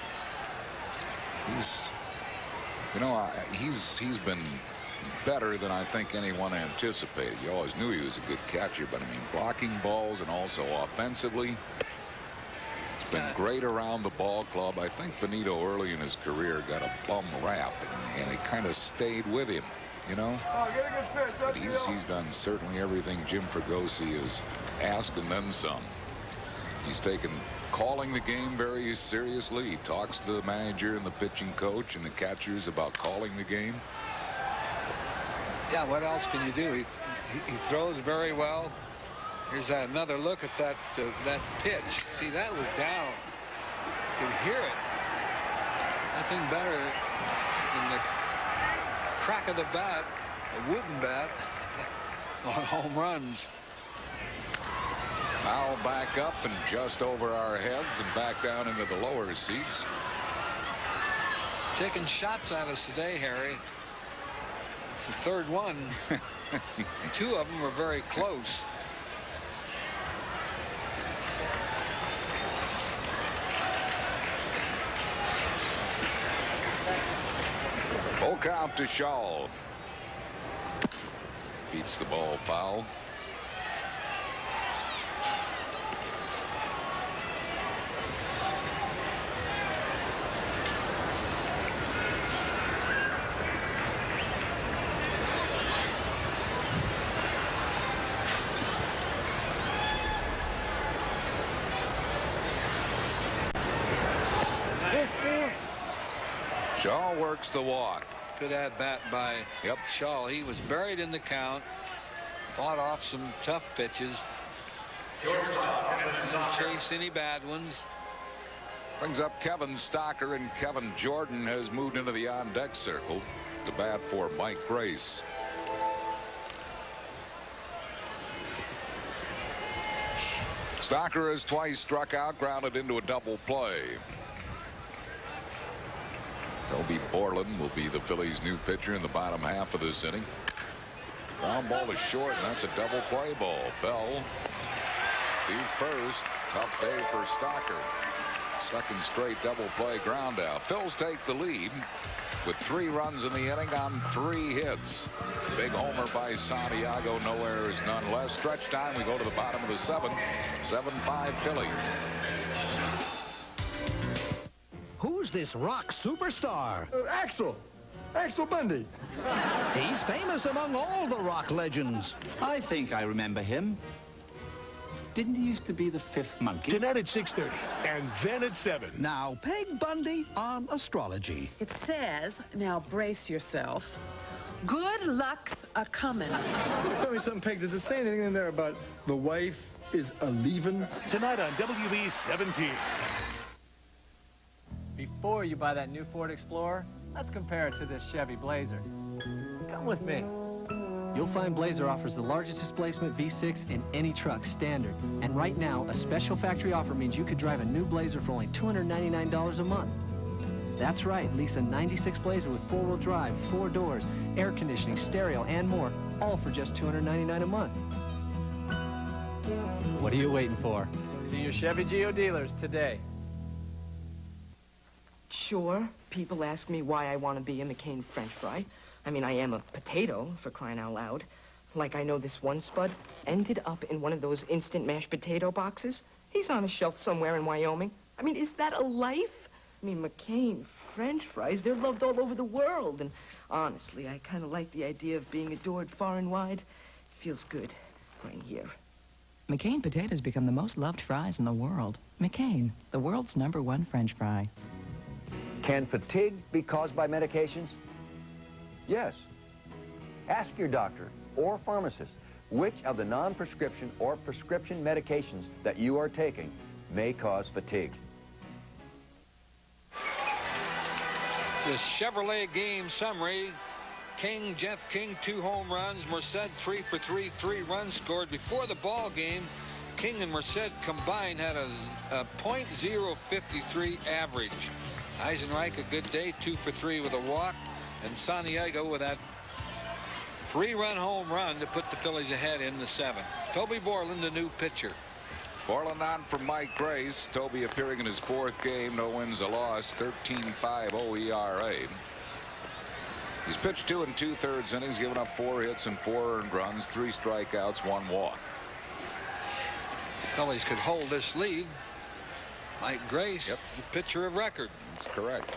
He's been better than I think anyone anticipated. You always knew he was a good catcher, but I mean, blocking balls and also offensively, he's been great around the ball club. I think Benito early in his career got a bum rap, and it kind of stayed with him, you know. But he's done certainly everything Jim Fregosi has asked and then some. He's taken calling the game very seriously. He talks to the manager and the pitching coach and the catchers about calling the game. Yeah, what else can you do? He throws very well. Here's another look at that pitch. See, that was down. You could hear it. Nothing better than the crack of the bat, a wooden bat, on home runs. Foul back up and just over our heads and back down into the lower seats. Taking shots at us today, Harry. It's the 3rd one. 2 of them were very close. Full count to Shaw. Beats the ball foul. Shaw works the walk. Good at bat by Shaw. He was buried in the count. Fought off some tough pitches. Didn't chase any bad ones. Brings up Kevin Stocker, and Kevin Jordan has moved into the on-deck circle to bat for Mike Grace. Stocker has twice struck out, grounded into a double play. Toby Borland will be the Phillies' new pitcher in the bottom half of this inning. Ground ball is short, and that's a double play ball. Bell to first. Tough day for Stocker. Second straight double play ground out. Phils take the lead with 3 runs in the inning on 3 hits. Big homer by Santiago. No errors, none less. Stretch time. We go to the bottom of the 7th. 7-5 Phillies. Who's this rock superstar? Axel Bundy. He's famous among all the rock legends. I think I remember him. Didn't he used to be the 5th monkey? Tonight at 6:30, and then at 7. Now, Peg Bundy on astrology. It says, now brace yourself, good luck's a-comin'. Tell me something, Peg. Does it say anything in there about the wife is a-leaving? Tonight on WB 17. Before you buy that new Ford Explorer, let's compare it to this Chevy Blazer. Come with me. You'll find Blazer offers the largest displacement V6 in any truck, standard. And right now, a special factory offer means you could drive a new Blazer for only $299 a month. That's right, lease a 96 Blazer with 4-wheel drive, 4 doors, air conditioning, stereo, and more, all for just $299 a month. What are you waiting for? See your Chevy Geo dealers today. Sure, people ask me why I want to be a McCain French fry. I mean, I am a potato, for crying out loud. Like I know this one spud ended up in one of those instant mashed potato boxes. He's on a shelf somewhere in Wyoming. I mean, is that a life? I mean, McCain French fries, they're loved all over the world. And honestly, I kind of like the idea of being adored far and wide. It feels good right here. McCain potatoes become the most loved fries in the world. McCain, the world's #1 French fry. Can fatigue be caused by medications? Yes. Ask your doctor or pharmacist which of the non-prescription or prescription medications that you are taking may cause fatigue. The Chevrolet game summary. Jeff King, 2 home runs. Merced, 3 for 3, 3 runs scored. Before the ball game, King and Merced combined had a .053 average. Eisenreich, a good day, 2 for 3 with a walk. And Santiago with that 3-run home run to put the Phillies ahead in the 7th. Toby Borland, the new pitcher. Borland on from Mike Grace. Toby appearing in his 4th game. No wins, a loss. 13.50 ERA. He's pitched 2 2/3 innings, given up 4 hits and 4 earned runs, 3 strikeouts, 1 walk. Phillies could hold this lead. Mike Grace, the pitcher of record. That's correct.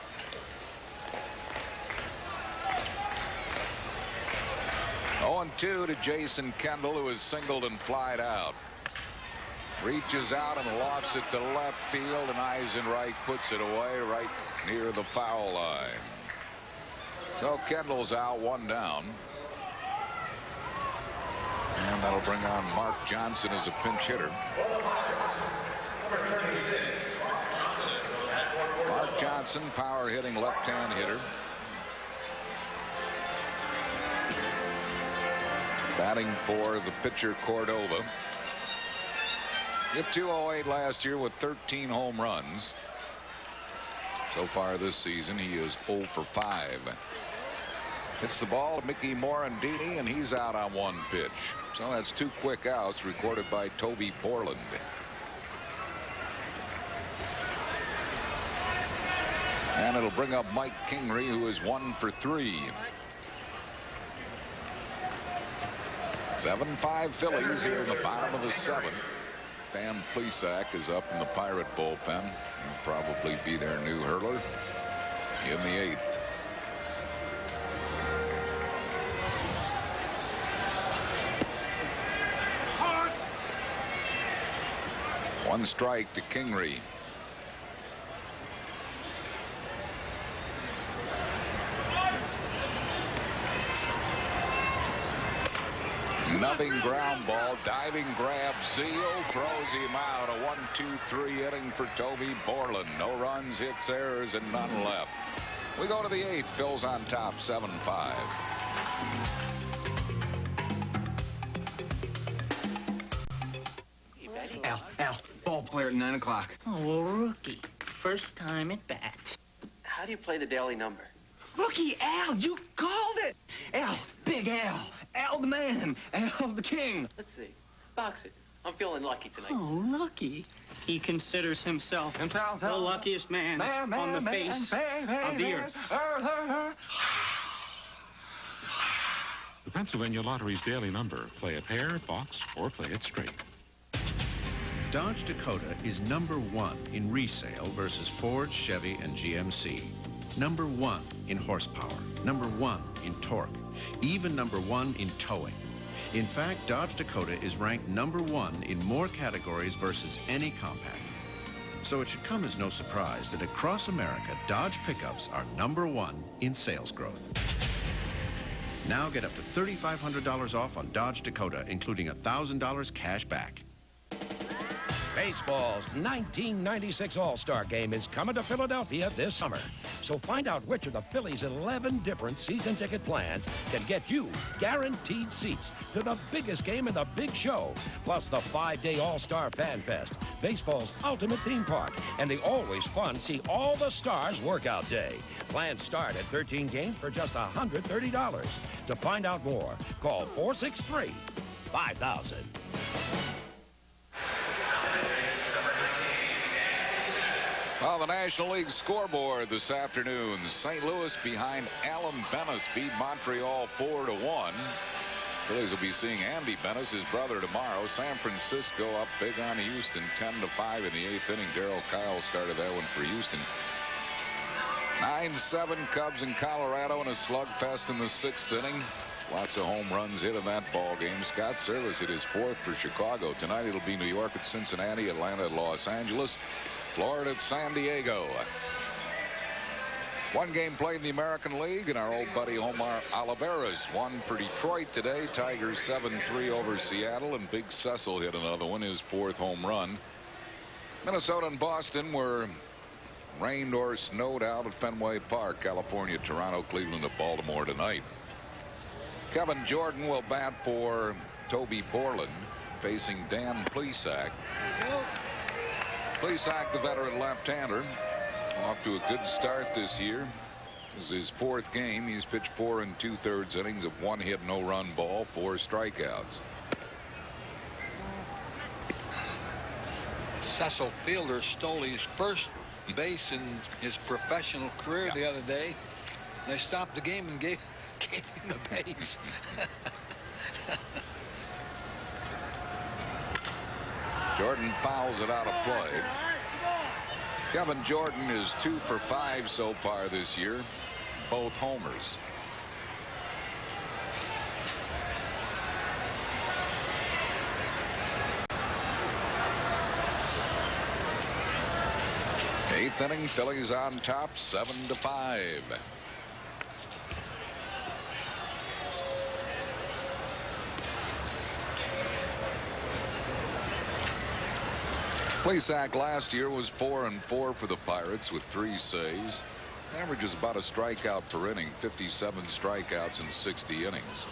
Oh, 2 to Jason Kendall, who is singled and flied out. Reaches out and lofts it to left field, and Eisenreich puts it away right near the foul line. So Kendall's out, 1 down. And that'll bring on Mark Johnson as a pinch hitter. Mark Johnson, power hitting left-hand hitter. Batting for the pitcher Cordova. Hit .208 last year with 13 home runs. So far this season, he is 0 for 5. Hits the ball to Mickey Morandini, and he's out on 1 pitch. So that's 2 quick outs recorded by Toby Borland. And it'll bring up Mike Kingery, who is 1 for 3. 7-5 Phillies here in the bottom of the 7th. Dan Plesac is up in the Pirate bullpen. He'll probably be their new hurler in the 8th. One strike to Kingery. Nubbing ground ball, diving grab, Zeal throws him out. A 1-2-3 inning for Toby Borland. No runs, hits, errors, and none left. We go to the 8th. Phil's on top, 7-5. Al, clear at 9 o'clock. Oh, rookie. First time at bat. How do you play the daily number? Rookie, Al, you called it. Al, Big Al. Al the man. Al the king. Let's see. Box it. I'm feeling lucky tonight. Oh, lucky. He considers himself the luckiest man on the face of the earth. The Pennsylvania Lottery's daily number. Play it pair, box, or play it straight. Dodge Dakota is #1 in resale versus Ford, Chevy, and GMC. #1 in horsepower. #1 in torque. Even #1 in towing. In fact, Dodge Dakota is ranked #1 in more categories versus any compact. So it should come as no surprise that across America, Dodge pickups are #1 in sales growth. Now get up to $3,500 off on Dodge Dakota, including $1,000 cash back. Baseball's 1996 All-Star Game is coming to Philadelphia this summer. So find out which of the Phillies' 11 different season ticket plans can get you guaranteed seats to the biggest game in the big show, plus the 5-day All-Star Fan Fest, baseball's ultimate theme park, and the always fun See All the Stars workout day. Plans start at 13 games for just $130. To find out more, call 463-5000. On the National League scoreboard this afternoon, St. Louis behind Alan Bennis beat Montreal 4-1. Phillies will be seeing Andy Bennis, his brother, tomorrow. San Francisco up big on Houston, 10-5 in the 8th inning. Darryl Kyle started that one for Houston. 9-7 Cubs in Colorado in a slugfest in the 6th inning. Lots of home runs hit in that ball game. Scott Service hit his 4th for Chicago. Tonight it'll be New York at Cincinnati, Atlanta at Los Angeles, Florida at San Diego. One game played in the American League, and our old buddy Omar Oliveras won for Detroit today. Tigers 7-3 over Seattle, and Big Cecil hit another one, his 4th home run. Minnesota and Boston were rained or snowed out at Fenway Park. California, Toronto, Cleveland at Baltimore tonight. Kevin Jordan will bat for Toby Borland, facing Dan Plesac. Plesac, the veteran left-hander, off to a good start this year. This is his 4th game. He's pitched 4 2/3 innings of 1 hit, no run ball, 4 strikeouts. Cecil Fielder stole his first base in his professional career the other day. They stopped the game and gave him the base. Jordan fouls it out of play. Kevin Jordan is 2 for 5 so far this year, both homers. Eighth inning, Phillies on top, 7-5. Plesac last year was 4-4 for the Pirates with 3 saves. Averages about a strikeout per inning, 57 strikeouts in 60 innings.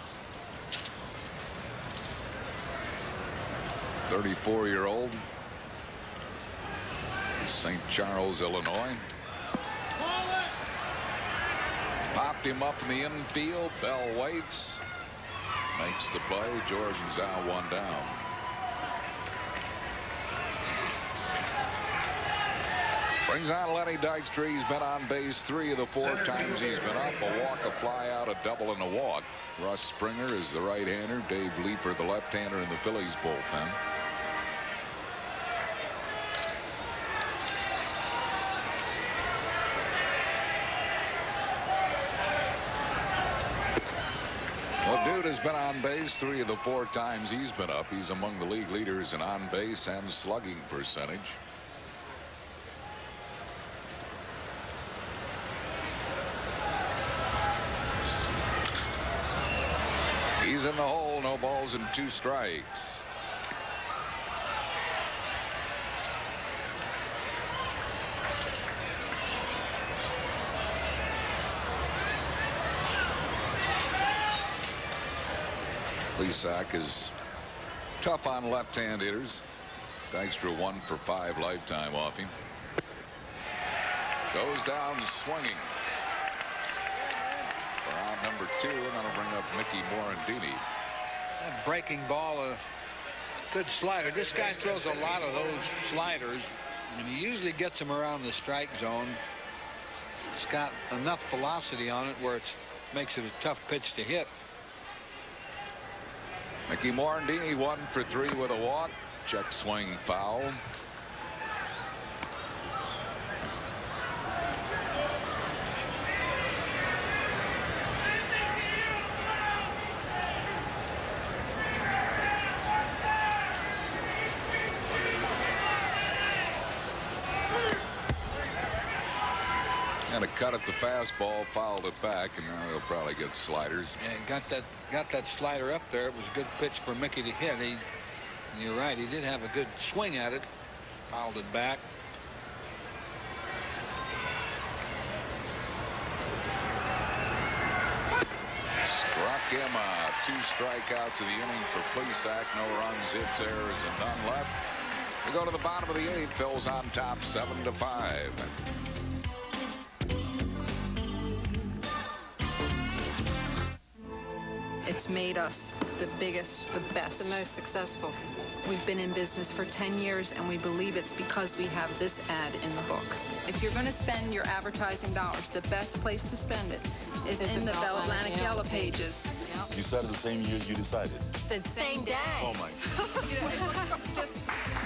34-year-old, St. Charles, Illinois. Popped him up in the infield. Bell waits. Makes the play. Jordan's out, 1 down. Brings on Lenny Dykstra. He's been on base 3 of the 4 times he's been up. A walk, a fly out, a double, and a walk. Russ Springer is the right-hander. Dave Leeper, the left-hander in the Phillies bullpen. Well, Dude has been on base 3 of the 4 times he's been up. He's among the league leaders in on base and slugging percentage. He's in the hole, no balls and 2 strikes. Plesac is tough on left-hand hitters. Dykstra 1 for 5 lifetime off him. Goes down swinging. For out number 2, and that'll bring up Mickey Morandini. That breaking ball, a good slider. This guy throws a lot of those sliders, and he usually gets them around the strike zone. It's got enough velocity on it where it makes it a tough pitch to hit. Mickey Morandini 1 for 3 with a walk. Check swing foul. And a cut at the fastball, fouled it back, and now he'll probably get sliders. Yeah, got that slider up there. It was a good pitch for Mickey to hit. You're right, he did have a good swing at it. Fouled it back. Struck him out. 2 strikeouts in the inning for Plesac. No runs, hits, errors, and none left. We go to the bottom of the 8th. Phil's on top 7-5. It's made us the biggest, the best, the most successful. We've been in business for 10 years, and we believe it's because we have this ad in the book. If you're going to spend your advertising dollars, the best place to spend it is in the Bell Atlantic Yellow Pages. You started the same year you decided? The same day. Oh, my. Just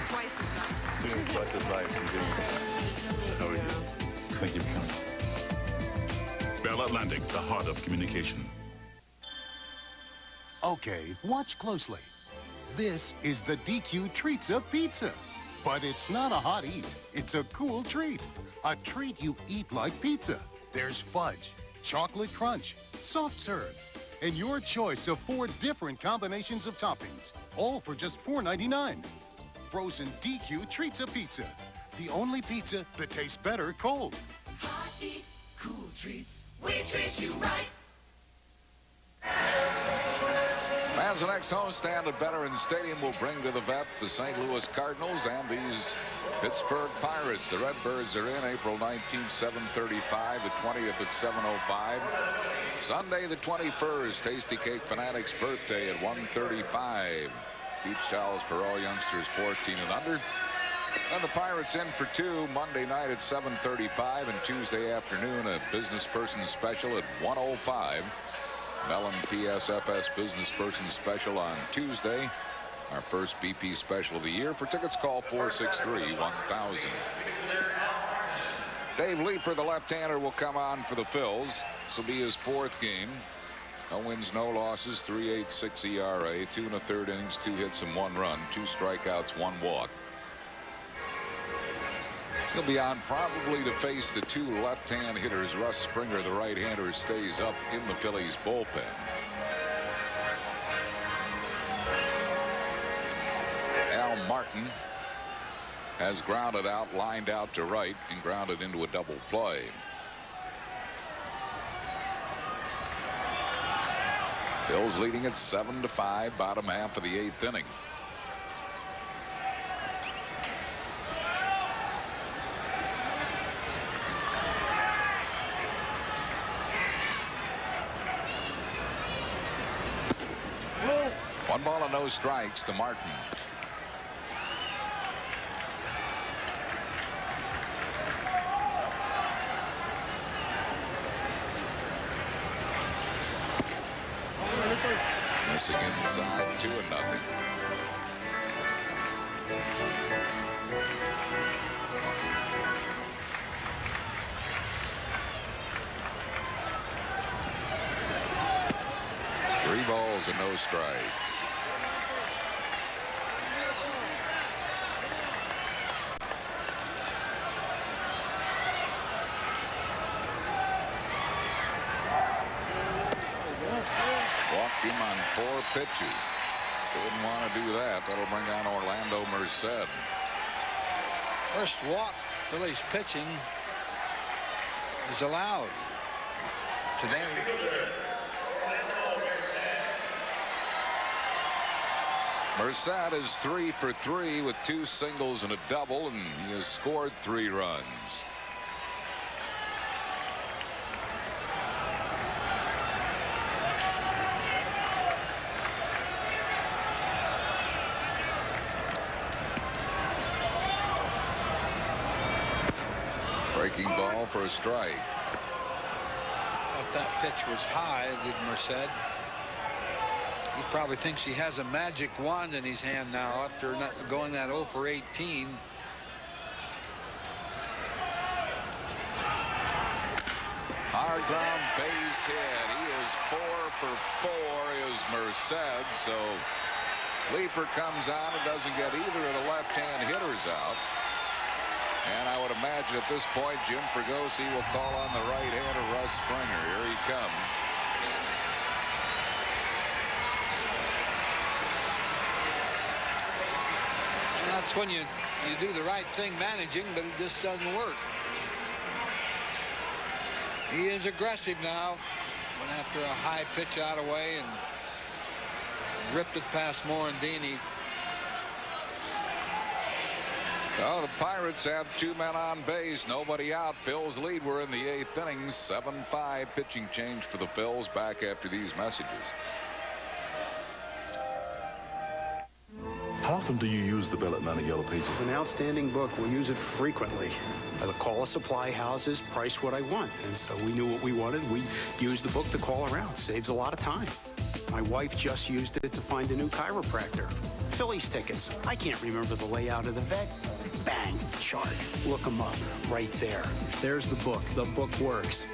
twice as nice. Yeah, twice as nice, indeed. How are you? Thank you for coming. Bell Atlantic, the heart of communication. Okay, watch closely. This is the DQ Treatza Pizza. But it's not a hot eat. It's a cool treat. A treat you eat like pizza. There's fudge, chocolate crunch, soft serve, and your choice of 4 different combinations of toppings, all for just $4.99. Frozen DQ Treatza Pizza. The only pizza that tastes better cold. Hot eat, cool treats. We treat you right. Fans, the next homestand at Veterans Stadium will bring to the vet the St. Louis Cardinals and these Pittsburgh Pirates. The Redbirds are in April 19th, 7:35. The 20th at 7:05. Sunday the 21st, Tasty Cake Fanatics birthday at 1:35. Beach towels for all youngsters 14 and under. And the Pirates in for 2 Monday night at 7:35, and Tuesday afternoon a business person special at 1:05. Mellon PSFS Business Person Special on Tuesday. Our first BP special of the year. For tickets, call 463-1000. Dave Leeper, the left-hander, will come on for the Phils. This will be his 4th game. No wins, no losses, 3.86 ERA, 2 1/3 innings, 2 hits and 1 run, 2 strikeouts, 1 walk. He'll be on probably to face the 2 left-hand hitters. Russ Springer, the right-hander, stays up in the Phillies bullpen. Al Martin has grounded out, lined out to right, and grounded into a double play. Phil's leading at 7-5, bottom half of the 8th inning. One ball and no strikes to Martin. Missing inside, 2-0. Three balls and no strikes. Walked him on 4 pitches. Didn't want to do that. That'll bring on Orlando Merced. First walk, Phillies pitching is allowed today. Merced is 3 for 3 with 2 singles and a double, and he has scored 3 runs. Breaking ball for a strike. If that pitch was high, did Merced. He probably thinks he has a magic wand in his hand now after not going that 0 for 18. Hard ground base hit. He is 4 for 4 is Merced. So Leeper comes on and doesn't get either of the left-hand hitters out. And I would imagine at this point Jim Fregosi will call on the right-hander Russ Springer. Here he comes. And that's when you do the right thing managing, but it just doesn't work. He is aggressive now. Went after a high pitch out of way and ripped it past Morandini. Well, the Pirates have 2 men on base, nobody out. Phil's lead. We're in the 8th inning. 7-5 pitching change for the Phils. Back after these messages. How often do you use the Bell Atlantic Yellow Pages? It's an outstanding book. We use it frequently. I call the supply houses, price what I want. And so we knew what we wanted. We used the book to call around. Saves a lot of time. My wife just used it to find a new chiropractor. Phillies tickets. I can't remember the layout of the vet. Bang, chart. Look them up right there. There's the book. The book works.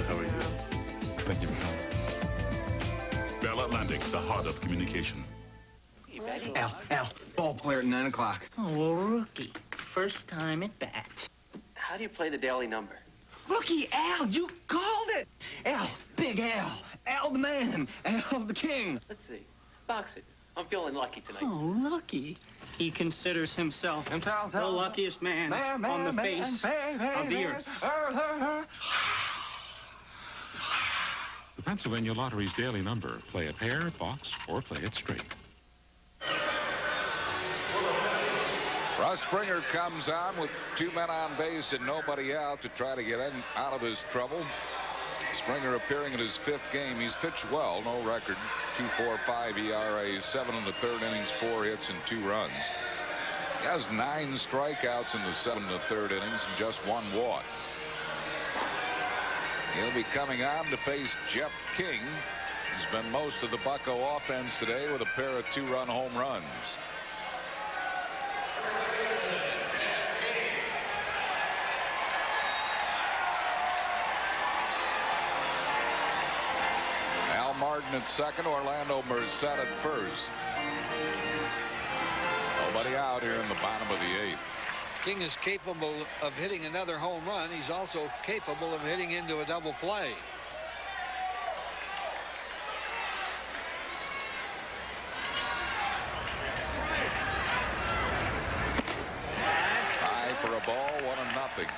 How are you? Thank you for coming. Bell Atlantic, the heart of communication. Al, ball player at 9 o'clock. Oh, rookie. First time at bat. How do you play the daily number? Rookie, Al, you called it. Al, Big Al. Al the man. Al the king. Let's see. Boxing. I'm feeling lucky tonight. Oh, lucky. He considers himself the luckiest man on the face of the earth. The Pennsylvania Lottery's daily number. Play a pair, box, or play it straight. Russ Springer comes on with 2 men on base and nobody out to try to get out of his trouble. Springer appearing in his 5th game. He's pitched well, no record. 2.45 ERA, 7 in the 3rd innings, 4 hits and 2 runs. He has 9 strikeouts in the 7 and the 3rd innings and just 1 walk. He'll be coming on to face Jeff King. He's been most of the Bucco offense today with a pair of 2-run home runs. Al Martin at second, Orlando Merced at first. Nobody out here in the bottom of the 8th. King is capable of hitting another home run. He's also capable of hitting into a double play. High for a ball, 1-0.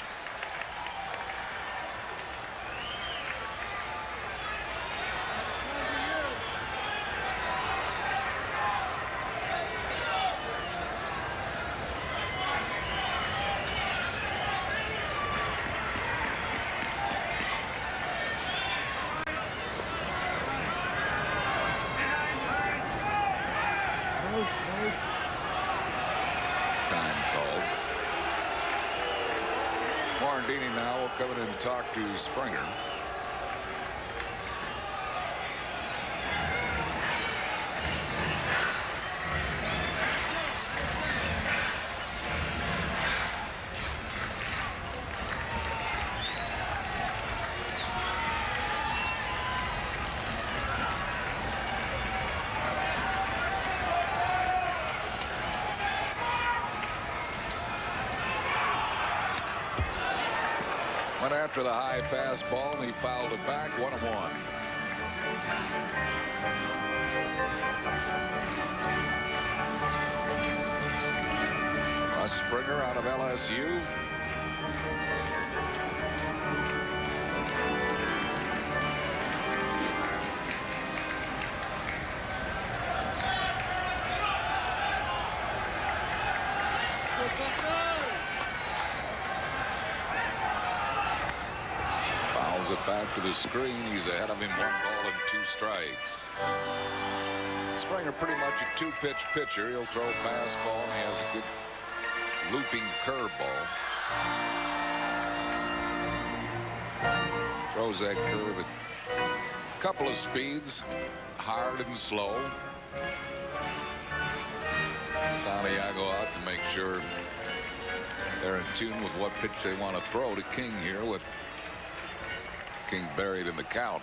Time called. Morandini now will come in and talk to Springer. Went after the high fastball and he fouled it back. 1-1. Russ Springer out of LSU. Throws it back to the screen. He's ahead of him, 1 ball and 2 strikes. Springer pretty much a 2-pitch pitcher. He'll throw a fastball, and he has a good looping curveball. Throws that curve at a couple of speeds, hard and slow. Santiago out to make sure they're in tune with what pitch they want to throw to King here, with King buried in the count.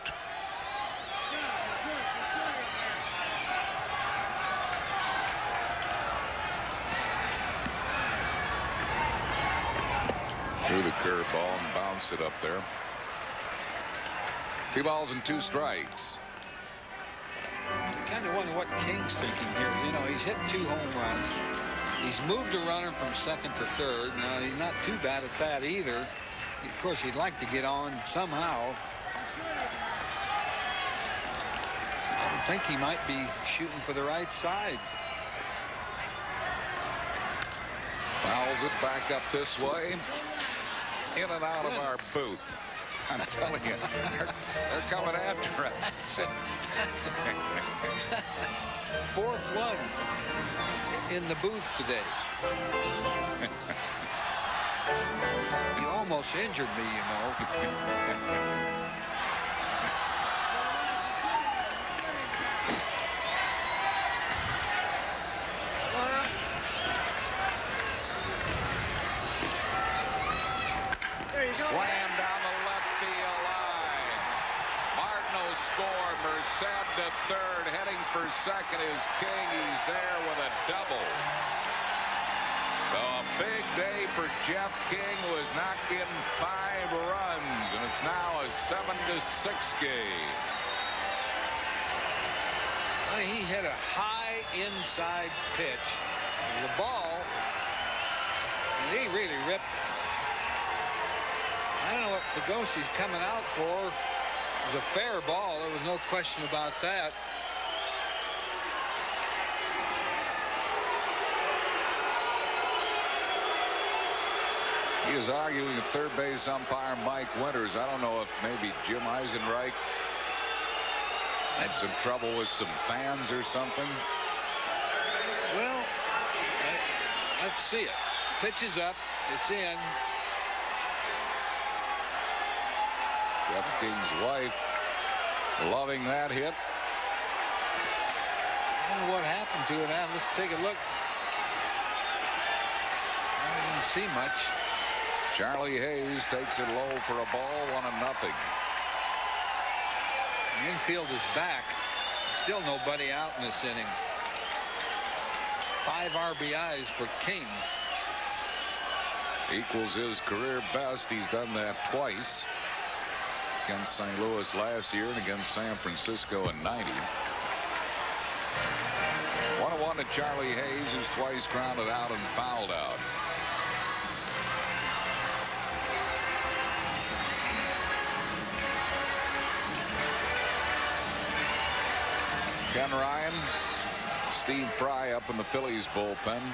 Threw the curveball and bounced it up there. 2 balls and 2 strikes. Kind of wonder what King's thinking here. You know, he's hit 2 home runs. He's moved a runner from second to third. Now, he's not too bad at that either. Of course, he'd like to get on somehow. I would think he might be shooting for the right side. Fouls it back up this way. In and out of our booth. I'm telling you, they're coming after us. 4th one in the booth today. You almost injured me, you know. Slam down the left field line. Martineau scored. Merced to third. Heading for second is King. He's there with a double. So a big day for Jeff King, who has knocked in 5 runs, and it's now a 7-6 game. Well, he hit a high inside pitch. The ball, and he really ripped it. I don't know what Pagosi's coming out for. It was a fair ball. There was no question about that. He is arguing with third base umpire Mike Winters. I don't know if maybe Jim Eisenreich had some trouble with some fans or something. Well, let's see it. Pitch is up. It's in. Jeff King's wife loving that hit. I don't know what happened to it. Now, let's take a look. I didn't see much. Charlie Hayes takes it low for a ball, 1-0. The infield is back. Still nobody out in this inning. 5 RBIs for King. Equals his career best. He's done that twice. Against St. Louis last year and against San Francisco in '90. 1-1 to Charlie Hayes, who's twice grounded out and fouled out. Ken Ryan, Steve Fry up in the Phillies bullpen.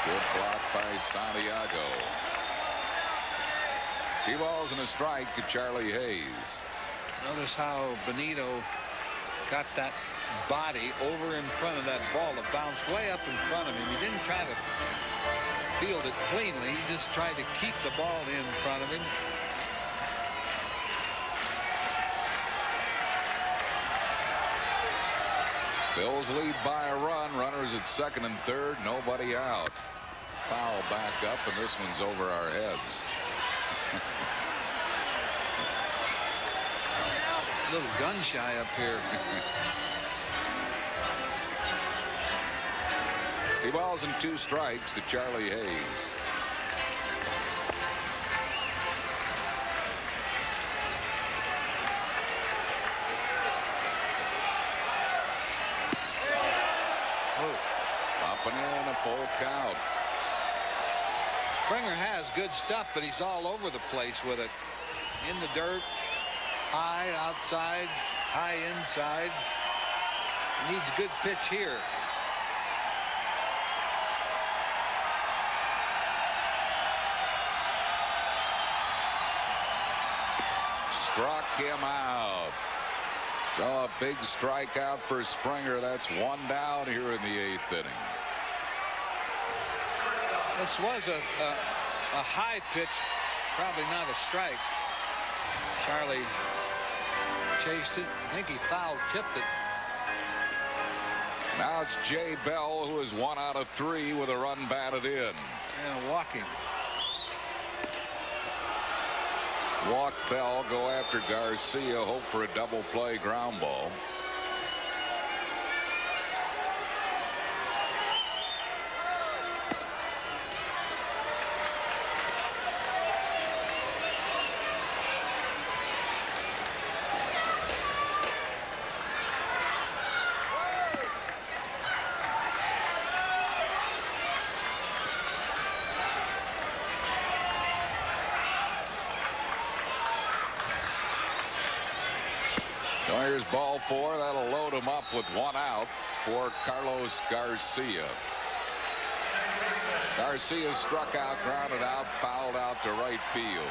Good block by Santiago. 2 balls and a strike to Charlie Hayes. Notice how Benito got that body over in front of that ball. It bounced way up in front of him. He didn't try to field it cleanly. He just tried to keep the ball in front of him. Bills lead by a run. Runners at second and third. Nobody out. Foul back up, and this one's over our heads. A little gun shy up here. 2 balls and 2 strikes to Charlie Hayes. Popping in a full count. Springer has good stuff, but he's all over the place with it. In the dirt, high outside, high inside. Needs good pitch here. struck him out. So a big strikeout for Springer. That's one down here in the 8th inning. This was a high pitch, probably not a strike. Charlie chased it. I think he foul tipped it. Now it's Jay Bell, who is 1 out of 3 with a run batted in. And walking. Walk Bell, go after Garcia, hope for a double play ground ball. So here's ball 4. That'll load him up with 1 out for Carlos Garcia. Garcia struck out, grounded out, fouled out to right field.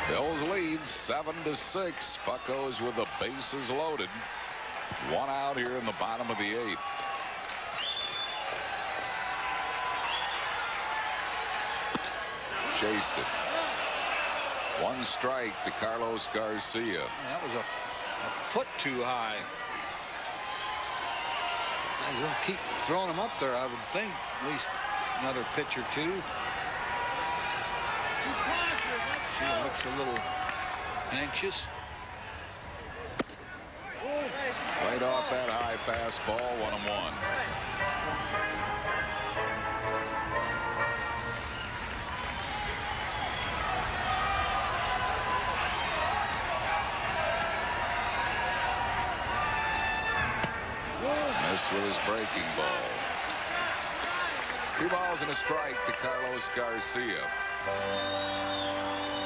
Bills lead 7-6. Buccos with the bases loaded. 1 out here in the bottom of the 8th. Chased it. 1 strike to Carlos Garcia. That was a foot too high. They'll keep throwing him up there, I would think. At least another pitch or 2. She looks a little anxious. Right off that high fastball, 1-1. Missed with his breaking ball. 2 balls and a strike to Carlos Garcia.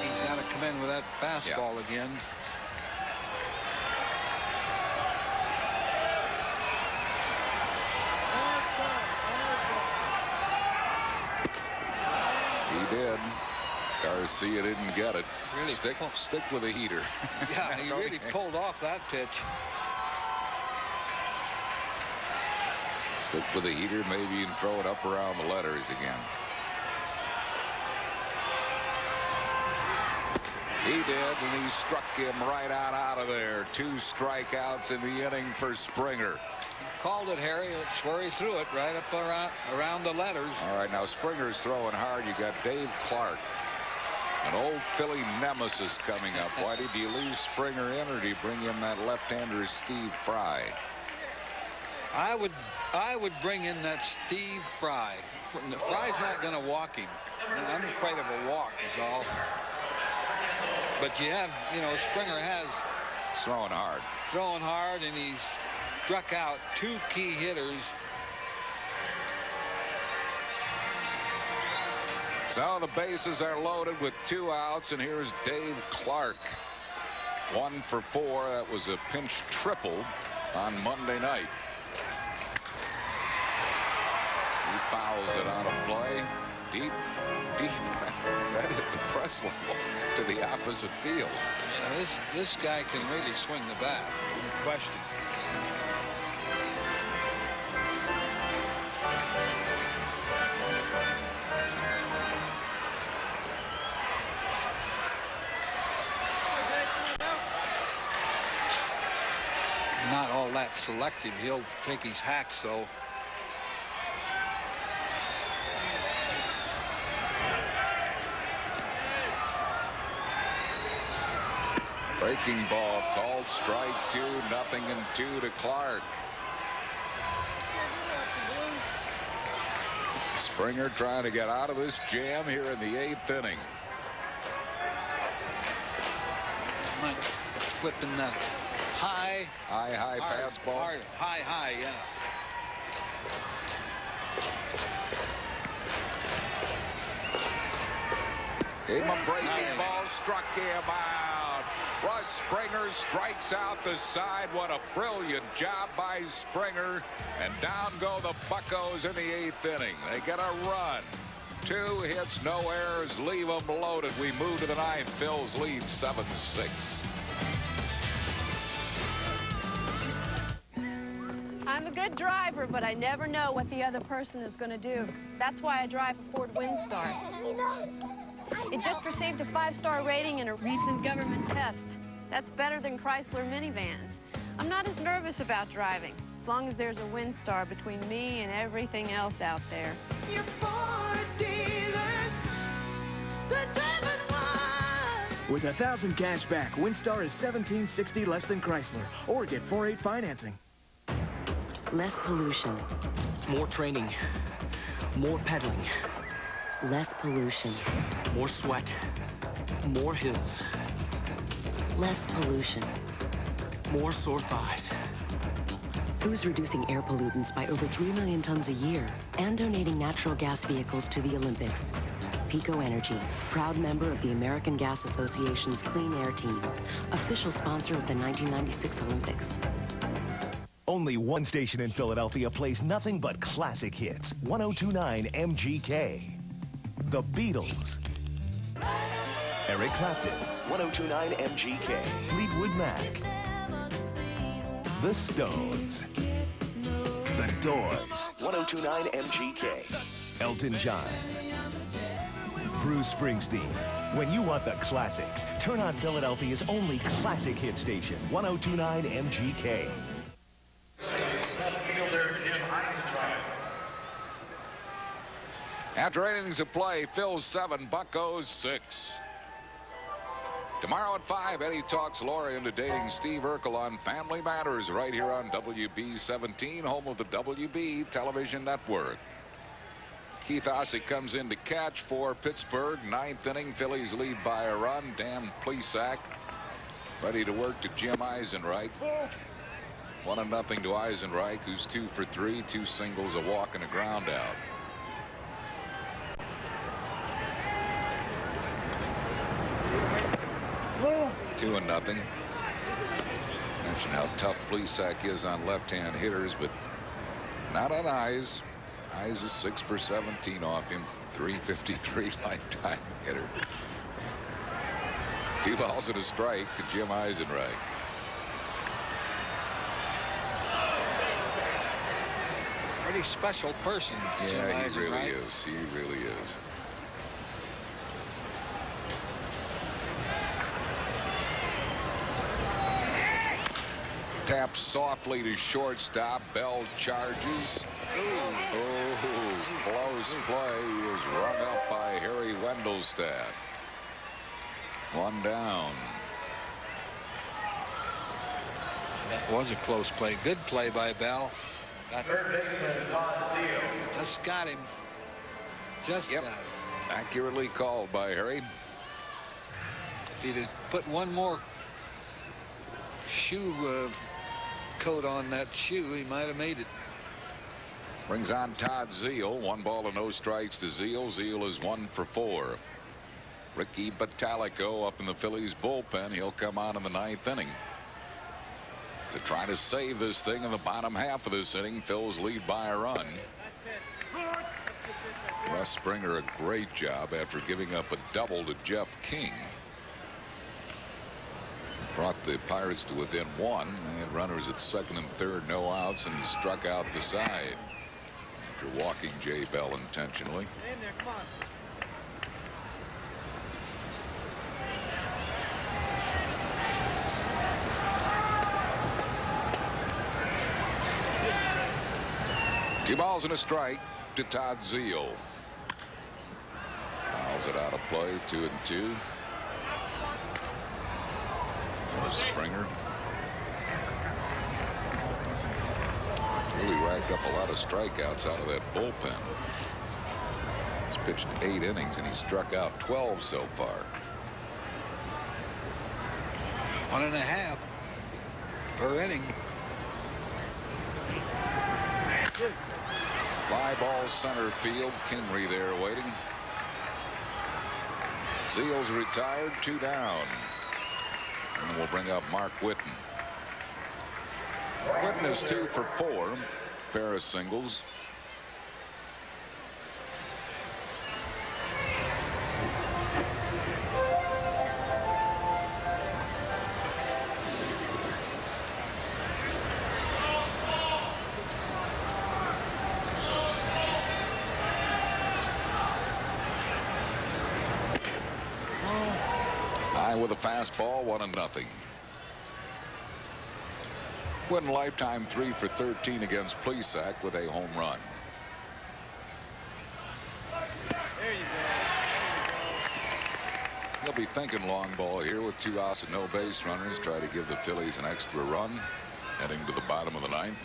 He's got to come in with that fastball again. He did. Garcia didn't get it. Really stick with the heater. Yeah, he really pulled off that pitch. Stick with the heater, maybe you can throw it up around the letters again. He did, and he struck him right out of there. 2 strikeouts in the inning for Springer. He called it, Harry. It's where he threw it, right up around the letters. All right, now Springer's throwing hard. You got Dave Clark, an old Philly nemesis coming up. Why did you leave Springer in, or did you bring in that left-hander Steve Fry? I would bring in that Steve Fry. Fry's not going to walk him. I'm afraid of a walk is all. But you have, Springer has throwing hard, and he's struck out 2 key hitters. So the bases are loaded with 2 outs, and here's Dave Clark. 1 for 4. That was a pinch triple on Monday night. He fouls it out of play. Deep. That hit the press level to the opposite field. Yeah, this guy can really swing the bat. No question. Not all that selective. He'll take his hacks, though. Breaking ball called, strike 2, 0-2 to Clark. Springer trying to get out of this jam here in the 8th inning. Mike whipping that high fastball. High, yeah. Gave him a breaking ball, struck him out. Russ Springer strikes out the side. What a brilliant job by Springer. And down go the Buccos in the 8th inning. They get a run. 2 hits, no errors, leave them loaded. We move to the 9th. Phil's lead 7-6. I'm a good driver, but I never know what the other person is going to do. That's why I drive a Ford Windstar. It just received a 5-star rating in a recent government test. That's better than Chrysler minivans. I'm not as nervous about driving, as long as there's a Windstar between me and everything else out there. Your Ford dealers, the driven one. With 1,000 cash back, Windstar is $1,760 less than Chrysler, or get 4.8 financing. Less pollution. More training. More pedaling. Less pollution. More sweat. More hills. Less pollution. More sore thighs. Who's reducing air pollutants by over 3 million tons a year and donating natural gas vehicles to the Olympics? Pico Energy, proud member of the American Gas Association's Clean Air Team, official sponsor of the 1996 Olympics. Only one station in Philadelphia plays nothing but classic hits. 1029 MGK. The Beatles. Eric Clapton. 1029 MGK. Fleetwood Mac. The Stones. The Doors. 1029 MGK. Elton John. Bruce Springsteen. When you want the classics, turn on Philadelphia's only classic hit station. 1029 MGK. After 8 innings of play, Phil's 7, Buccos 6. Tomorrow at 5, Eddie talks Laura into dating Steve Urkel on Family Matters right here on WB17, home of the WB television network. Keith Ossick comes in to catch for Pittsburgh. 9th inning, Phillies lead by a run. Dan Plesac ready to work to Jim Eisenreich. 1-0 to Eisenreich, who's 2 for 3, 2 singles, a walk, and a ground out. Two and nothing. Mentioned how tough Plesac is on left-hand hitters, but not on Eyes. Eyes is 6 for 17 off him. 353 lifetime hitter. 2 balls and a strike to Jim Eisenreich. Pretty special person, Jim Yeah, he Eisenreich. really is. He really is. Taps softly to shortstop. Bell charges. Oh, close play is rung up by Harry Wendelstedt. 1 down. That was a close play. Good play by Bell. Just got him. Just got him. Accurately called by Harry. If he'd have put one more shoe coat on that shoe, he might have made it. Brings on Todd Zeal. 1 ball and no strikes to Zeal. Zeal is 1 for 4. Ricky Batalico up in the Phillies bullpen. He'll come on in the 9th inning to try to save this thing in the bottom half of this inning. Phil's lead by a run. Russ Springer a great job after giving up a double to Jeff King. Brought the Pirates to within 1. They had runners at 2nd and 3rd, no outs, and struck out the side after walking Jay Bell intentionally. In there, come on. Two balls and a strike to Todd Zeal. Fouls it out of play. 2-2. Springer really racked up a lot of strikeouts out of that bullpen. He's pitched 8 innings and he struck out 12 so far. 1.5 per inning. Fly ball center field. Kingery there waiting. Seals retired, 2 down. And we'll bring up Mark Whitten. Whitten is 2 for 4. Pair of singles. With a fastball, 1-0. Whitten lifetime 3 for 13 against Plesac with a home run. There you go. He'll be thinking long ball here with 2 outs and no base runners. Try to give the Phillies an extra run heading to the bottom of the 9th.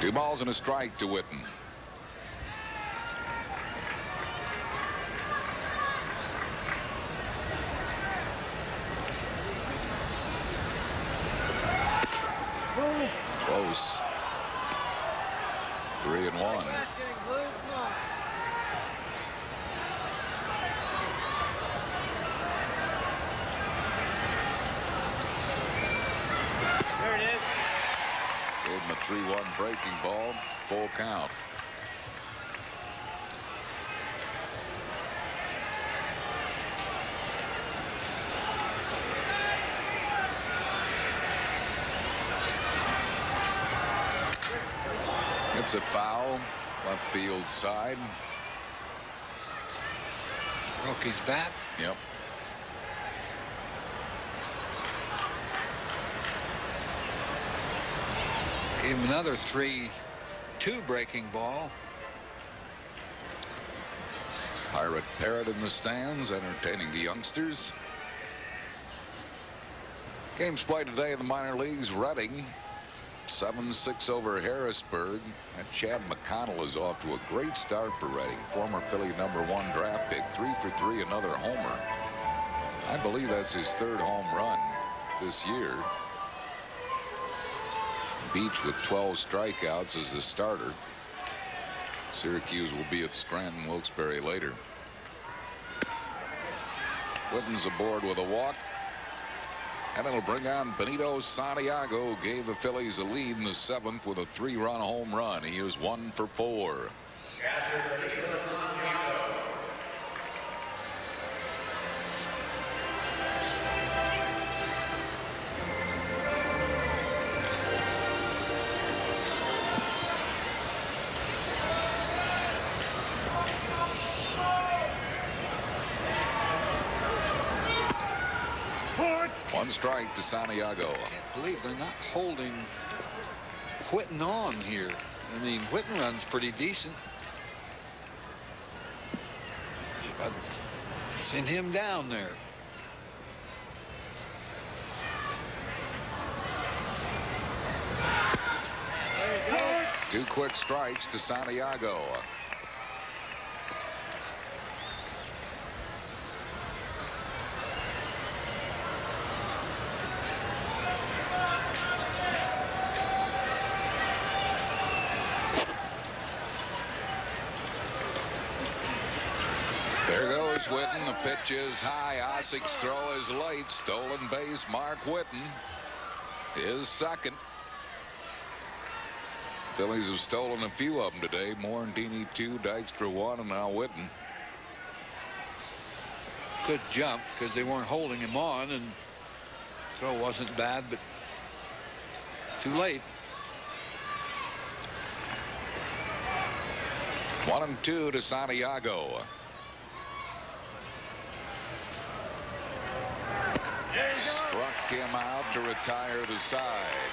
Two balls and a strike to Whitten. Close. 3-1. There it is. Gave him a 3-1 breaking ball. Full count. It's a foul. Left field side. Broke his bat. Yep. Gave him another 3-2 breaking ball. Pirate Parrot in the stands entertaining the youngsters. Games played today in the minor leagues. Reading 7-6 over Harrisburg. And Chad McConnell is off to a great start for Reading. Former Philly #1 draft pick. 3 for 3, another homer. I believe that's his 3rd home run this year. Beach with 12 strikeouts as the starter. Syracuse will be at Scranton Wilkes-Barre later. Whitten's aboard with a walk. And it'll bring on Benito Santiago. Gave the Phillies a lead in the 7th with a 3-run home run. He is 1 for 4. One strike to Santiago. I can't believe they're not holding Whitten on here. I mean, Whitten runs pretty decent. But send him down there. Two quick strikes to Santiago. There goes Whitten. The pitch is high. Ossick's throw is late. Stolen base. Mark Whitten is second. Phillies have stolen a few of them today. Morandini 2, Dykstra 1, and now Whitten. Good jump because they weren't holding him on, and throw wasn't bad, but too late. 1-2 to Santiago. Struck him out to retire the side.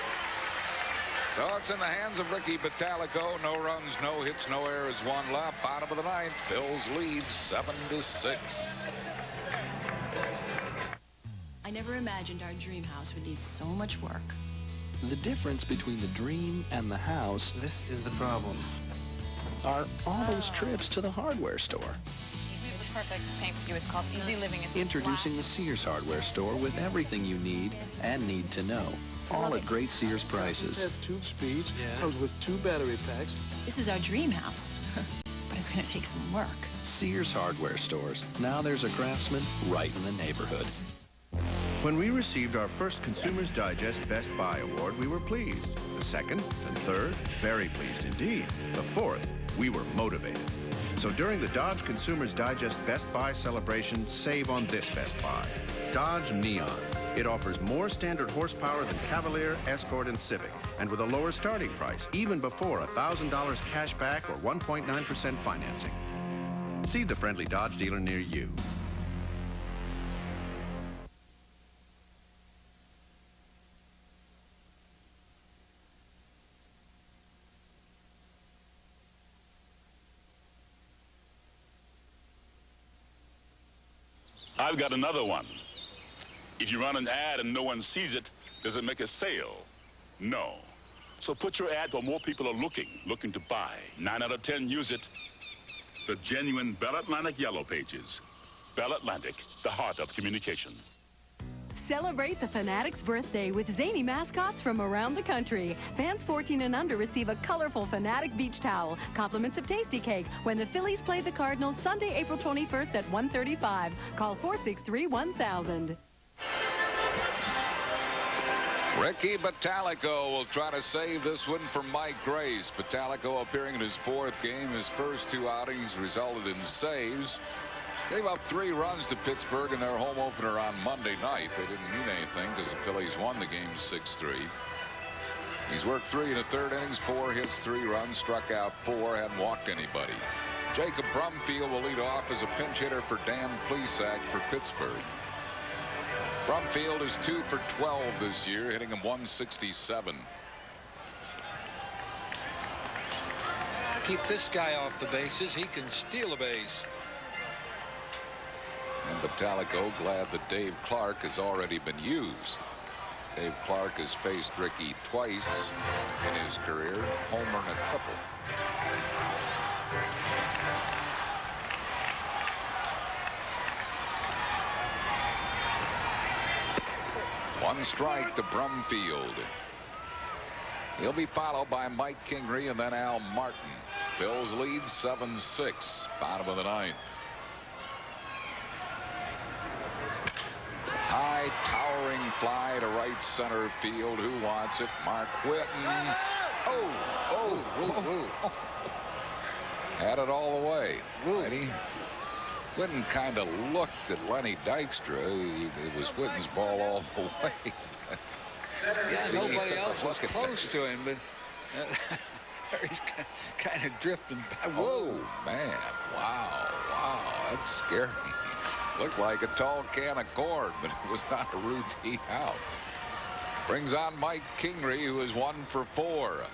So it's in the hands of Ricky Batalico. No runs, no hits, no errors, 1 left. Bottom of the 9th. Bills lead 7-6. I never imagined our dream house would need so much work. The difference between the dream and the house, This is the problem. are all those trips to the hardware store. It's perfect paint for you. It's called Easy Living. It's Introducing the Sears hardware store with everything you need and need to know. all at great Sears prices. Have 2 speeds. Comes with 2 battery packs. This is our dream house, but it's going to take some work. Sears hardware stores. Now there's a craftsman right in the neighborhood. When we received our first Consumer's Digest Best Buy Award, we were pleased. The second and third, very pleased indeed. The fourth, we were motivated. So during the Dodge Consumer's Digest Best Buy celebration, save on this Best Buy. Dodge Neon. It offers more standard horsepower than Cavalier, Escort, and Civic, and with a lower starting price, even before $1,000 cash back or 1.9% financing. See the friendly Dodge dealer near you. I've got another one. If you run an ad and no one sees it, does it make a sale? No. So put your ad where more people are looking to buy. 9 out of 10 use it. The genuine Bell Atlantic Yellow Pages. Bell Atlantic, the heart of communication. Celebrate the Fanatics' birthday with zany mascots from around the country. Fans 14 and under receive a colorful Fanatic beach towel, compliments of Tasty Cake, when the Phillies play the Cardinals Sunday, April 21st at 1:35. Call 463-1000. Ricky Bottalico will try to save this one from Mike Grace. Bottalico appearing in his 4th game. His first 2 outings resulted in saves. Gave up 3 runs to Pittsburgh in their home opener on Monday night. They didn't mean anything because the Phillies won the game 6-3. He's worked 3 in the 3rd innings, 4 hits, 3 runs, struck out 4, hadn't walked anybody. Jacob Brumfield will lead off as a pinch hitter for Dan Plesac for Pittsburgh. Brumfield is 2 for 12 this year, hitting him 167. Keep this guy off the bases. He can steal a base. And Bottalico glad that Dave Clark has already been used. Dave Clark has faced Ricky twice in his career, homer and a triple. One strike to Brumfield. He'll be followed by Mike Kingery and then Al Martin. Bills lead 7-6, bottom of the 9th. High towering fly to right center field. Who wants it? Mark Whitten. Oh. Had it all the way. Lenny. Whitten kind of looked at Lenny Dykstra. It was Whitten's ball all the way. Yeah, nobody else was close to him, but he's kind of drifting back. Whoa, man. Wow. That's scary. Looked like a tall can of corn, but it was not a routine out. Brings on Mike Kingery, who is 1 for 4.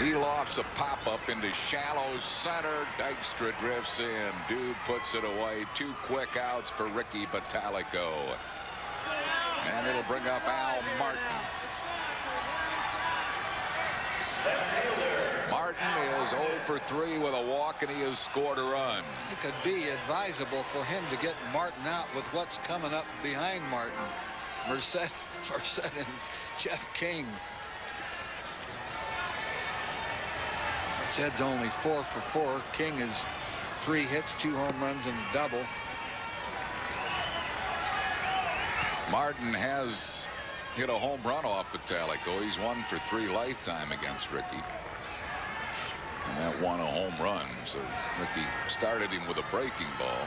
He lofts a pop-up into shallow center. Dykstra drifts in. Dude puts it away. 2 quick outs for Ricky Bottalico. And it'll bring up Al Martin. Martin is 0 for 3 with a walk, and he has scored a run. It could be advisable for him to get Martin out with what's coming up behind Martin. Merced and Jeff King. Merced's only 4 for 4. King is 3 hits, 2 home runs, and a double. Martin has hit a home run off Bottalico. He's 1 for 3 lifetime against Ricky. And that won a home run. So Ricky started him with a breaking ball.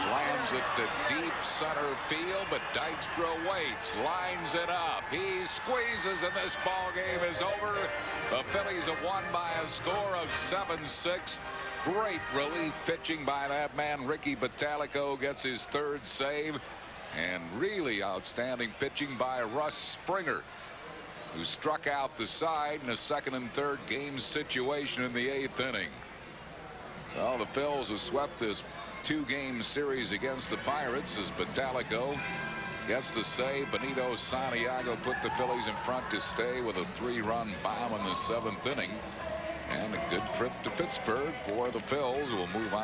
Slams it to deep center field, but Dykstra waits, lines it up. He squeezes, and this ball game is over. The Phillies have won by a score of 7-6. Great relief pitching by that man. Ricky Bottalico gets his 3rd save. And really outstanding pitching by Russ Springer, who struck out the side in a 2nd and 3rd game situation in the 8th inning. So the Phils have swept this 2-game series against the Pirates as Bottalico gets the save. Benito Santiago put the Phillies in front to stay with a 3-run bomb in the 7th inning. And a good trip to Pittsburgh for the Phils. We'll move on.